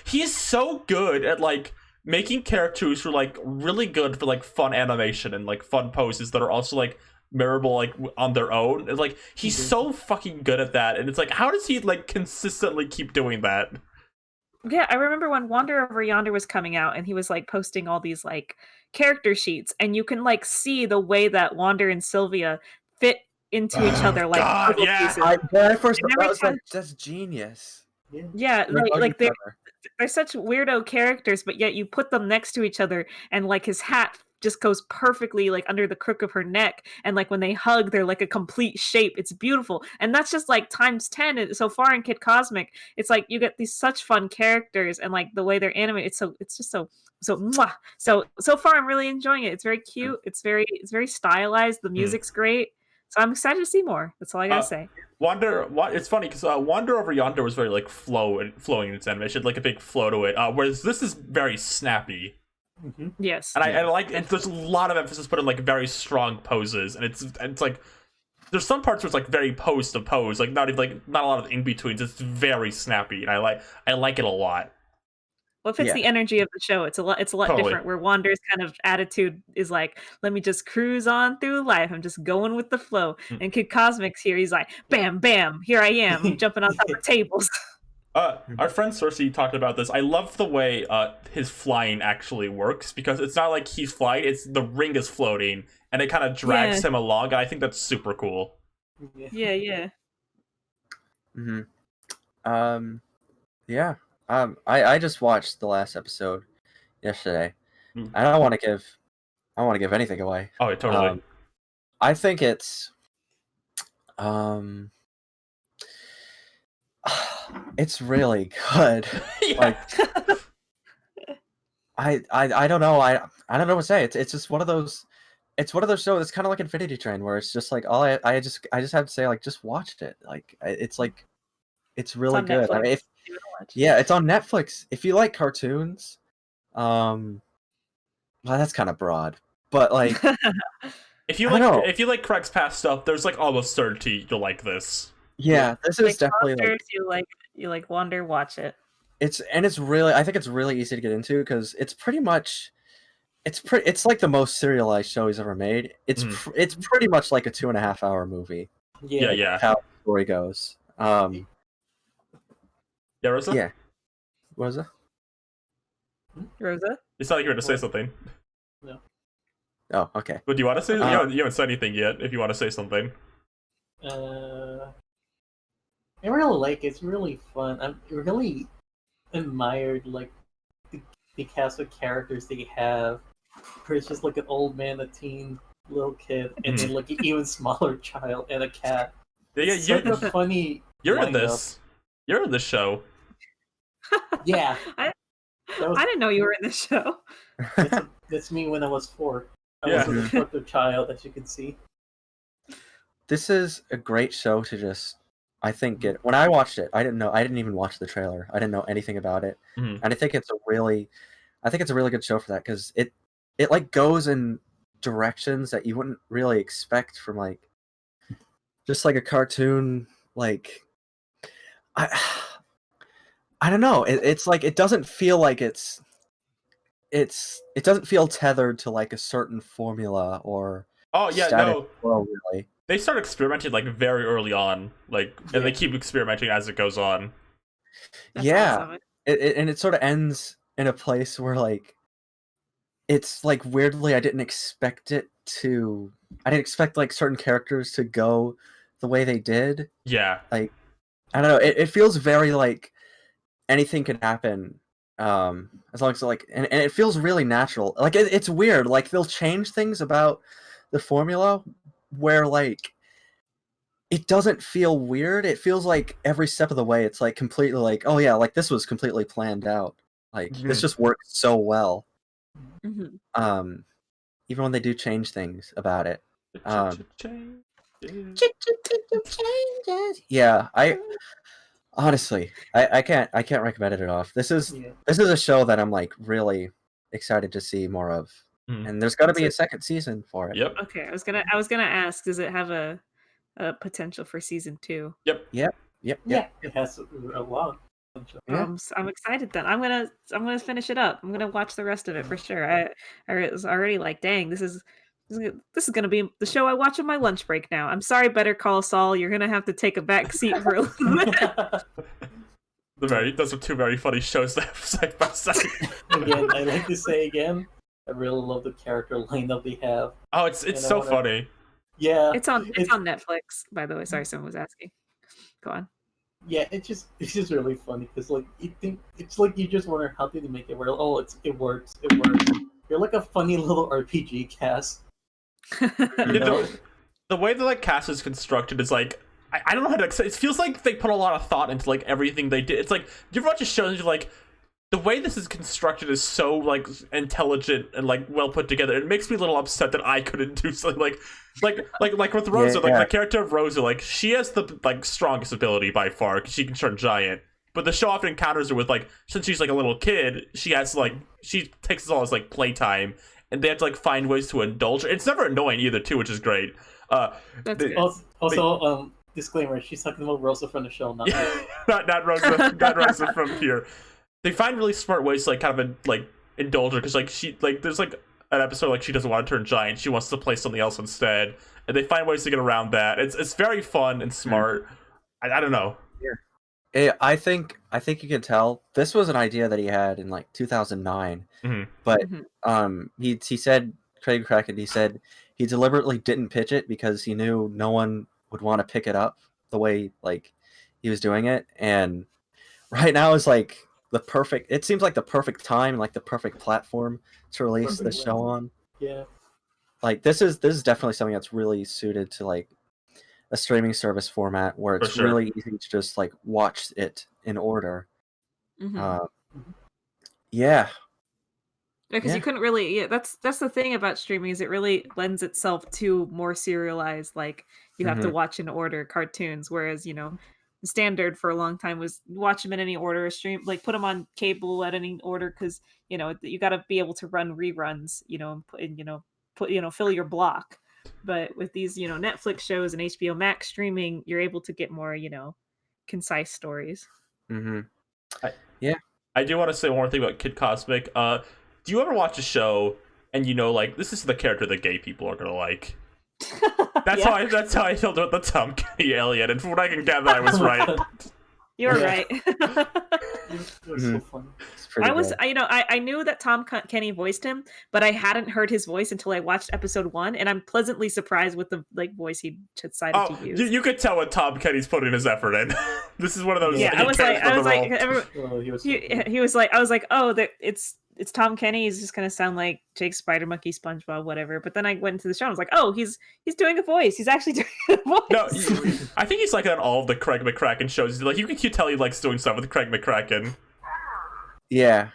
he's so good at like making characters who are like really good for like fun animation and like fun poses that are also like memorable like on their own. It's like he's so fucking good at that, and it's like how does he like consistently keep doing that? Yeah, I remember when Wander Over Yonder was coming out and he was like posting all these like character sheets and you can like see the way that Wander and Sylvia fit into each Oh, other like God, puzzle yeah. pieces. When I first And thought every that was time, like, that's genius. yeah, They hug like each other. they're such weirdo characters, but yet you put them next to each other and like his hat just goes perfectly like under the crook of her neck, and like when they hug they're like a complete shape. It's beautiful, and that's just like times 10 so far in Kid Cosmic. It's like you get these such fun characters, and like the way they're animated, it's just so mwah. So far I'm really enjoying it. It's very cute, it's very stylized, the music's great, so I'm excited to see more. That's all I gotta say. It's funny because Wander Over Yonder was very like flowing in its animation, like a big flow to it. Whereas this is very snappy, Yes, and I like it. There's a lot of emphasis put in like very strong poses, and it's like there's some parts where it's like very pose to pose, like not a lot of in betweens. It's very snappy, and I like it a lot. well, it fits the energy of the show. It's a lot Totally. different, where Wander's kind of attitude is like, let me just cruise on through life. I'm just going with the flow. And Kid Cosmic's here, he's like, bam, bam, here I am. I'm jumping on top of tables. Our friend Cersei talked about this. I love the way his flying actually works, because it's not like he's flying, it's the ring is floating and it kind of drags him along, and I think that's super cool. Yeah. Yeah. I just watched the last episode yesterday. I don't want to give anything away. Oh, totally. I think it's it's really good. Like I don't know. I don't know what to say. It's just one of those. It's one of those shows. It's kind of like Infinity Train, where it's just like I just have to say, like, just watch it. Like it's like it's really good. I mean, it's on Netflix. If you like cartoons, well, that's kind of broad, but like if you like Craig's past stuff, there's like almost certainty you'll like this. Yeah, this is definitely like you like Wander, watch it. It's really, I think it's really easy to get into because it's pretty much it's like the most serialized show he's ever made. It's pretty much like a 2.5 hour movie. Yeah. How the story goes. Yeah, Rosa? Yeah. What is it? Rosa? You sound like you were to say something. No. Oh, okay. But do you want to say? You haven't said anything yet. If you want to say something. I really like it. It's really fun. I really admired like the cast of characters they have. Where it's just like an old man, a teen, little kid, and then like an even smaller child and a cat. Yeah, you're funny. You're in this. You're in this show. Yeah. I didn't know you were in this show. That's me when I was 4. I was a destructive child, as you can see. This is a great show to just, I think, get. When I watched it, I didn't even watch the trailer. I didn't know anything about it, and I think it's a really good show for that, because it like goes in directions that you wouldn't really expect from like just like a cartoon. Like I don't know. It's like it doesn't feel like it doesn't feel tethered to like a certain formula or static flow, really. They start experimenting like very early on, like, and they keep experimenting as it goes on. That's awesome. And it sort of ends in a place where like it's like weirdly I didn't expect like certain characters to go the way they did. Yeah. Like I don't know, it feels very like anything can happen. As long as like and it feels really natural. Like it's weird. Like they'll change things about the formula where like it doesn't feel weird. It feels like every step of the way it's like completely like, oh yeah, like this was completely planned out. Like this just works so well. Even when they do change things about it. Yeah, I honestly I can't recommend it enough. This is a show that I'm like really excited to see more of. And there's got to be a second season for it. Yep. Okay, I was gonna ask, does it have a potential for season 2? Yep. Yeah, it has a lot. I'm excited then. I'm gonna finish it up. I'm gonna watch the rest of it for sure. I was already like, dang, this is gonna be the show I watch on my lunch break now. I'm sorry, Better Call Saul, you're gonna have to take a back seat for a little bit. Those are two very funny shows that have side by side. Again, I like to say again, I really love the character lineup they have. Oh, it's so funny. Yeah, It's on Netflix, by the way. Sorry, someone was asking. Go on. Yeah, it's just really funny because like you think it's like you just wonder how did they make it work. Oh, it works. You're like a funny little RPG cast. The way the like cast is constructed is like I don't know how to explain. It feels like they put a lot of thought into like everything they did. It's like you ever watch a show and you're like, the way this is constructed is so like intelligent and like well put together. It makes me a little upset that I couldn't do something like with Rosa. Like the character of Rosa, like she has the like strongest ability by far because she can turn giant. But the show often encounters her with like since she's like a little kid, she has to, like she takes this all as like playtime, and they have to like find ways to indulge her. It's never annoying either, too, which is great. Also, disclaimer: she's talking about Rosa from the show, not not Rosa from here. They find really smart ways to like kind of like indulge her because like she like there's like an episode like she doesn't want to turn giant, she wants to play something else instead, and they find ways to get around that. It's very fun and smart. I don't know. I think you can tell this was an idea that he had in like 2009, but he said Craig Kraken. He said he deliberately didn't pitch it because he knew no one would want to pick it up the way like he was doing it, and right now is like it seems like the perfect time, like the perfect platform to release the show on. Yeah, like this is definitely something that's really suited to like a streaming service format where it's really easy to just like watch it in order. Because you couldn't really that's the thing about streaming is it really lends itself to more serialized, like you have to watch in order cartoons, whereas the standard for a long time was watch them in any order, stream like put them on cable at any order because you got to be able to run reruns, and fill your block. But with these Netflix shows and HBO Max streaming, you're able to get more concise stories. I do want to say one more thing about Kid Cosmic. Do you ever watch a show and like this is the character that gay people are gonna like? That's how I felt about the Tom Kenny alien, and from what I can gather, I was right. You're right. It was so funny. I knew that Tom Kenny voiced him, but I hadn't heard his voice until I watched episode 1, and I'm pleasantly surprised with the voice he decided to use. You could tell what Tom Kenny's putting his effort in. This is one of those. Yeah, I was like, oh, it's Tom Kenny. He's just gonna sound like Jake Spider Monkey, SpongeBob, whatever. But then I went into the show and I was like, oh, he's doing a voice. He's actually doing a voice. No, I think he's like on all of the Craig McCracken shows. Like you can tell he likes doing stuff with Craig McCracken. Yeah,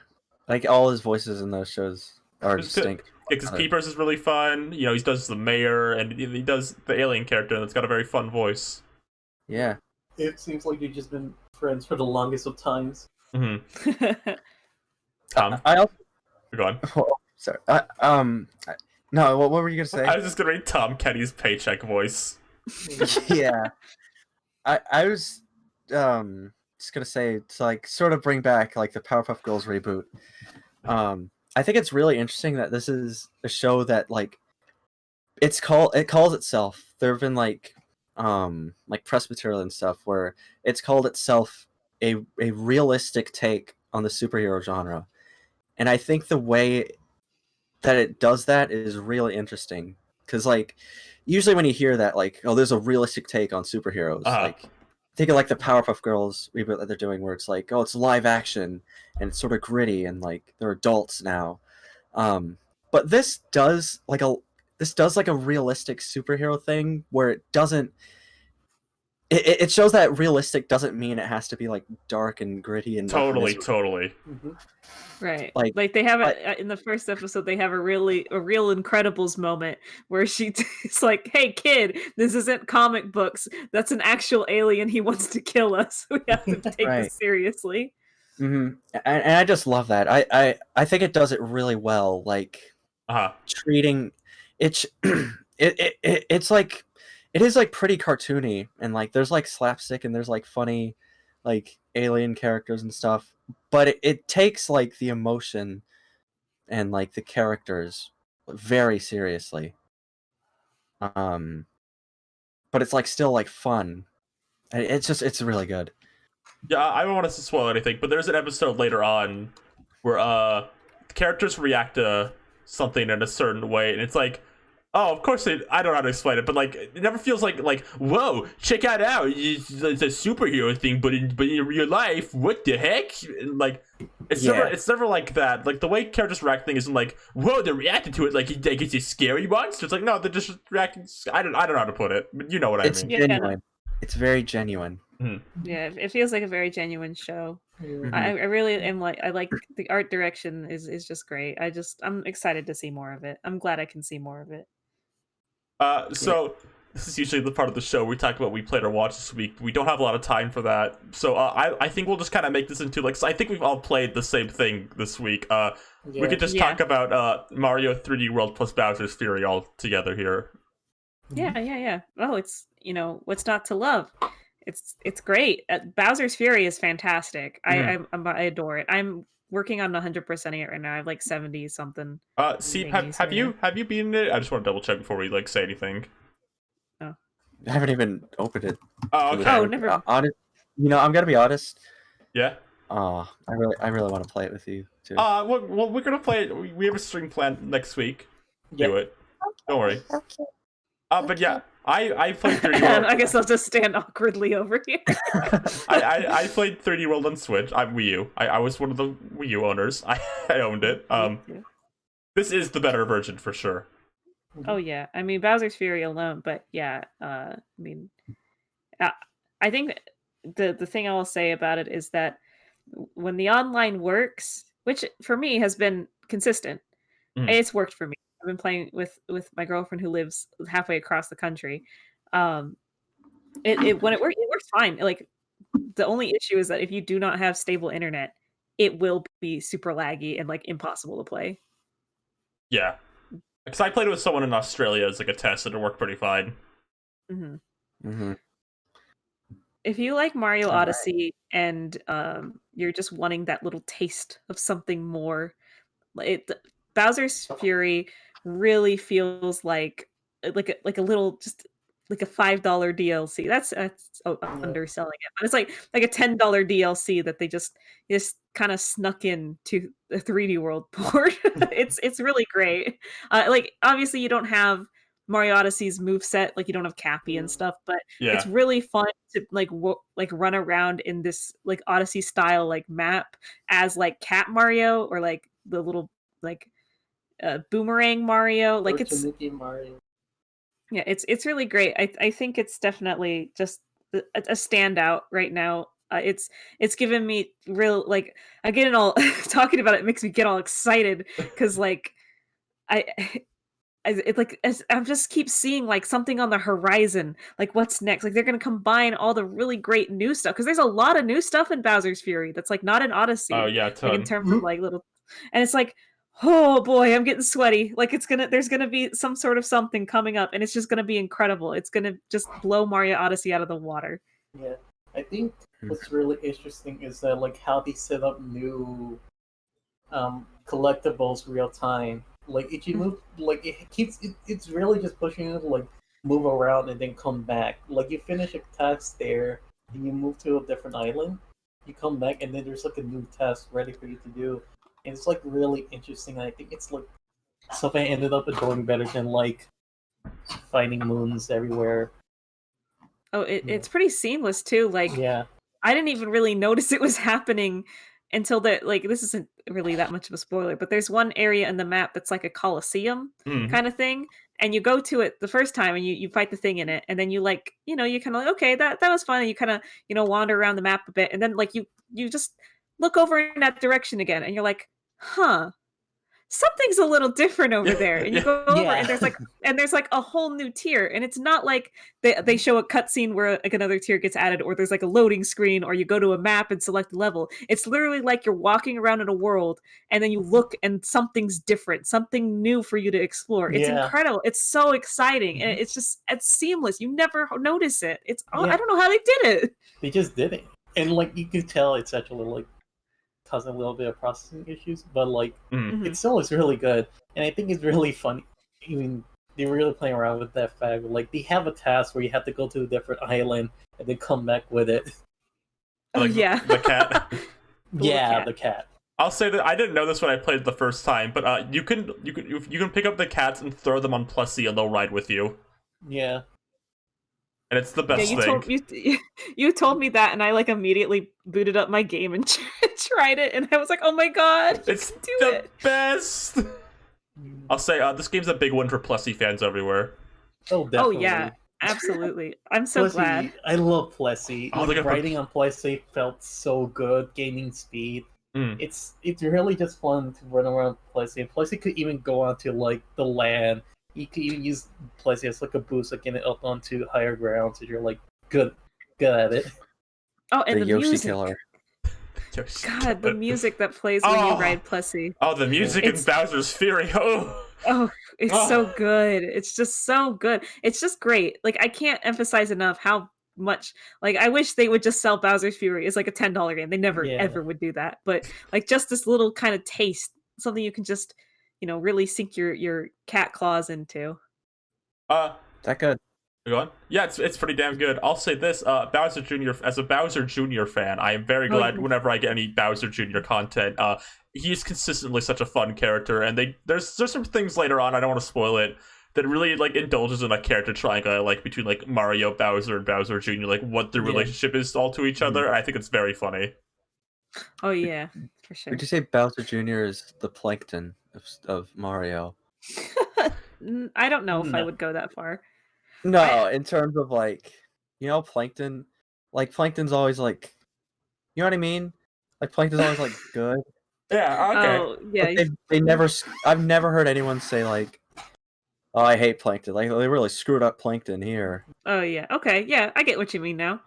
like all his voices in those shows are distinct. Because Peepers is really fun. He does the mayor and he does the alien character, and it's got a very fun voice. Yeah, it seems like you've just been friends for the longest of times. Tom, I also go on. Oh, sorry. No. What were you gonna say? I was just gonna read Tom Kenny's paycheck voice. Yeah, I was just gonna say to like sort of bring back like the Powerpuff Girls reboot. I think it's really interesting that this is a show that like it calls itself. There have been like press material and stuff where it's called itself a realistic take on the superhero genre. And I think the way that it does that is really interesting because, like, usually when you hear that, like, oh, there's a realistic take on superheroes, like, think of like the Powerpuff Girls reboot that they're doing, where it's like, oh, it's live action and it's sort of gritty and like they're adults now. But this does like a realistic superhero thing where it doesn't. It shows that realistic doesn't mean it has to be like dark and gritty and totally. Right, like they have in the first episode they have a real Incredibles moment where she's like, "Hey kid, this isn't comic books. That's an actual alien. He wants to kill us. We have to take this seriously." And I just love that. I think it does it really well. Like treating it. It's like. It is like pretty cartoony and like there's like slapstick and there's like funny like alien characters and stuff, but it takes like the emotion and like the characters very seriously. But it's like still like fun. It's really good. Yeah, I don't want us to spoil anything, but there's an episode later on where the characters react to something in a certain way, and it's like, oh, of course I don't know how to explain it, but like it never feels like whoa, check it out, it's a superhero thing, but in real life, what the heck? And like it's never like that. Like the way characters react thing isn't like, whoa, they're reacting to it like it's a scary monster. It's like, no, they're just reacting. I don't know how to put it, but you know what I It's mean. genuine. It's very genuine. Yeah, it feels like a very genuine show. Mhm. I really am I like the art direction is just great. I'm excited to see more of it. I'm glad I can see more of it. So this is usually the part of the show we talk about we played or watched this week. We don't have a lot of time for that, so I think we'll just kind of make this into like. So I think we've all played the same thing this week. We could just talk about Mario 3D World plus Bowser's Fury all together here. Yeah. Oh, it's what's not to love. It's great. Bowser's Fury is fantastic. I adore it. I'm working on 100%ing it right now. I have like 70 something. See, have you beaten it? I just want to double check before we like say anything. Oh, I haven't even opened it. Oh, okay. Oh, never. Honest, I'm gonna be honest. Yeah. I really want to play it with you too. Well, we're gonna play it. We have a stream planned next week. Do it. Don't worry. Okay. But yeah, I played 3D World. I guess I'll just stand awkwardly over here. I played 3D World on Switch. I'm Wii U. I was one of the Wii U owners. I owned it. This is the better version for sure. Oh yeah, I mean Bowser's Fury alone, but yeah, I mean, I think the thing I will say about it is that when the online works, which for me has been consistent, it's worked for me. I've been playing with my girlfriend who lives halfway across the country. It when it works fine. Like the only issue is that if you do not have stable internet, it will be super laggy and like impossible to play. Yeah, because I played it with someone in Australia as like a test, and it worked pretty fine. If you like Mario Odyssey and you're just wanting that little taste of something more, Bowser's Fury really feels like a little just like a $5 DLC. That's underselling it, but it's like a $10 DLC that they just kind of snuck in to the 3D World port. It's really great. Like obviously you don't have Mario Odyssey's moveset, like you don't have Cappy and stuff, but it's really fun to like run around in this like Odyssey style like map as like Cat Mario or like the little like Boomerang Mario. Like it's Mario. Yeah, it's really great. I think it's definitely just a standout right now. It's given me real like I get it all talking about it makes me get all excited because like I'm just keep seeing like something on the horizon. Like what's next? Like they're gonna combine all the really great new stuff because there's a lot of new stuff in Bowser's Fury that's like not in Odyssey. Oh yeah, like in terms of like little, and it's like, oh boy, I'm getting sweaty. Like there's gonna be some sort of something coming up, and it's just gonna be incredible. It's gonna just blow Mario Odyssey out of the water. Yeah, I think what's really interesting is that like how they set up new collectibles real time. Like if you move, like it's really just pushing you to like move around and then come back. Like you finish a task there, and you move to a different island. You come back, and then there's like a new task ready for you to do, and it's like really interesting. I think it's like stuff I ended up enjoying better than like finding moons everywhere. Oh, it's pretty seamless too. Like Yeah. I didn't even really notice it was happening until this isn't really that much of a spoiler, but there's one area in the map that's like a coliseum kind of thing, and you go to it the first time and you fight the thing in it, and then you like you kind of like, okay, that was fun, and you kind of wander around the map a bit, and then like you just look over in that direction again, and you're like, huh, something's a little different over there, and you go over and there's like a whole new tier, and it's not like they show a cutscene where like another tier gets added, or there's like a loading screen, or you go to a map and select a level. It's literally like you're walking around in a world, and then you look and something's different, something new for you to explore. It's incredible. It's so exciting, and it's seamless. You never notice it. I don't know how they did it. They just did it, and like you can tell it's actually like causing a little bit of processing issues, but like it still is really good, and I think it's really funny. I mean, they're really playing around with that fact. Like they have a task where you have to go to a different island and then come back with it. Oh yeah. the cat. Yeah, the cat. I'll say that I didn't know this when I played it the first time, but you can pick up the cats and throw them on Plessy and they'll ride with you, Yeah. and it's the best Yeah, thing. you told me that, and I like immediately booted up my game and tried it, and I was like, oh my god, you It's can do the it. best. I'll say this game's a big one for Plessy fans everywhere. Oh, definitely. Oh yeah, absolutely. I'm so Plessy, glad. I love Plessy. Oh, Like, look at riding on Plessy felt so good, gaining speed. Mm. It's really just fun to run around Plessy. And Plessy could even go onto like the land. You could even use Plessy as like a boost, like getting it up onto higher grounds if you're like good at it. Oh, and The the Yoshi music. killer. God, the music that plays when you Oh. ride Plessy. Oh, the music in It's- Bowser's Fury. Oh. Oh, it's Oh. so good. It's just so good. It's just great. Like I can't emphasize enough how much like I wish they would just sell Bowser's Fury as like a $10 game. They never Yeah. ever would do that. But like just this little kind of taste, something you can just, really sink your cat claws into. Uh, That good. Go on. Yeah, it's pretty damn good. I'll say this: Bowser Jr. As a Bowser Jr. fan, I am very glad yeah. whenever I get any Bowser Jr. content. He's consistently such a fun character, and there's some things later on, I don't want to spoil it, that really like indulges in a character triangle like between like Mario, Bowser, and Bowser Jr. Like what their relationship is all to each other. And I think it's very funny. Oh yeah, for sure. Would you say Bowser Jr. is the plankton of Mario? I don't know if I No. would go that far. No, in terms of like, plankton. Like plankton's always like, you know what I mean? Like plankton's always like good. Yeah. Okay. Oh yeah. Like, they never. I've never heard anyone say like, "Oh, I hate plankton." Like they really screwed up plankton here. Oh yeah. Okay. Yeah, I get what you mean now.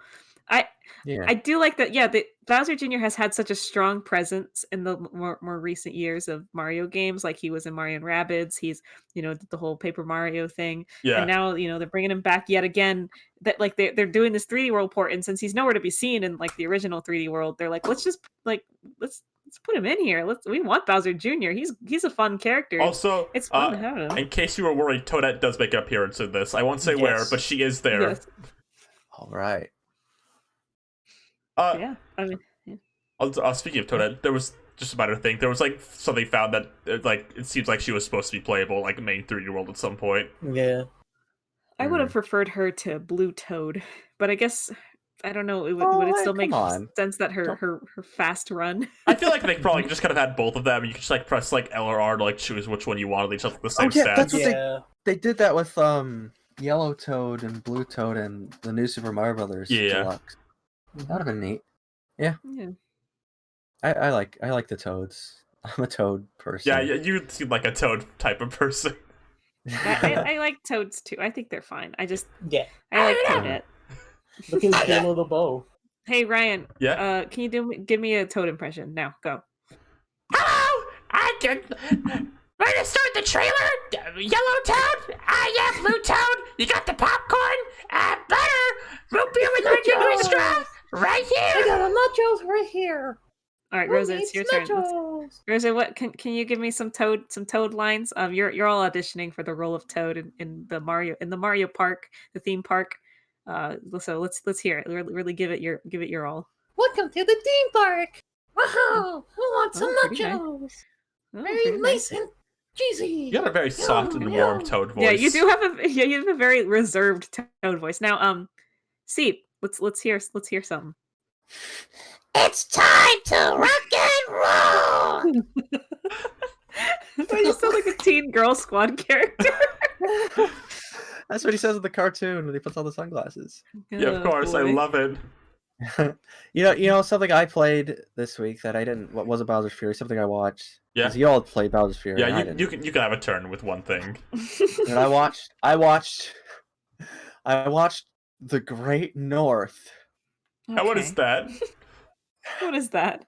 Yeah. I do like that. Yeah, the Bowser Jr. has had such a strong presence in the more recent years of Mario games. Like he was in Mario and Rabbids. He's did the whole Paper Mario thing, Yeah. and now they're bringing him back yet again. That like they're doing this 3D World port, and since he's nowhere to be seen in like the original 3D World, they're like let's put him in here. We want Bowser Jr. He's a fun character. Also, it's fun to have him. in case you were worried, Toadette does make an appearance in this. I won't say where, Yes. but she is there. Yes. All right. Yeah. I mean, Speaking of Toadette, there was just a minor thing. There was like something found that it seems like she was supposed to be playable, like main 3D World at some point. Yeah. I would have preferred her to Blue Toad, but I guess I don't know. Would it still make come on. sense that her fast run? I feel like they probably just kind of had both of them. You could just like press like L or R to like choose which one you wanted. They just have the same yeah, stats. that's what Yeah. they did that with Yellow Toad and Blue Toad and the new Super Mario Brothers Yeah. Deluxe. That would have been neat. Yeah. Yeah. I like the Toads. I'm a Toad person. Yeah, you seem like a Toad type of person. I like Toads too. I think they're fine. I Yeah. like Toadette. Look at Halo the Bow. Hey Ryan. Yeah? Can you give me a Toad impression now? Go. Hello, I can. Ready to start the trailer? Yellow Toad? Yeah, Blue Toad. You got the popcorn? Butter? Root beer with original straw? Right I here. got a nachos right here. All right, Who Rosa, it's your needs turn. nachos? Rosa, what can you give me some Toad lines? You're all auditioning for the role of Toad in the Mario Park, the theme park. So let's hear it. Really give it your all. Welcome to the theme park. Wow, who wants some pretty nice. nachos? Oh, Very pretty nice and cheesy. You got a very soft and Yum, warm yum. Toad voice. Yeah, you do have a very reserved Toad voice. Now, Seep, let's hear something. It's time to rock and roll. You sound like a Teen Girl Squad character. That's what he says in the cartoon when he puts on the sunglasses. Yeah, of course. I boy. love it. You know something I played this week that I didn't. What was it, Bowser's Fury? Something I watched. Yeah. 'Cause you all played Bowser's Fury. Yeah, and I you didn't. can have a turn with one thing. And I watched The Great North. Now, what is Okay. that? What is that?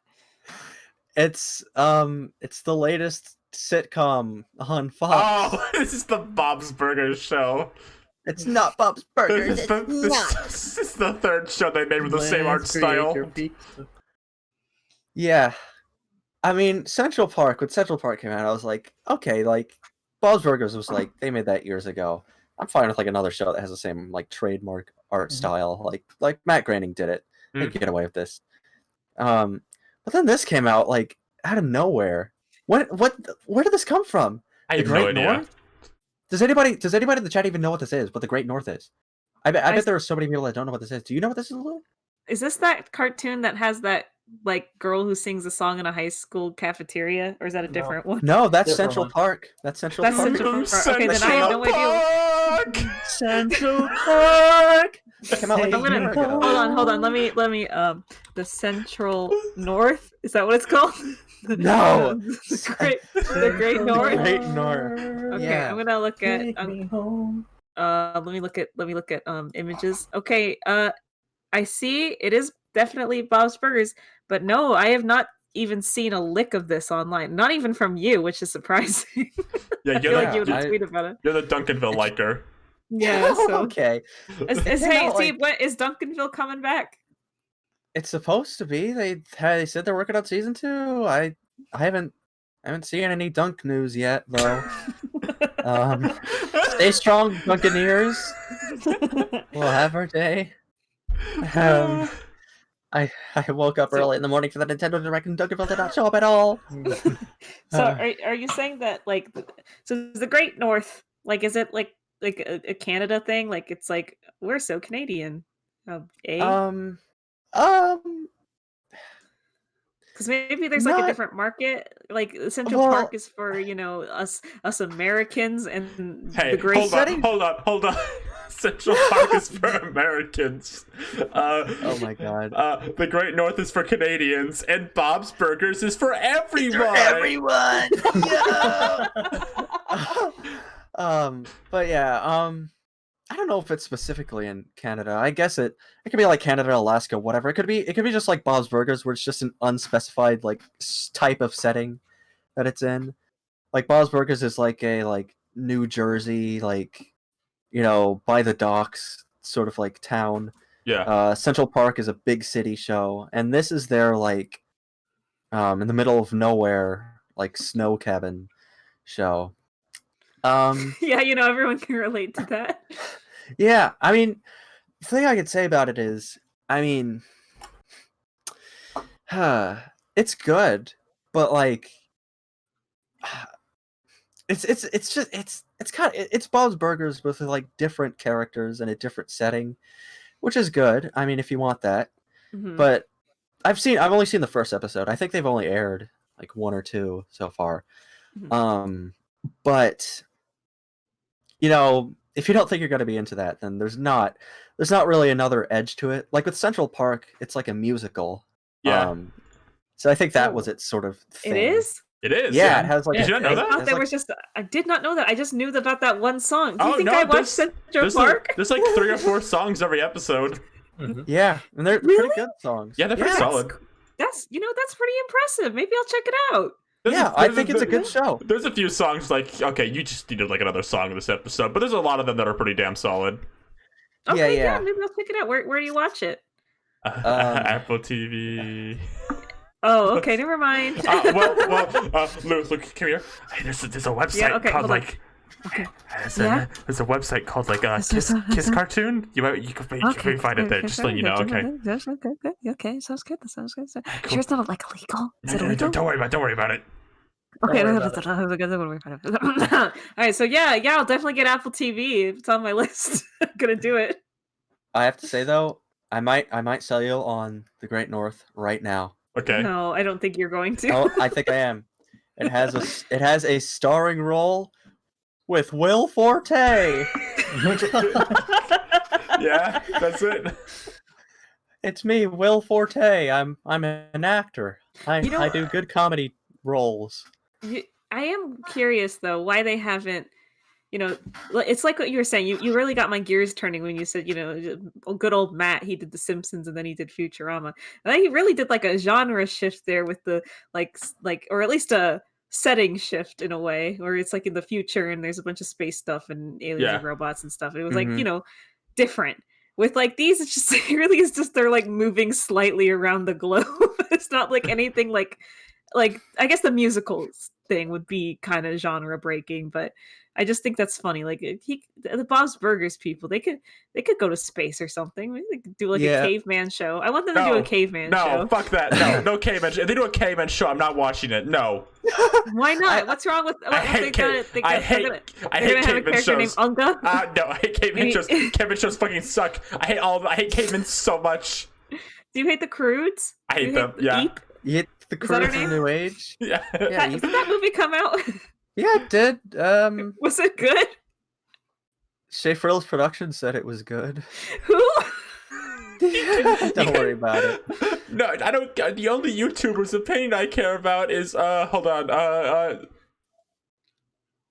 It's the latest sitcom on Fox. Oh, this is the Bob's Burgers show. It's not Bob's Burgers. It's not. This is the third show they made with the same art Let's create style. your pizza. Yeah. I mean, Central Park, when Central Park came out, I was like, okay, like, Bob's Burgers was like, they made that years ago. I'm fine with like another show that has the same like trademark art style. Like Matt Groening did it. They Mm. could get away with this. But then this came out like out of nowhere. Where did this come from? I The have no Great idea. North? Does anybody in the chat even know what this is? What the Great North is? I bet there are so many people that don't know what this is. Do you know what this is, Lou? Is this that cartoon that has that like girl who sings a song in a high school cafeteria, or is that a No. different one? No, that's Different Central one. Park. That's Central That's Park. Central Park. Okay, then I have no idea. Central Park. It came out like a I'm gonna year ago. hold on. Let me the Central North. Is that what it's called? No. the Great North. Great North. Okay, Yeah. I'm gonna look at. Take me home. Let me look at images. Okay, I see it is definitely Bob's Burgers, but no, I have not even seen a lick of this online. Not even from you, which is surprising. Yeah, I feel like you would I- tweet about it. You're the Duncanville liker. Yeah. So Okay. is You know, like- what is Duncanville coming back? It's supposed to be. They said they're working on season 2. I haven't seen any Dunk news yet though. Stay strong, Buccaneers. We'll have our day. I woke up early in the morning for the Nintendo Direct and Duncanville did not show up at all. So are you saying that like so the Great North, like is it like a Canada thing? Like it's like we're so Canadian. Because maybe there's like a not- different market. Like Central Well- Park is for us Americans, and Hey, the Great hold on. Central Park is for Americans. Oh my god. The Great North is for Canadians, and Bob's Burgers is for everyone. Everyone. Yeah. But yeah, I don't know if it's specifically in Canada. I guess it could be like Canada, Alaska, whatever. It could be just like Bob's Burgers, where it's just an unspecified like type of setting that it's in. Like Bob's Burgers is like a like New Jersey, like by the docks sort of like town. Yeah. Central Park is a big city show, and this is their like in the middle of nowhere like snow cabin show. Yeah, everyone can relate to that. Yeah, I mean, the thing I could say about it is, I mean, it's good, but like, it's Bob's Burgers with like different characters and a different setting, which is good. I mean, if you want that, Mhm. but I've only seen the first episode. I think they've only aired like 1 or 2 so far. Mhm. But if you don't think you're going to be into that, then there's not really another edge to it. Like with Central Park, it's like a musical. Yeah. So I think that was its sort of thing. It is? It is. Yeah, it has like. Did you not know that? I thought there was just. I did not know that. I just knew about that one song. Do you Oh, think no, I watched Central There's Park? there's like 3 or 4 songs every episode. Yeah, and they're Really? pretty good songs. Yeah, they're pretty solid. That's that's pretty impressive. Maybe I'll check it out. I think it's a good show. There's a few songs like, okay, you just needed like another song in this episode, but there's a lot of them that are pretty damn solid. Okay, Yeah. maybe I'll check it out. Where do you watch it? Apple TV. Oh, okay, never mind. Lou, look, come here. Hey, there's a website Yeah, okay, called hold on. like. Okay. There's a website called like Kiss Cartoon. You can maybe find it there. Just letting you know. Okay. Okay, sounds good. That sounds good. Cool. Sure, it's not like illegal. Is it No, illegal? don't worry about it. Okay, Don't worry about all right. So yeah, I'll definitely get Apple TV. It's on my list. I'm gonna do it. I have to say though, I might sell you on the Great North right now. Okay. No, I don't think you're going to. Oh, I think I am. It has a starring role with Will Forte. Yeah, that's it. It's me, Will Forte. I'm an actor. I I do good comedy roles. I am curious though why they haven't. It's like what you were saying. You really got my gears turning when you said, good old Matt. He did The Simpsons and then he did Futurama. And he really did like a genre shift there with the like, or at least a setting shift in a way, where it's like in the future and there's a bunch of space stuff and aliens and robots and stuff. It was like different. With like these, it's just it really is just they're like moving slightly around the globe. It's not like anything like I guess the musicals thing would be kind of genre breaking, but I just think that's funny. Like the Bob's Burgers people, they could go to space or something. Maybe they could do like a caveman show. I want them to do a caveman show. No, fuck that. No caveman show. If they do a caveman show, I'm not watching it. No. Why not? What's wrong with? I hate caveman shows. Named Unga? No, I hate caveman shows. Caveman shows fucking suck. I hate all of them. I hate cavemen so much. Do you hate the Croods? I hate them. Yeah. Eep? You hate the Croods in New Age? Yeah. Did that movie come out? Yeah, it did. Was it good? Shay Frill's production said it was good. Who? Don't worry about it. No, I don't. The only YouTuber's opinion I care about is hold on.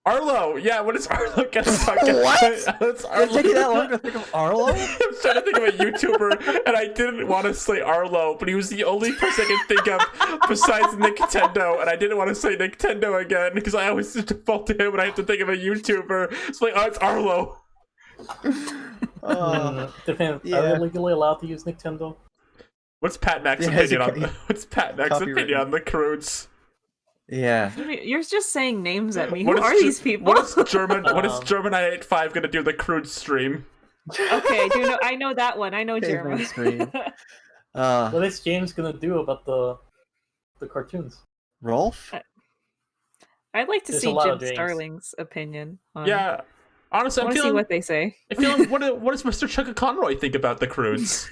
Arlo. Yeah, what is Arlo gonna talk about? What? It's Arlo. It's taking that long to think of Arlo? I'm trying to think of a YouTuber, and I didn't want to say Arlo, but he was the only person I could think of besides Nintendo, and I didn't want to say Nintendo again because I always default to him when I have to think of a YouTuber. It's like, oh, it's Arlo. Depends. Are they legally allowed to use Nintendo? What's Pat Mac's opinion on the Croods? Yeah. You're just saying names at me. What Who are these people? What is German? What is German 985 gonna do the Crude stream? Okay, I know that one. I know German. What is James gonna do about the cartoons? Rolf? I'd like to There's see James Jim Starling's opinion. Yeah. Honestly, I want to see what they say. I feel what does Mr. Chuck Conroy think about the Croods?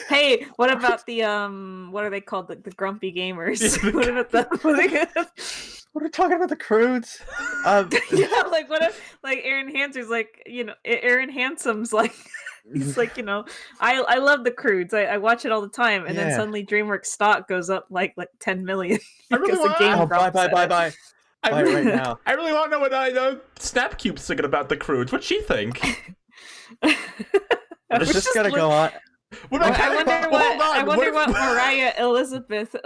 Hey, what about the what are they called? The grumpy gamers. What about them? What are we talking about the Croods? Yeah, like what if Aaron Hansen's like, Aaron Handsome's like he's like, I love the Croods. I watch it all the time, and then suddenly DreamWorks stock goes up like 10 million. I really want bye. Right now. I really want to know what Snapcube's thinking about the Croods. What'd she think? It's just gonna go on. I wonder what Mariah Elizabeth,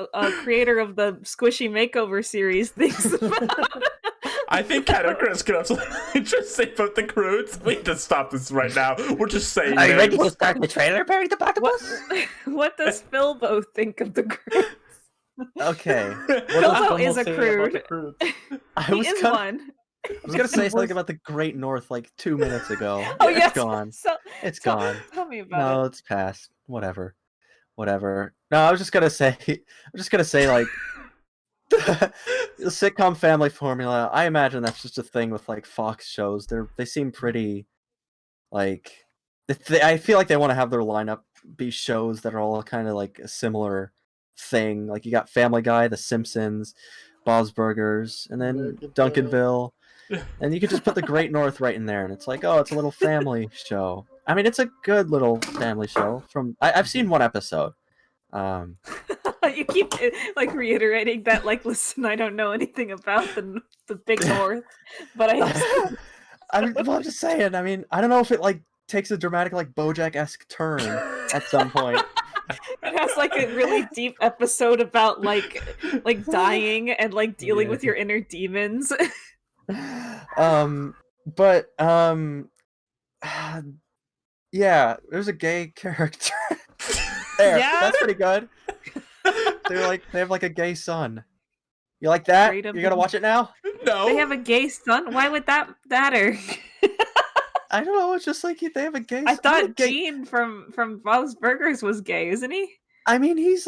creator of the Squishy Makeover series, thinks about. I think Kat and Chris could have something interesting about the Croods. We need to stop this right now. We're just saying. Are you ready to start the trailer, Barry the Octopus? What does Philbo think of the Croods? Okay. Philbo is a Crude. I was gonna say something about the Great North like 2 minutes ago. Oh yes, it's gone. It's gone. Tell me about it. No, it's past. Whatever. No, I was just gonna say like the sitcom family formula. I imagine that's just a thing with like Fox shows. They seem pretty like I feel like they want to have their lineup be shows that are all kind of like a similar thing. Like you got Family Guy, The Simpsons, Bob's Burgers, and then Duncanville. And you could just put the Great North right in there, and it's like, oh, it's a little family show. I mean, it's a good little family show. I've seen one episode. You keep like reiterating that, like, listen, I don't know anything about the Big North, but I'm just saying. I mean, I don't know if it like takes a dramatic like BoJack-esque turn at some point. It has like a really deep episode about like dying and like dealing with your inner demons. Yeah, there's a gay character. There, yeah, that's pretty good. They have like a gay son. You like that? You gotta watch it now? No. They have a gay son? Why would that matter? I don't know, it's just like they have a gay son. I thought Gene from Bob's Burgers was gay, isn't he? I mean, he's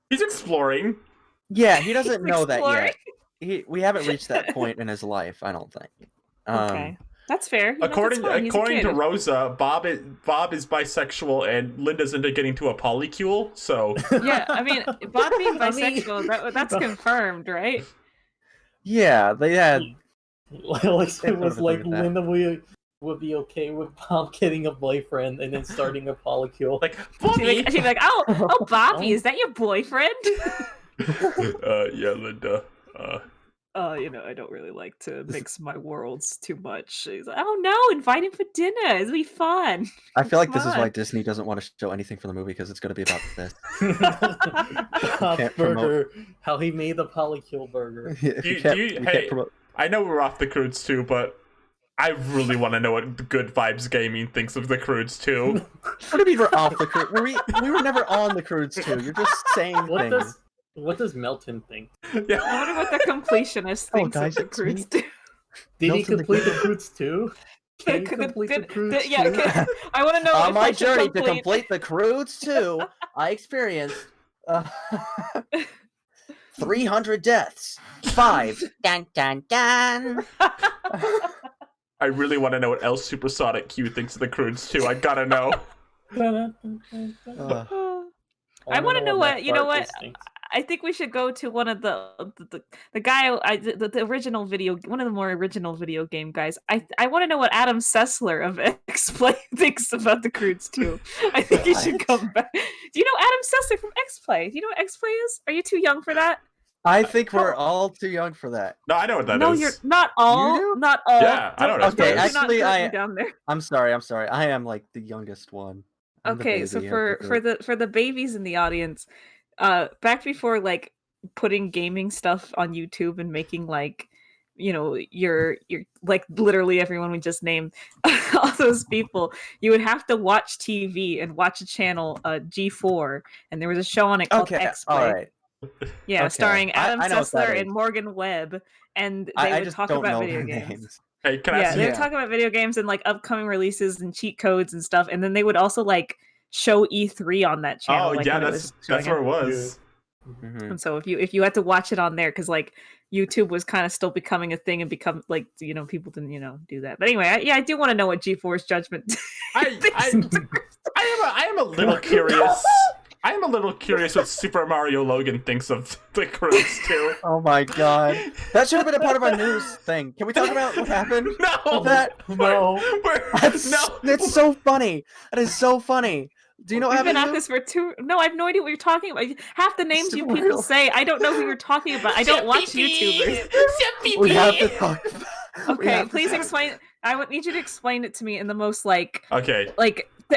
exploring. Yeah, he doesn't know that yet. We haven't reached that point in his life, I don't think. Okay. That's fair. According to Rosa, Bob is bisexual and Linda's into getting to a polycule, so yeah, I mean, Bob being bisexual, that's confirmed, right? Yeah, they had it was like Linda would be okay with Bob getting a boyfriend and then starting a polycule. Like, Bobby! She'd be like, oh, Bobby, is that your boyfriend? Yeah, Linda. I don't really like to mix my worlds too much. He's like, oh no, invite him for dinner. It'll be fun. I feel like this is why Disney doesn't want to show anything from the movie because it's going to be about this. Bob's Burger, how he made the polycule burger. I know we're off the Croods too, but I really want to know what Good Vibes Gaming thinks of the Croods too. What do you mean we're off the Croods? We were never on the Croods too. You're just saying What does Melton think? Yeah. I wonder what the completionist thinks of the Croods too. Did he Milton the complete the King. Croods too? Can he complete the Croods Yeah, too? I want to know On if my I should journey to complete the Croods 2, I experienced 300 deaths. 5. Dun dun dun. I really want to know what else Supersonic Q thinks of the Croods too. I gotta know. I want to know what you know. What I think we should go to one of the guy the original video, one of the more original video game guys. I want to know what Adam Sessler of X-Play thinks about the Croods too. I think he should come back. Do you know Adam Sessler from X-Play? Do you know what X-Play is? Are you too young for that? I think we're all too young for that. No, I know what that is. No, you're not all. You do? Not all. Yeah, I know what Okay, X-Play is. actually, down there. I'm sorry. I am like the youngest one. I'm the Okay, so baby of the for the babies in the audience, back before like putting gaming stuff on YouTube and making like, you know, your like literally everyone we just named, all those people, you would have to watch TV and watch a channel, G4, and there was a show on it called Okay, X-Play. all right. Yeah, Okay. starring Adam I know what that Sessler is. and Morgan Webb, and they I would just talk don't about know video their games. names. Hey, can I Yeah, ask they you? would talk about video games and like upcoming releases and cheat codes and stuff, and then they would also like show E3 on that channel. Oh like, yeah, when it that's was showing where it up. was. Mhm. And so if you had to watch it on there, because like YouTube was kind of still becoming a thing and become like, you know, people didn't, you know, do that. But anyway, I do want to know what G4's judgment. I am a little curious. I am a little curious what Super Mario Logan thinks of the Croods too. Oh my god. That should have been a part of our news thing. Can we talk about what happened? No, with that? No. It's so funny. That is so funny. Do you know what We've been happened? at this for No, I have no idea what you're talking about. Half the names you Super people real. say, I don't know who you're talking about. I don't watch YouTubers. We have to talk about we Okay, have to please talk- explain. I would need you to explain it to me in the most like Okay.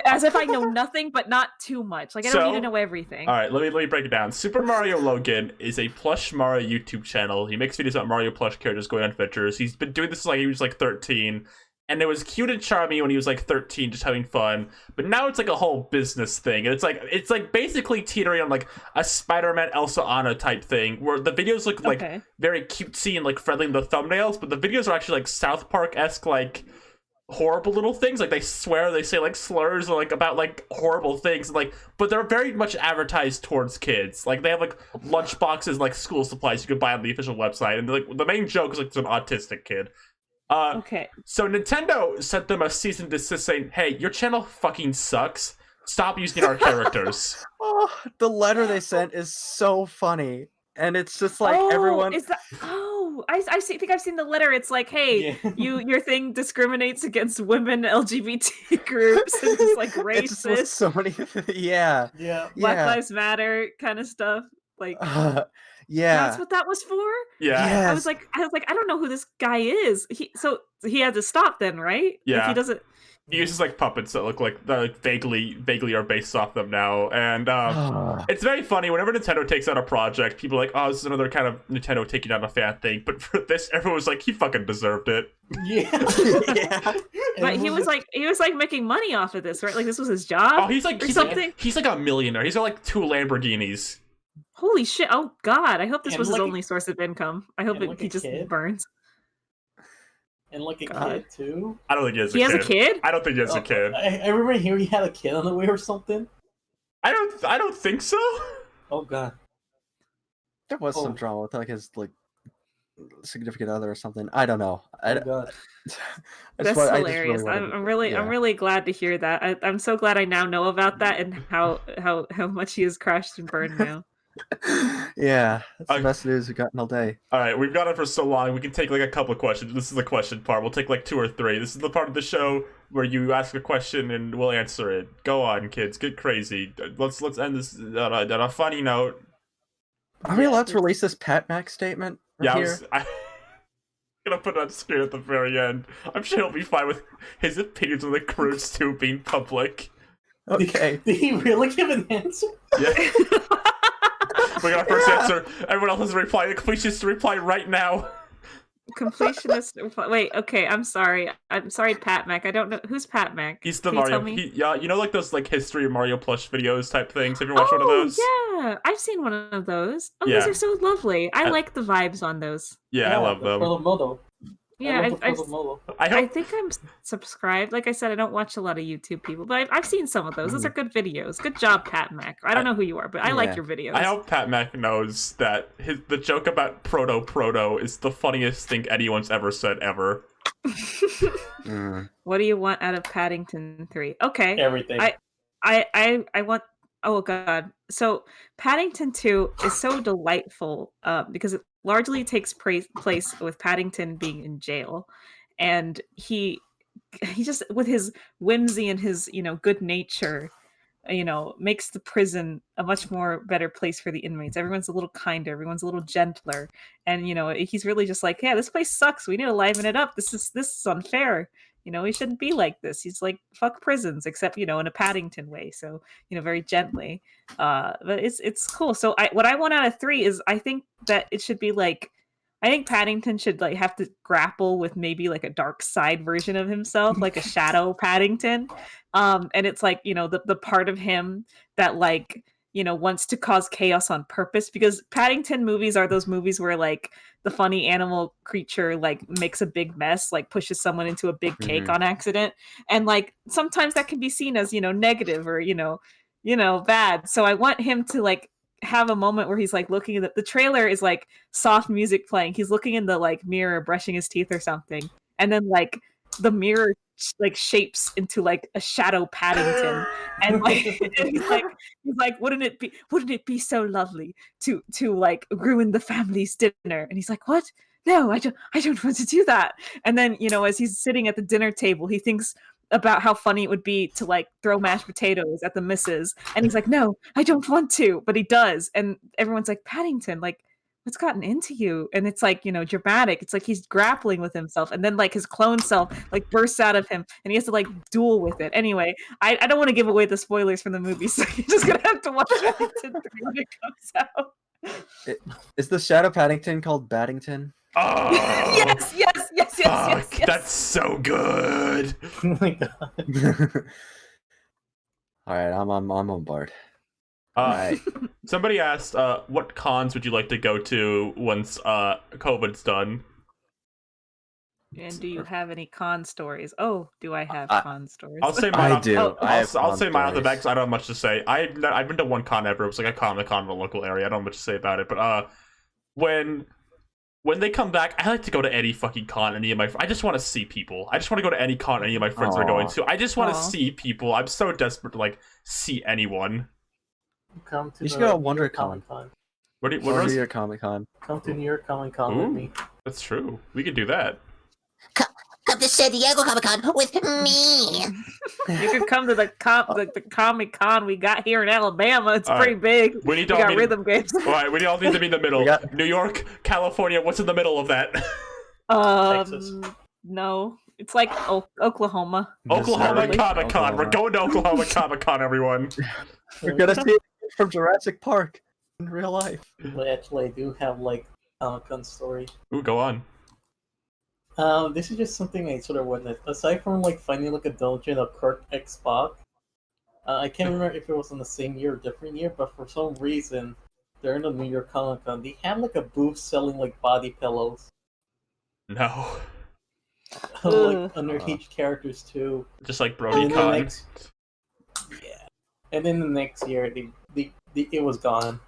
as if I know nothing, but not too much. Like I don't need to know everything. All right, let me break it down. Super Mario Logan is a plush Mario YouTube channel. He makes videos about Mario plush characters going on adventures. He's been doing this since he was like 13, and it was cute and charming when he was like 13, just having fun. But now it's like a whole business thing, and it's like basically teetering on like a Spider-Man Elsa Anna type thing, where the videos look like very cutesy and like friendly in the thumbnails, but the videos are actually like South Park-esque, like horrible little things. Like they swear, they say like slurs or like about like horrible things, like, but they're very much advertised towards kids. Like they have like lunch boxes, like school supplies you can buy on the official website, and like the main joke is like it's an autistic kid. So Nintendo sent them a cease and desist saying, "Hey, your channel fucking sucks. Stop using our characters." Oh, the letter they sent is so funny, and it's just like everyone. Is that? Oh, think I've seen the letter. It's like, hey, your thing discriminates against women, LGBT groups, and it's like racist. It's just so many. Yeah. Black Lives Matter kind of stuff. Like, yeah. That's what that was for. Yeah. Yes. I was like, I don't know who this guy is. So he had to stop then, right? Yeah. Like, he doesn't. He uses like puppets that look like vaguely are based off them now, and it's very funny whenever Nintendo takes out a project. People are like, "Oh, this is another kind of Nintendo taking down a fan thing." But for this, everyone was like, "He fucking deserved it." Yeah. But he was like making money off of this, right? Like this was his job. Oh, he's like a millionaire. He's got like 2 Lamborghinis. Holy shit! Oh god! I hope this And was his like only source of income. I hope he just burns. And like a kid too. I don't think he has a kid. He has a kid? I don't think he has a kid. I remember hearing he had a kid on the way or something. I don't think so. Oh god. There was some drama with like his like significant other or something. I don't know. Oh god. That's hilarious. I'm really glad to hear that. I'm so glad I now know about that and how much he has crashed and burned now. Yeah, that's the best news we've gotten all day. All right, we've got it for so long. We can take like a couple of questions. This is the question part. We'll take like 2 or 3. This is the part of the show where you ask a question and we'll answer it. Go on, kids, get crazy. Let's end this on a funny note. Are we allowed to release this Pat Mac statement? Yeah, I'm gonna put it on screen at the very end. I'm sure he'll be fine with his opinions on the Croods 2 being public. Okay. Did he really give an answer? Yeah. We got our first answer. Everyone else has a reply. The completionist reply right now. Completionist. Wait. Okay. I'm sorry, Pat Mac. I don't know who's Pat Mac. He's the Mario. You know, like those like history of Mario plush videos type things. Have you watched one of those? Yeah, I've seen one of those. Oh, Yeah. those are so lovely. I like the vibes on those. Yeah, I love them. Yeah, I love the puzzle mobile. I think I'm subscribed. Like I said, I don't watch a lot of YouTube people, but I've seen some of those. Those are good videos. Good job, Pat Mac. I don't know who you are, but I like your videos. I hope Pat Mac knows that the joke about Proto is the funniest thing anyone's ever said ever. What do you want out of Paddington 3? Okay. Everything. I want. Oh god. So Paddington 2 is so delightful because it largely takes place with Paddington being in jail, and he just, with his whimsy and his good nature, makes the prison a much more better place for the inmates. Everyone's a little kinder, everyone's a little gentler, and he's really just like, yeah, this place sucks, we need to liven it up, this is unfair, we shouldn't be like this. He's like, fuck prisons, except in a Paddington way, so very gently. But it's cool. So what I want out of 3 is, I think that it should be like, I think Paddington should like have to grapple with maybe like a dark side version of himself, like a shadow Paddington. And it's like, the part of him that like, wants to cause chaos on purpose, because Paddington movies are those movies where like the funny animal creature like makes a big mess, like pushes someone into a big cake on accident. And like sometimes that can be seen as, negative or, bad. So I want him to like have a moment where he's like looking at the trailer is like soft music playing. He's looking in the like mirror, brushing his teeth or something. And then like the mirror like shapes into like a shadow Paddington, and like and he's like, wouldn't it be so lovely to like ruin the family's dinner? And he's like, what? No, I don't want to do that. And then as he's sitting at the dinner table, he thinks about how funny it would be to like throw mashed potatoes at the missus, and he's like, no, I don't want to, but he does. And everyone's like, Paddington, like, what's gotten into you? And it's like, dramatic. It's like he's grappling with himself, and then like his clone self like bursts out of him, and he has to like duel with it. Anyway, I don't want to give away the spoilers from the movie, so you're just gonna have to watch Paddington 3 when it comes out. Is the shadow Paddington called Baddington? Oh, yes. That's so good. Oh my god. All right, I'm on board. All right. Somebody asked, what cons would you like to go to once COVID's done? And do you have any con stories? Oh, do I have con stories? I'll say mine. I do. I'll say mine off the back because I don't have much to say. I've been to one con ever. It was like a con in the local area. I don't have much to say about it. But when they come back, I like to go to any fucking con. I just want to see people. I just want to go to any con any of my friends are going to. I just want to see people. I'm so desperate to like see anyone. You should go to WonderCon. What New York Comic Con. Come to New York Comic Con with me. That's true. We could do that. Come to San Diego Comic Con with me. You could come to the Comic Con we got here in Alabama. It's pretty big. We got rhythm games. All right, we all need to be in the middle. New York, California. What's in the middle of that? Texas. No, it's like Oklahoma. Oklahoma Comic Con. We're going to Oklahoma Comic Con, everyone. We're gonna see it from Jurassic Park in real life. But actually, I do have like Comic Con story. Ooh, go on. This is just something I sort of witnessed. Aside from like finding like a dungeon of Kirk X Spock, I can't remember if it was in the same year or different year, but for some reason, during the New York Comic Con, they had like a booth selling like body pillows. No. Like under each characters too. Just like Brody Con. Yeah. And then the next year, it was gone.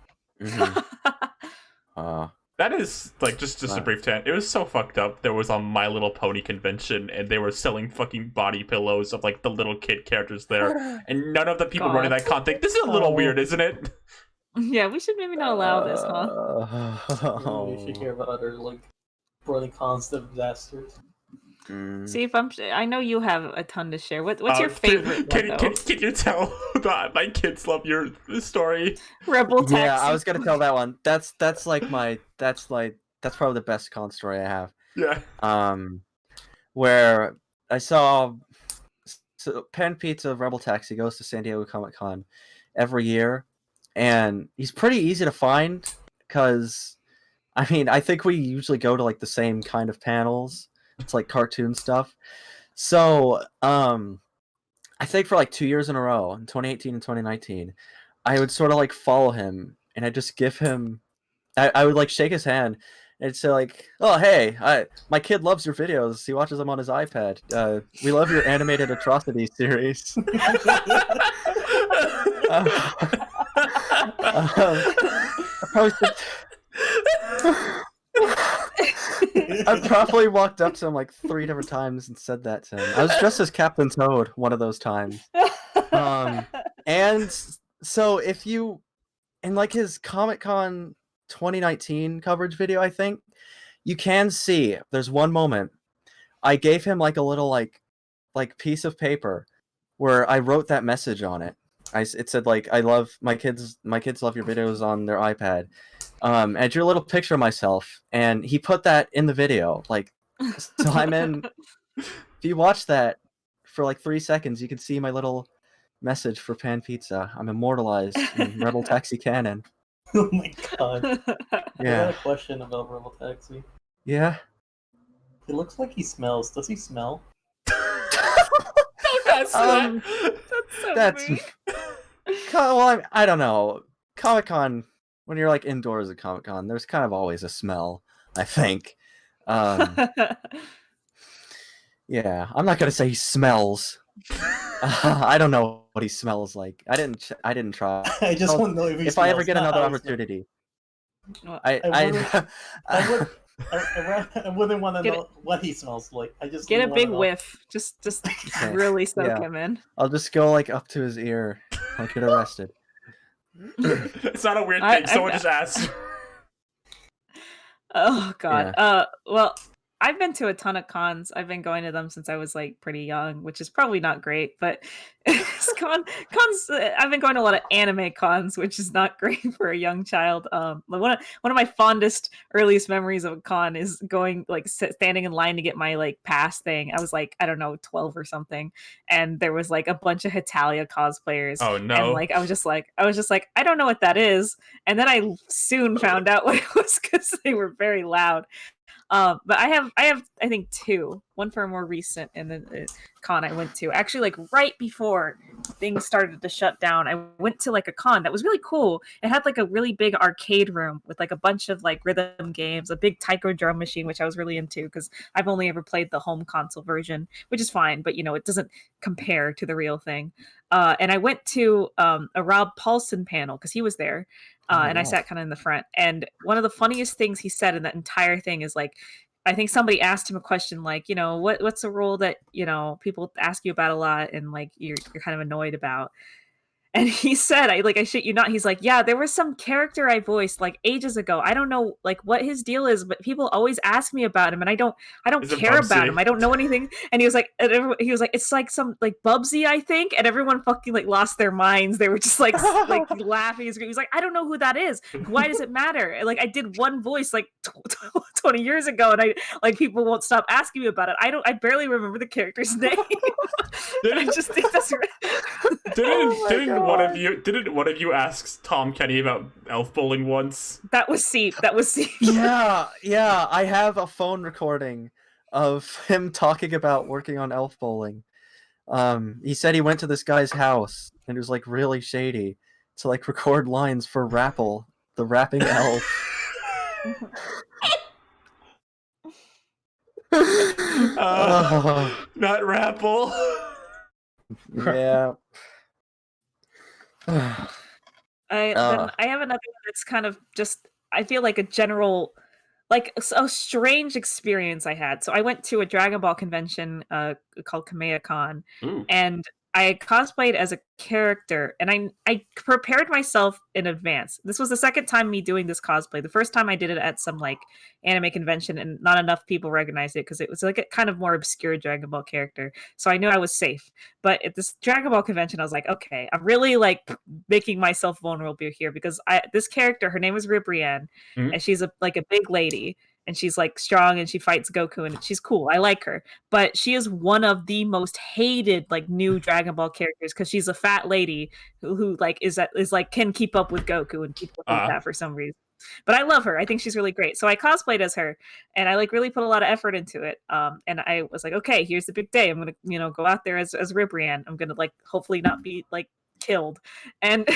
That is like just a brief tangent. It was so fucked up. There was a My Little Pony convention, and they were selling fucking body pillows of like the little kid characters there, and none of the people running that con think this is a little weird, isn't it? Yeah, we should maybe not allow this, huh? You should hear about other like Brody Cons disasters. See if I know you have a ton to share. What's your favorite? Can you tell that my kids love your story? Rebel Taxi. Yeah, I was gonna tell that one. That's probably the best con story I have. Yeah. Where I saw Pan Pizza of Rebel Taxi goes to San Diego Comic Con every year, and he's pretty easy to find because, I mean, I think we usually go to like the same kind of panels. It's like cartoon stuff. So, I think for like 2 years in a row, in 2018 and 2019, I would sort of like follow him, and I just give him, I would like shake his hand It's like, oh hey, my kid loves your videos. He watches them on his iPad. We love your animated atrocity series. I probably walked up to him like 3 different times and said that to him. I was dressed as Captain Toad one of those times. And so if you, in like his Comic-Con 2019 coverage video, I think, you can see there's one moment I gave him like a little like piece of paper where I wrote that message on it. It said like, I love my kids love your videos on their iPad. And I drew a little picture of myself, and he put that in the video. Like, so I'm in. If you watch that for like 3 seconds, you can see my little message for Pan Pizza. I'm immortalized in Rebel Taxi canon. Oh my god. I Yeah. got a question about Rebel Taxi. Yeah. It looks like he smells. Does he smell? That's so That's mean. well, I don't know. Comic-Con, when you're like indoors at Comic-Con, there's kind of always a smell, I think. Yeah, I'm not gonna say he smells. I don't know what he smells like. I didn't try. I just want to know if he If smells. I ever get not another how he smells. opportunity, I wouldn't want to Get know what he smells like. I just Get a wanna big know. whiff. Just really soak Yeah. him in. I'll just go like up to his ear. I'll get arrested. It's not a weird I- thing. Someone I- just asked. Oh god. Yeah. Well, I've been to a ton of cons. I've been going to them since I was like pretty young, which is probably not great, but cons. I've been going to a lot of anime cons, which is not great for a young child. One of my fondest, earliest memories of a con is going like standing in line to get my like pass thing. I was like, I don't know, 12 or something, and there was like a bunch of Hetalia cosplayers. Oh no! And like I was just like, I don't know what that is, and then I soon found out what it was because they were very loud. But I have I think 2. One for a more recent, and then the con I went to actually like right before things started to shut down. I went to like a con that was really cool. It had like a really big arcade room with like a bunch of like rhythm games, a big taiko drum machine, which I was really into because I've only ever played the home console version, which is fine, but you know it doesn't compare to the real thing. And I went to a Rob Paulson panel because he was there. And I sat kind of in the front. And one of the funniest things he said in that entire thing is like, I think somebody asked him a question like, you know, what's a role that, you know, people ask you about a lot and like you're kind of annoyed about. And he said, I shit you not, he's like, yeah, there was some character I voiced like ages ago. I don't know like what his deal is, but people always ask me about him and I don't Is it care about Bubsy? him. I don't know anything. And he was like, it's like some like Bubsy, I think. And everyone fucking like lost their minds. They were just like laughing. He was like, I don't know who that is. Why does it matter? And, like I did one voice like 20 years ago and I like people won't stop asking me about it. I barely remember the character's name. I just think that's Didn't one of you ask Tom Kenny about elf bowling once? That was Seep. Yeah, I have a phone recording of him talking about working on elf bowling. He said he went to this guy's house and it was like really shady to like record lines for Rapple, the rapping elf. Not Rapple. Yeah. I have another one that's kind of just I feel like a general like a strange experience I had. So I went to a Dragon Ball convention called Kamea Con, Ooh. and I cosplayed as a character, and I prepared myself in advance. This was the second time me doing this cosplay. The first time I did it at some like anime convention, and not enough people recognized it because it was like a kind of more obscure Dragon Ball character. So I knew I was safe. But at this Dragon Ball convention, I was like, okay, I'm really like making myself vulnerable here because this character, her name is Ribrianne, and she's a big lady. And she's like strong and she fights Goku and she's cool. I like her. But she is one of the most hated like new Dragon Ball characters because she's a fat lady who like is like can keep up with Goku and people hate that for some reason. But I love her. I think she's really great. So I cosplayed as her and I like really put a lot of effort into it. And I was like, okay, here's the big day. I'm gonna, go out there as Ribrianne. I'm gonna like hopefully not be like killed. And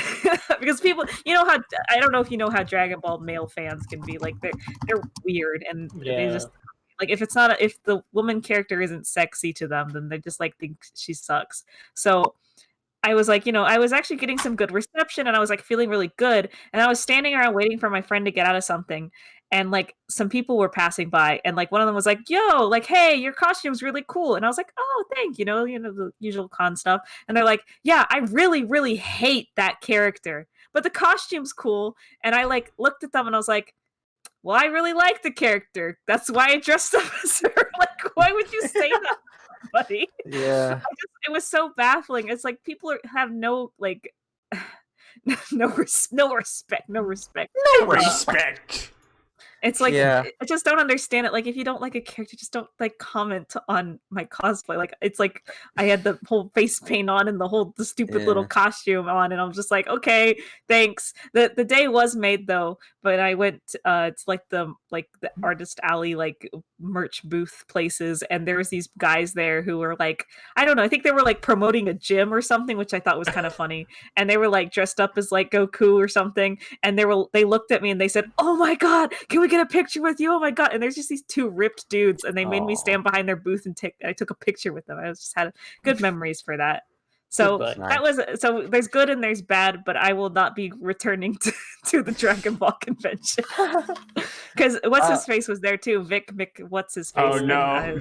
because people, you know how, I don't know if you know how Dragon Ball male fans can be, like they're weird, and they just like, if it's not if the woman character isn't sexy to them, then they just like think she sucks. So I was like, I was actually getting some good reception, and I was like feeling really good. And I was standing around waiting for my friend to get out of something. And like some people were passing by, and like one of them was like, yo, like, hey, your costume's really cool. And I was like, oh, thank you, the usual con stuff. And they're like, yeah, I really, really hate that character, but the costume's cool. And I like looked at them and I was like, well, I really like the character. That's why I dressed up as her. Like, why would you say that, buddy? Yeah. It was so baffling. It's like people have no like no respect. No respect. It's like, Yeah. I just don't understand it. Like, if you don't like a character, just don't like comment on my cosplay. Like, it's like I had the whole face paint on and the stupid little costume on, and I'm just like, okay, thanks. The day was made though, but I went it's like the artist alley, like merch booth places, and there was these guys there who were like, I don't know, I think they were like promoting a gym or something, which I thought was kind of funny. And they were like dressed up as like Goku or something, and they looked at me and they said, oh my god, can we get a picture with you? Oh my god. And there's just these two ripped dudes, and they made me stand behind their booth and I took a picture with them. I just had good memories for that. So that was, so there's good and there's bad, but I will not be returning to the Dragon Ball convention. Because what's his face was there too. Vic what's his face. Oh no.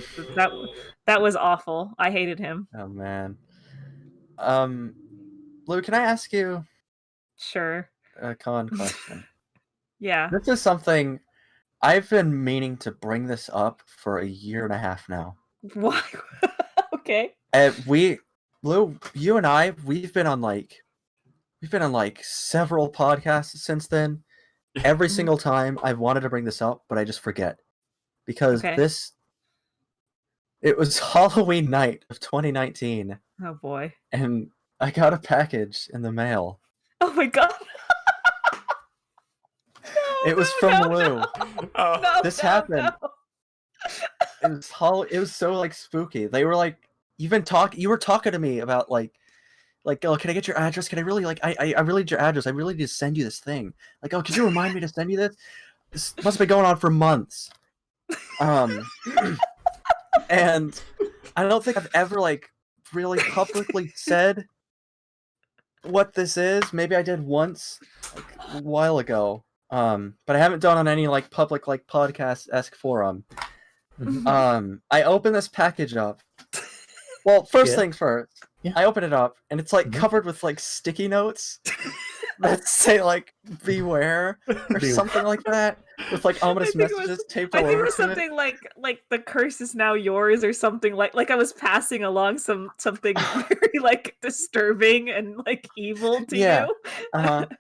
That was awful. I hated him. Oh man. Lou, can I ask you Sure. a con question? Yeah. This is something I've been meaning to bring this up for a year and a half now. Why? Okay. Lou, you and I, we've been on like several podcasts since then. Every single time I've wanted to bring this up, but I just forget. Because it was Halloween night of 2019. Oh boy. And I got a package in the mail. Oh my god. It was from Lou. This happened. No. It was so like spooky. They were like, you were talking to me about like, oh, can I get your address? Can I really I really need your address. I really need to send you this thing. Like, oh, could you remind me to send you this? This must have been going on for months. And I don't think I've ever like really publicly said what this is. Maybe I did once, like, a while ago. But I haven't done on any like public like podcast-esque forum. I open this package up. Well, first things first. Yeah. I open it up and it's like covered with like sticky notes that say like beware or something like that, with like ominous messages taped all over. I think it was something like the curse is now yours or something, like I was passing along something very like disturbing and like evil to you.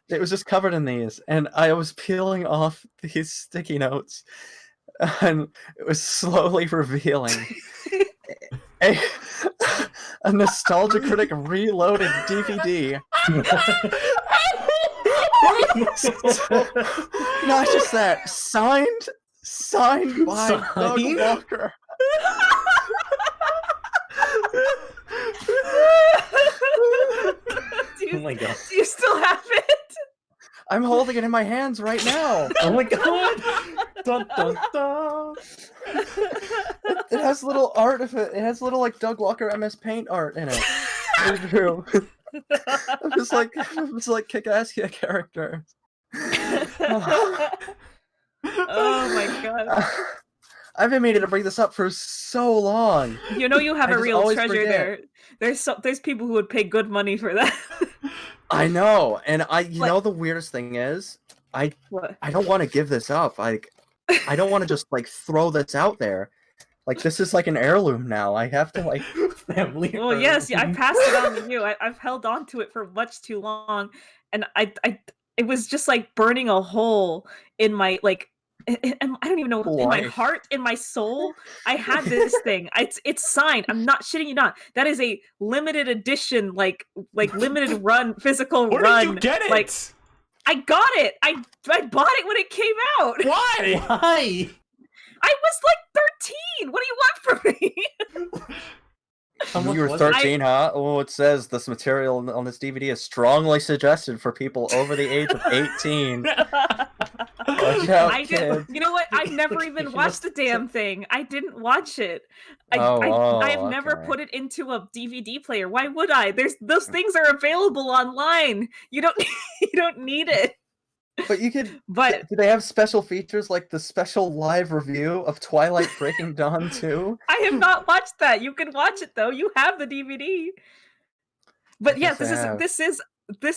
It was just covered in these, and I was peeling off these sticky notes, and it was slowly revealing a Nostalgia Critic Reloaded DVD. Not just that, signed by Doug Walker. Oh my god. Do you still have it? I'm holding it in my hands right now. Oh my god. Dun, dun, dun. It has little art of it. It has little like Doug Walker MS Paint art in it. It's true. I'm just like kick-ass character. Oh my god. I've been meaning to bring this up for so long. You know you have a real treasure there. There's people who would pay good money for that. I know, and you know the weirdest thing is, I don't want to give this up. Like, I don't want to just like throw this out there. Like, this is like an heirloom now. I have to like family. Well, yes, I passed it on to you. I've held on to it for much too long, and it was just like burning a hole in my like. I don't even know, in my heart, in my soul. I had this thing. It's signed. I'm not shitting you not. That is a limited edition, like limited run, physical run. Where did you get it? Like, I got it. I bought it when it came out. Why? I was like 13. What do you want from me? How much You were was it? 13, huh? Oh, it says this material on this DVD is strongly suggested for people over the age of 18. Watch out, I did. kids. You know what? I've never Okay, even you watched the must- damn thing. I didn't watch it. I have never Okay. put it into a DVD player. Why would I? Those things are available online. You don't you don't need it. But you could. But Do they have special features like the special live review of Twilight Breaking Dawn 2? I have not watched that. You can watch it though. You have the DVD. But yeah, Yes, I have. this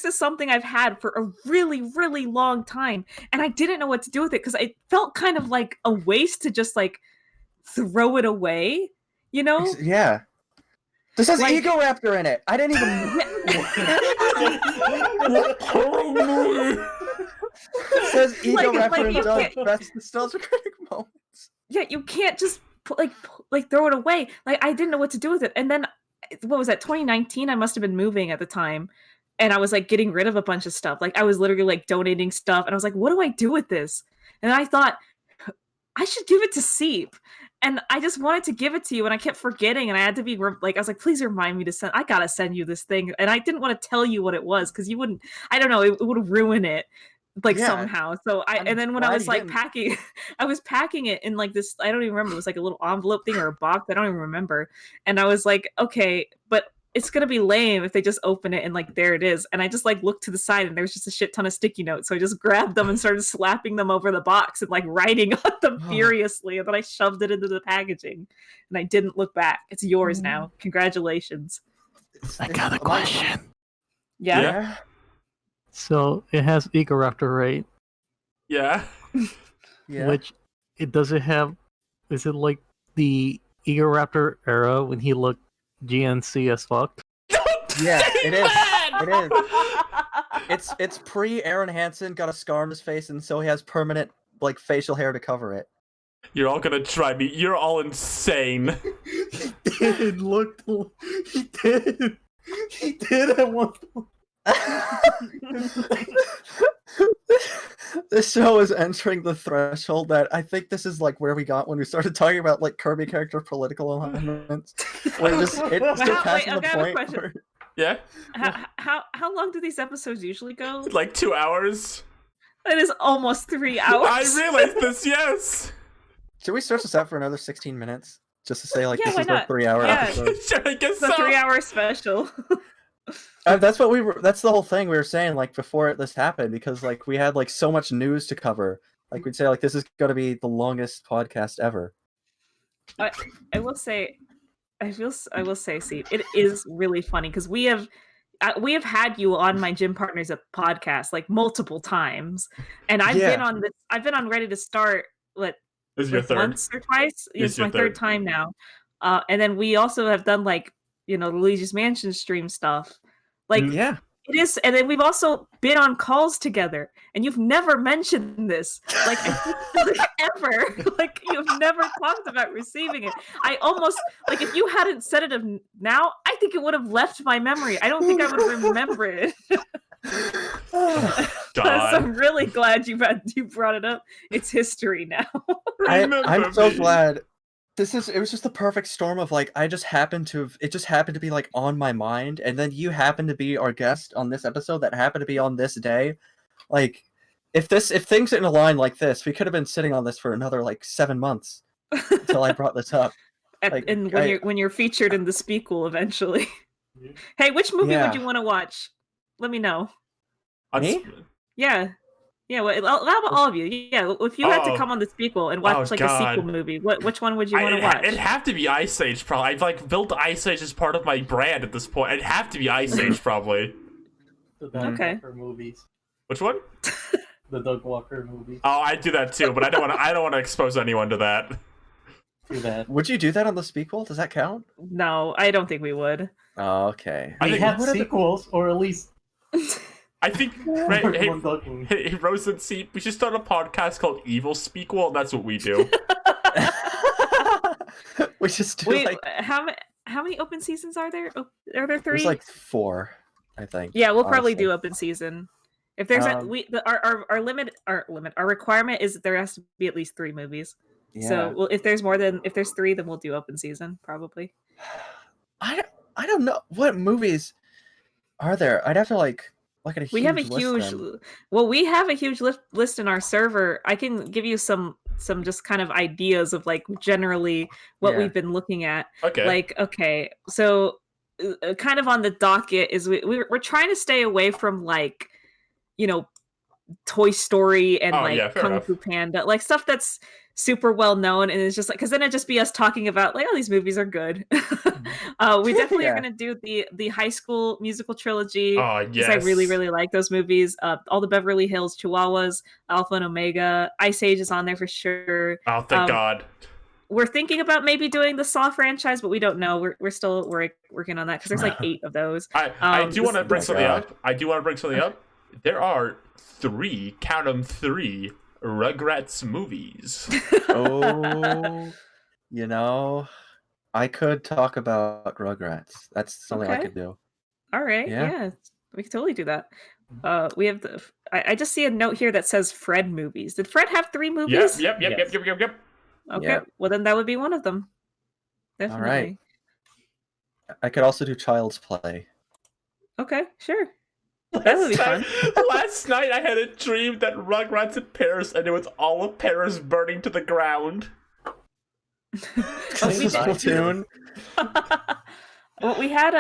is something I've had for a really, really long time. And I didn't know what to do with it because it felt kind of like a waste to just like throw it away, you know? Yeah. This has Like- Ego Raptor in it. I didn't even. It says Ego Like, Raptor you and Doug can't- best nostalgia critic moments. Yeah, you can't just throw it away. Like I didn't know what to do with it. And then what was that? 2019. I must have been moving at the time, and I was like getting rid of a bunch of stuff. Like I was literally like donating stuff, and I was like, "What do I do with this?" And I thought I should give it to Seep. And I just wanted to give it to you, and I kept forgetting, and I had to be like, I was like, please remind me to send. I gotta send you this thing, and I didn't want to tell you what it was because you wouldn't. I don't know. It would ruin it. Like Yeah. somehow. So I'm and then when I glad was you like didn't. packing, I was packing it in like this, I don't even remember, it was like a little envelope thing or a box, I don't even remember. And I was like, okay, but it's gonna be lame if they just open it and like there it is. And I just like looked to the side and there was just a shit ton of sticky notes. So I just grabbed them and started slapping them over the box and like writing on them furiously. And then I shoved it into the packaging and I didn't look back. It's yours now. Congratulations. I got a question. Yeah. Yeah. So it has Egoraptor, right? Yeah. Yeah. Which it does it have? Is it like the Egoraptor era when he looked GNC as fuck? Yeah, it is. Man! It is. It's pre Aaron Hansen got a scar on his face, and so he has permanent like facial hair to cover it. You're all gonna try me. You're all insane. He did look. He did. He did at one point. This show is entering the threshold that I think this is like where we got when we started talking about like Kirby character political alignments. Where it's Wait, surpassing I the have a point. question. Where... Yeah? How long do these episodes usually go? Like 2 hours? That is almost 3 hours. I realized this, yes! Should we stretch this out for another 16 minutes? Just to say like Yeah, this why is our not? 3-hour Yeah. episode. Sure, I guess It's a so. 3-hour special. That's what we were. That's the whole thing we were saying like before this happened because like we had like so much news to cover. Like we'd say like this is going to be the longest podcast ever. I will say, I will say, see, it is really funny because we have had you on my gym partners podcast like multiple times, and I've Yeah. been on this. I've been on Ready to Start This is your third. once or twice. This It's is your my third time now. And then we also have done like the Luigi's Mansion stream stuff. Like Yeah. it is, and then we've also been on calls together, and you've never mentioned this, like, like ever. Like you've never talked about receiving it. I almost like if you hadn't said it now, I think it would have left my memory. I don't think I would remember it. So God. I'm really glad you brought it up. It's history now. I'm Remember so me. glad. It was just the perfect storm of like it just happened to be like on my mind, and then you happened to be our guest on this episode that happened to be on this day. Like if things didn't align like this, we could have been sitting on this for another like 7 months until I brought this up. Like, And when you're featured in the Speakle eventually. Hey, which movie Yeah. would you want to watch? Let me know. Me? Yeah. Yeah, well, how about all of you? Yeah, if you had to Oh. come on the Speakle and watch Oh, like God. a sequel movie, which one would you want to watch? It'd have to be Ice Age, probably. I've like built Ice Age as part of my brand at this point. It'd have to be Ice Age, probably. The Doug Okay. Walker movies. Which one? The Doug Walker movies. Oh, I do that too, but I don't want to expose anyone to that. Do that. Would you do that on the Speakle? Does that count? No, I don't think we would. Oh, okay. I They think- have what are the- sequels, or at least I think right, hey, one Doug movie. hey, Rose and Seep, we should start a podcast called Evil Speakwell, and that's what we do. We just do Wait, like how many open seasons are there? Are there 3? there's like 4, I think. Yeah, we'll probably honestly. do open season. If there's our requirement is that there has to be at least 3 movies. Yeah. So if there's 3, then we'll do open season probably. I don't know what movies are there. I'd have to like look at a We huge have a list huge then. well, we have a huge list in our server. I can give you some just kind of ideas of like generally what Yeah. we've been looking at. Okay. Like, okay, so kind of on the docket is we're trying to stay away from like, you know, Toy Story and Oh, like yeah, fair Kung enough. Fu Panda, like stuff that's super well known, and it's just like because then it'd just be us talking about like, oh, these movies are good. We definitely are Yeah. gonna do the High School Musical trilogy Oh, because I really yes. really like those movies. All the Beverly Hills Chihuahuas, Alpha and Omega, Ice Age is on there for sure. Oh, thank God. We're thinking about maybe doing the Saw franchise, but we don't know. We're still working on that because there's like 8 of those. I do want to bring my something God. up. I do want to bring something up. There are 3, count them 3, Rugrats movies. Oh, you know, I could talk about Rugrats. That's something I Okay. could do. All right, Yeah. yeah, we can totally do that. We have the. I just see a note here that says Fred movies. Did Fred have 3 Yep, movies? yep. Yes. Okay, Yep. well then that would be one of them. Definitely. right. I could also do Child's Play. Okay, sure. That would be fun. Last night I had a dream that Rugrats in Paris, and it was all of Paris burning to the ground. Oh, This we is did. Platoon. Well, we had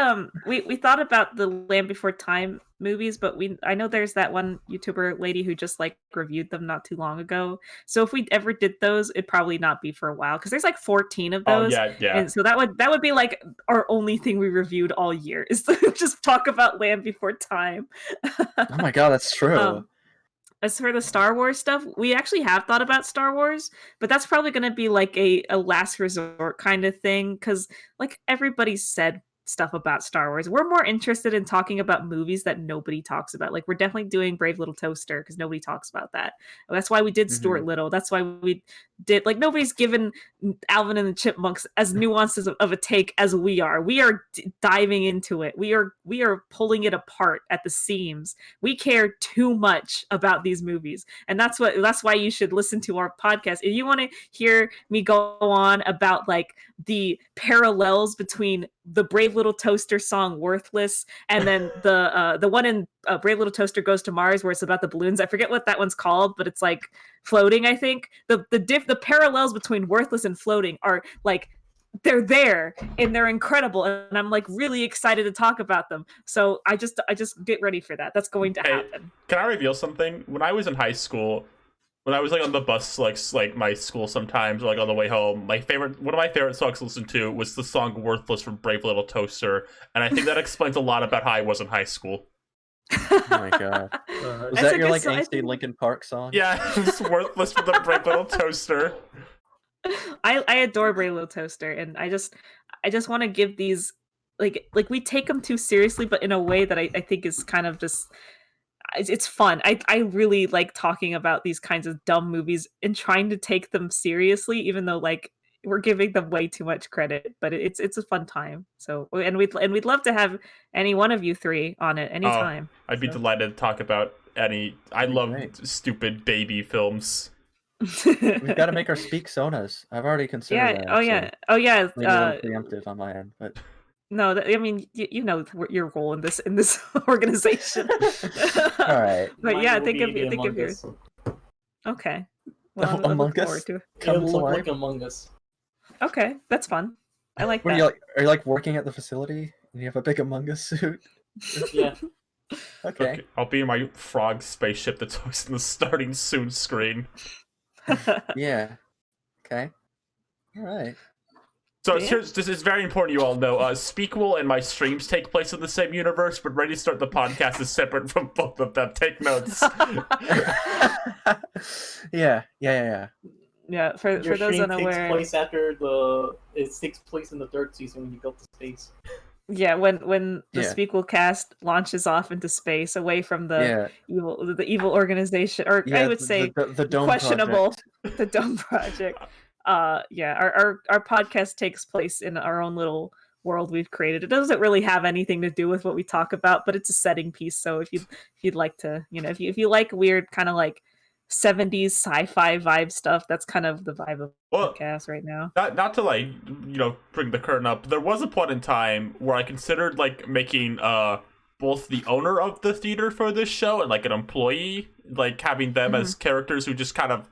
we thought about the Land Before Time movies, but I know there's that one YouTuber lady who just like reviewed them not too long ago. So if we ever did those, it'd probably not be for a while because there's like 14 of Oh those. yeah. And so that would be like our only thing we reviewed all year is to just talk about Land Before Time. Oh my God, that's true. As for the Star Wars stuff, we actually have thought about Star Wars, but that's probably going to be like a last resort kind of thing because like everybody's said stuff about Star Wars. We're more interested in talking about movies that nobody talks about. Like we're definitely doing Brave Little Toaster because nobody talks about that. That's why we did Stuart Little. That's why we did like nobody's given Alvin and the Chipmunks as nuances of a take as we are. We are diving into it. We are pulling it apart at the seams. We care too much about these movies, and that's why you should listen to our podcast. If you want to hear me go on about like the parallels between the Brave Little Toaster song "Worthless" and then the one in Brave Little Toaster Goes to Mars where it's about the balloons. I forget what that one's called, but it's like floating. I think the parallels between Worthless and Floating are like they're there and they're incredible, and I'm like really excited to talk about them. So I just get ready for that. That's going to happen. Can I reveal something? When I was in high school, when I was like on the bus, like my school sometimes, or like on the way home, one of my favorite songs to listen to was the song "Worthless" from Brave Little Toaster, and I think that explains a lot about how I was in high school. Oh my God. Was That's that a your good like song. angsty Linkin Park song? Yeah, it's "Worthless" from the Brave Little Toaster. I adore Brave Little Toaster, and I just want to give these like we take them too seriously, but in a way that I think is kind of just it's fun. I really like talking about these kinds of dumb movies and trying to take them seriously, even though like we're giving them way too much credit. But it's a fun time. So and we'd love to have any one of you 3 on it anytime. I'd be delighted to talk about any. I love stupid baby films. We've got to make our speak sonas. I've already considered Yeah. that. Oh yeah. Oh yeah. Maybe a little preemptive on my end, but No, I mean, you know your role in this organization. all right. But yeah, think of Among yours. Us. Okay. Well, I'm Among looking Us? forward to it. Come It'll to look life. like Among Us. Okay, that's fun. I like What that. are you like working at the facility and you have a big Among Us suit? Yeah. Okay. I'll be in my frog spaceship that's always in the starting soon screen. Yeah. Okay. All right. So Yeah. this is very important. You all know. Speakable and my streams take place in the same universe, but Ready to Start the Podcast is separate from both of them. Take notes. Yeah. Yeah, for Your those stream unaware, takes place after it takes place in the 3rd season when you go to space. yeah, when the Yeah. Speakable cast launches off into space away from the Yeah. evil organization, or I would say the Dome questionable Project. the Dome Project. Yeah, our podcast takes place in our own little world we've created. It doesn't really have anything to do with what we talk about, but it's a setting piece. So if you'd like to, if you like weird kind of like 70s sci-fi vibe stuff. That's kind of the vibe of the Well, podcast right now. not to like, bring the curtain up. There was a point in time where I considered like making both the owner of the theater for this show and like an employee, like having them as characters who just kind of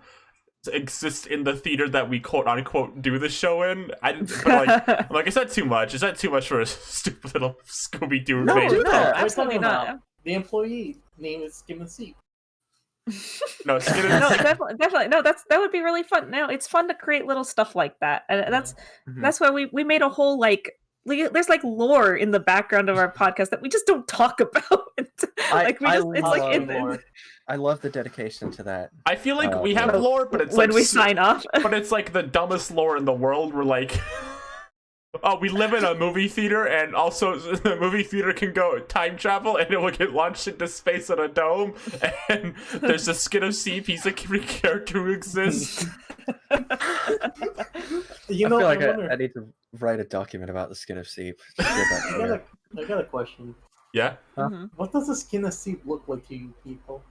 exist in the theater that we quote unquote do the show in. I'm like, is that too much? Is that too much for a stupid little Scooby Doo No, thing? no, absolutely not. The employee name is Skim and Seep. No, Skin and No, definitely. No, that would be really fun. No, it's fun to create little stuff like that, and that's why we made a whole there's like lore in the background of our podcast that we just don't talk about. I love the dedication to that. I feel like we have lore, but it's when like we sign off. But it's like the dumbest lore in the world. We're like, oh, we live in a movie theater, and also the movie theater can go time travel, and it will get launched into space in a dome. And there's a Skin of Seep. He's a character who exists. I feel like I need to write a document about the Skin of Seep. I got a question. Yeah. Huh? What does the Skin of Seep look like to you people?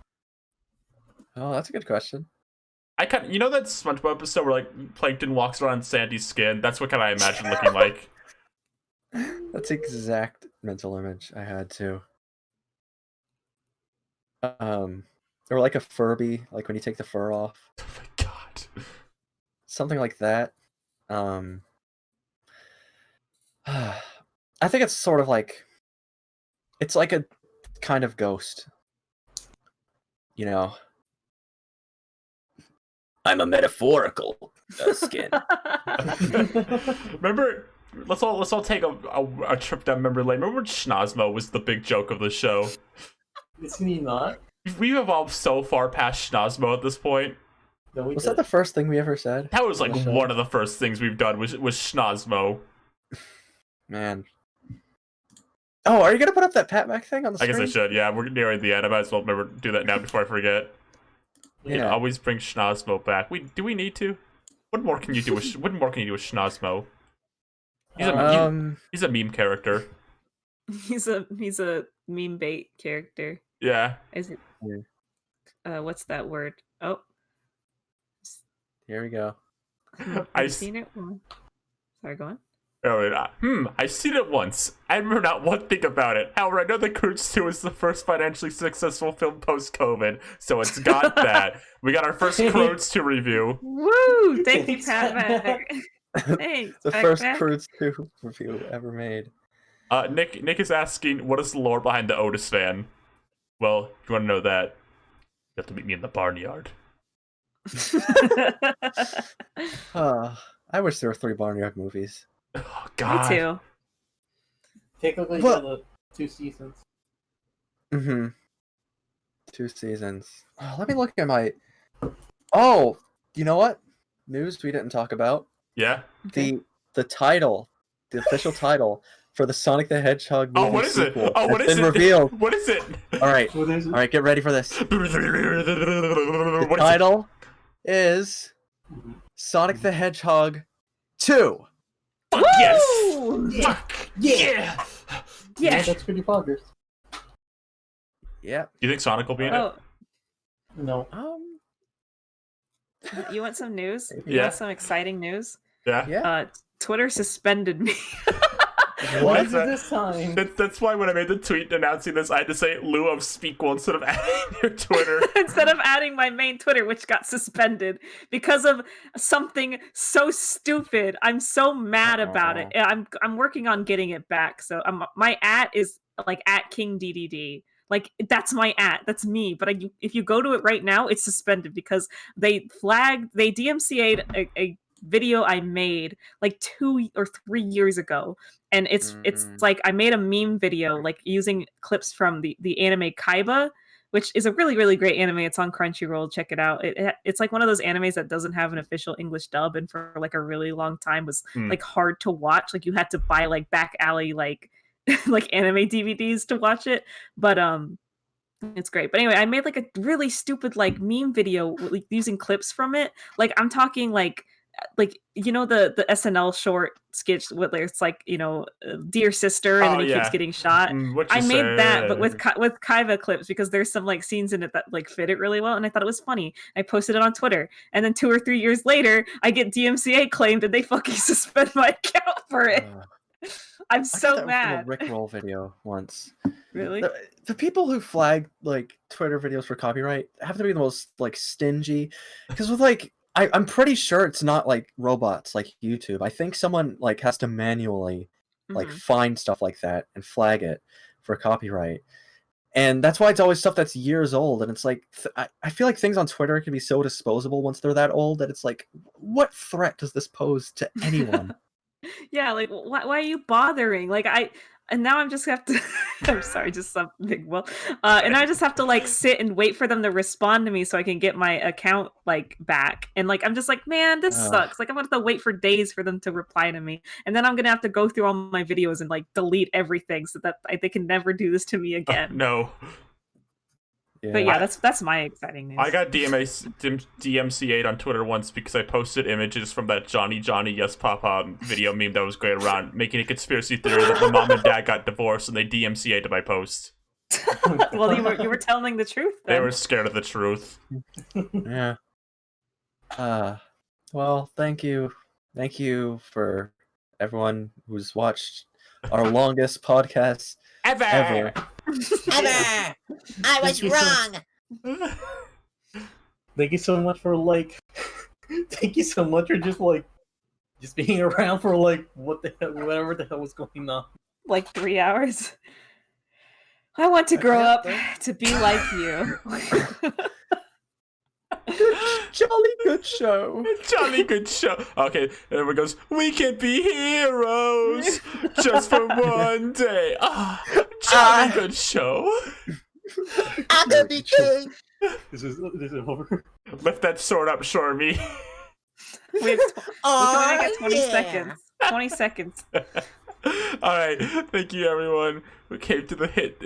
Oh, that's a good question. I that SpongeBob episode where like Plankton walks around Sandy's skin? That's what kind of I imagine looking like. That's the exact mental image I had too. Or like a Furby, like when you take the fur off. Oh my god. Something like that. I think it's sort of like, it's like a kind of ghost. You know. I'm a metaphorical skin. Remember, let's all take a trip down memory lane. Remember when Schnozmo was the big joke of the show? Isn't he not? We've evolved so far past Schnozmo at this point. No, Was that the first thing we ever said? That was like one of the first things we've done was Schnozmo. Man. Oh, are you gonna put up that Pat Mac thing on the screen? I guess I should, yeah. We're nearing the end. I might as well do that now before I forget. We can always bring Schnozmo back. Do we need to? What more can you do with Schnozmo? He's a meme character. He's a meme bait character. Yeah. Is it? What's that word? Oh. Here we go. I've seen it. Sorry, go on. I've seen it once. I remember not one thing about it. However, I know that Croods 2 is the first financially successful film post-COVID, so it's got that. We got our first Croods 2 review. Woo! Thank you, Pat Mac. Thanks. The first Croods 2 review ever made. Nick is asking, what is the lore behind the Otis fan? Well, if you want to know that, you have to meet me in the barnyard. I wish there were 3 Barnyard movies. Oh, God. Me too. Technically, the 2 seasons. 2 seasons. Oh, let me look at my... Oh, you know what? News we didn't talk about. Yeah? The title, the official title for the Sonic the Hedgehog movie what is sequel it? Oh, what has is been it? revealed. What is it? All right. What is it? All right, get ready for this. The title is Sonic the Hedgehog 2. Fuck yes! Fuck yeah! Yeah. That's pretty progress. Yeah. Do you think Sonic will be in it? No. You want some news? Yeah. You want some exciting news? Yeah. Twitter suspended me. What is it this time? That's why when I made the tweet announcing this, I had to say Lou of Speakquel instead of adding your Twitter. Instead of adding my main Twitter, which got suspended because of something so stupid. I'm so mad about it. I'm working on getting it back. So my @ is like @KingDDD. Like, that's my @ that's me. But if you go to it right now, it's suspended because they DMCA'd a video I made like 2 or 3 years ago, and it's like I made a meme video like using clips from the anime Kaiba, which is a really, really great anime. It's on Crunchyroll. Check it out. It's like one of those animes that doesn't have an official English dub, and for like a really long time was like hard to watch. Like you had to buy like back alley like like anime DVDs to watch it. But it's great. But anyway, I made like a really stupid like meme video like, using clips from it. Like I'm talking like like the SNL short sketch where it's like dear sister, and then he keeps getting shot. I made that, but with Kaiva clips, because there's some like scenes in it that like fit it really well, and I thought it was funny. I posted it on Twitter, and then 2 or 3 years later, I get DMCA claimed, and they fucking suspend my account for it. I'm so mad. I got that with a Rickroll video once. Really? The people who flag like Twitter videos for copyright have to be the most like stingy, because with like I'm pretty sure it's not like robots like YouTube. I think someone like has to manually like find stuff like that and flag it for copyright. And that's why it's always stuff that's years old. And it's like, I feel like things on Twitter can be so disposable once they're that old that it's like, what threat does this pose to anyone? Yeah, like why are you bothering? Like and now I'm just have to I'm sorry, just some big and I just have to like sit and wait for them to respond to me so I can get my account like back. And like I'm just like, man, this sucks. Like I'm gonna have to wait for days for them to reply to me, and then I'm gonna have to go through all my videos and like delete everything so that they can never do this to me again. No. Yeah. But yeah, that's my exciting news. I got DMCA'd on Twitter once because I posted images from that Johnny Yes Papa video meme that was going around, making a conspiracy theory that my mom and dad got divorced, and they DMCA'd my post. Well, you were telling the truth then. They were scared of the truth. Yeah. Well, thank you for everyone who's watched our longest podcast ever. I was wrong. Thank you so much for thank you so much for just being around for whatever the hell was going on. Like 3 hours. I want to grow up to be like you. Jolly good show. Jolly good show. Okay, everyone goes, we can be heroes just for one day. Jolly good show. I'm gonna be king. This is over. Lift that sword up, Shormy. We can only get 20 seconds. 20 seconds. Alright, thank you everyone who came to the hit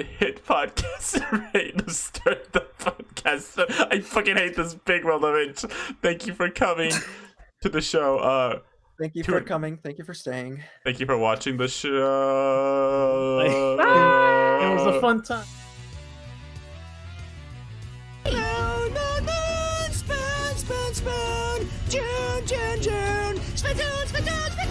podcast. Ready to start the podcast. I fucking hate this big world image. Thank you for coming to the show. Thank you for coming. Thank you for staying. Thank you for watching the show. Bye. It was a fun time. Spoon, spoon, spoon, June, June, June. Spittoon, spittoon, spittoon.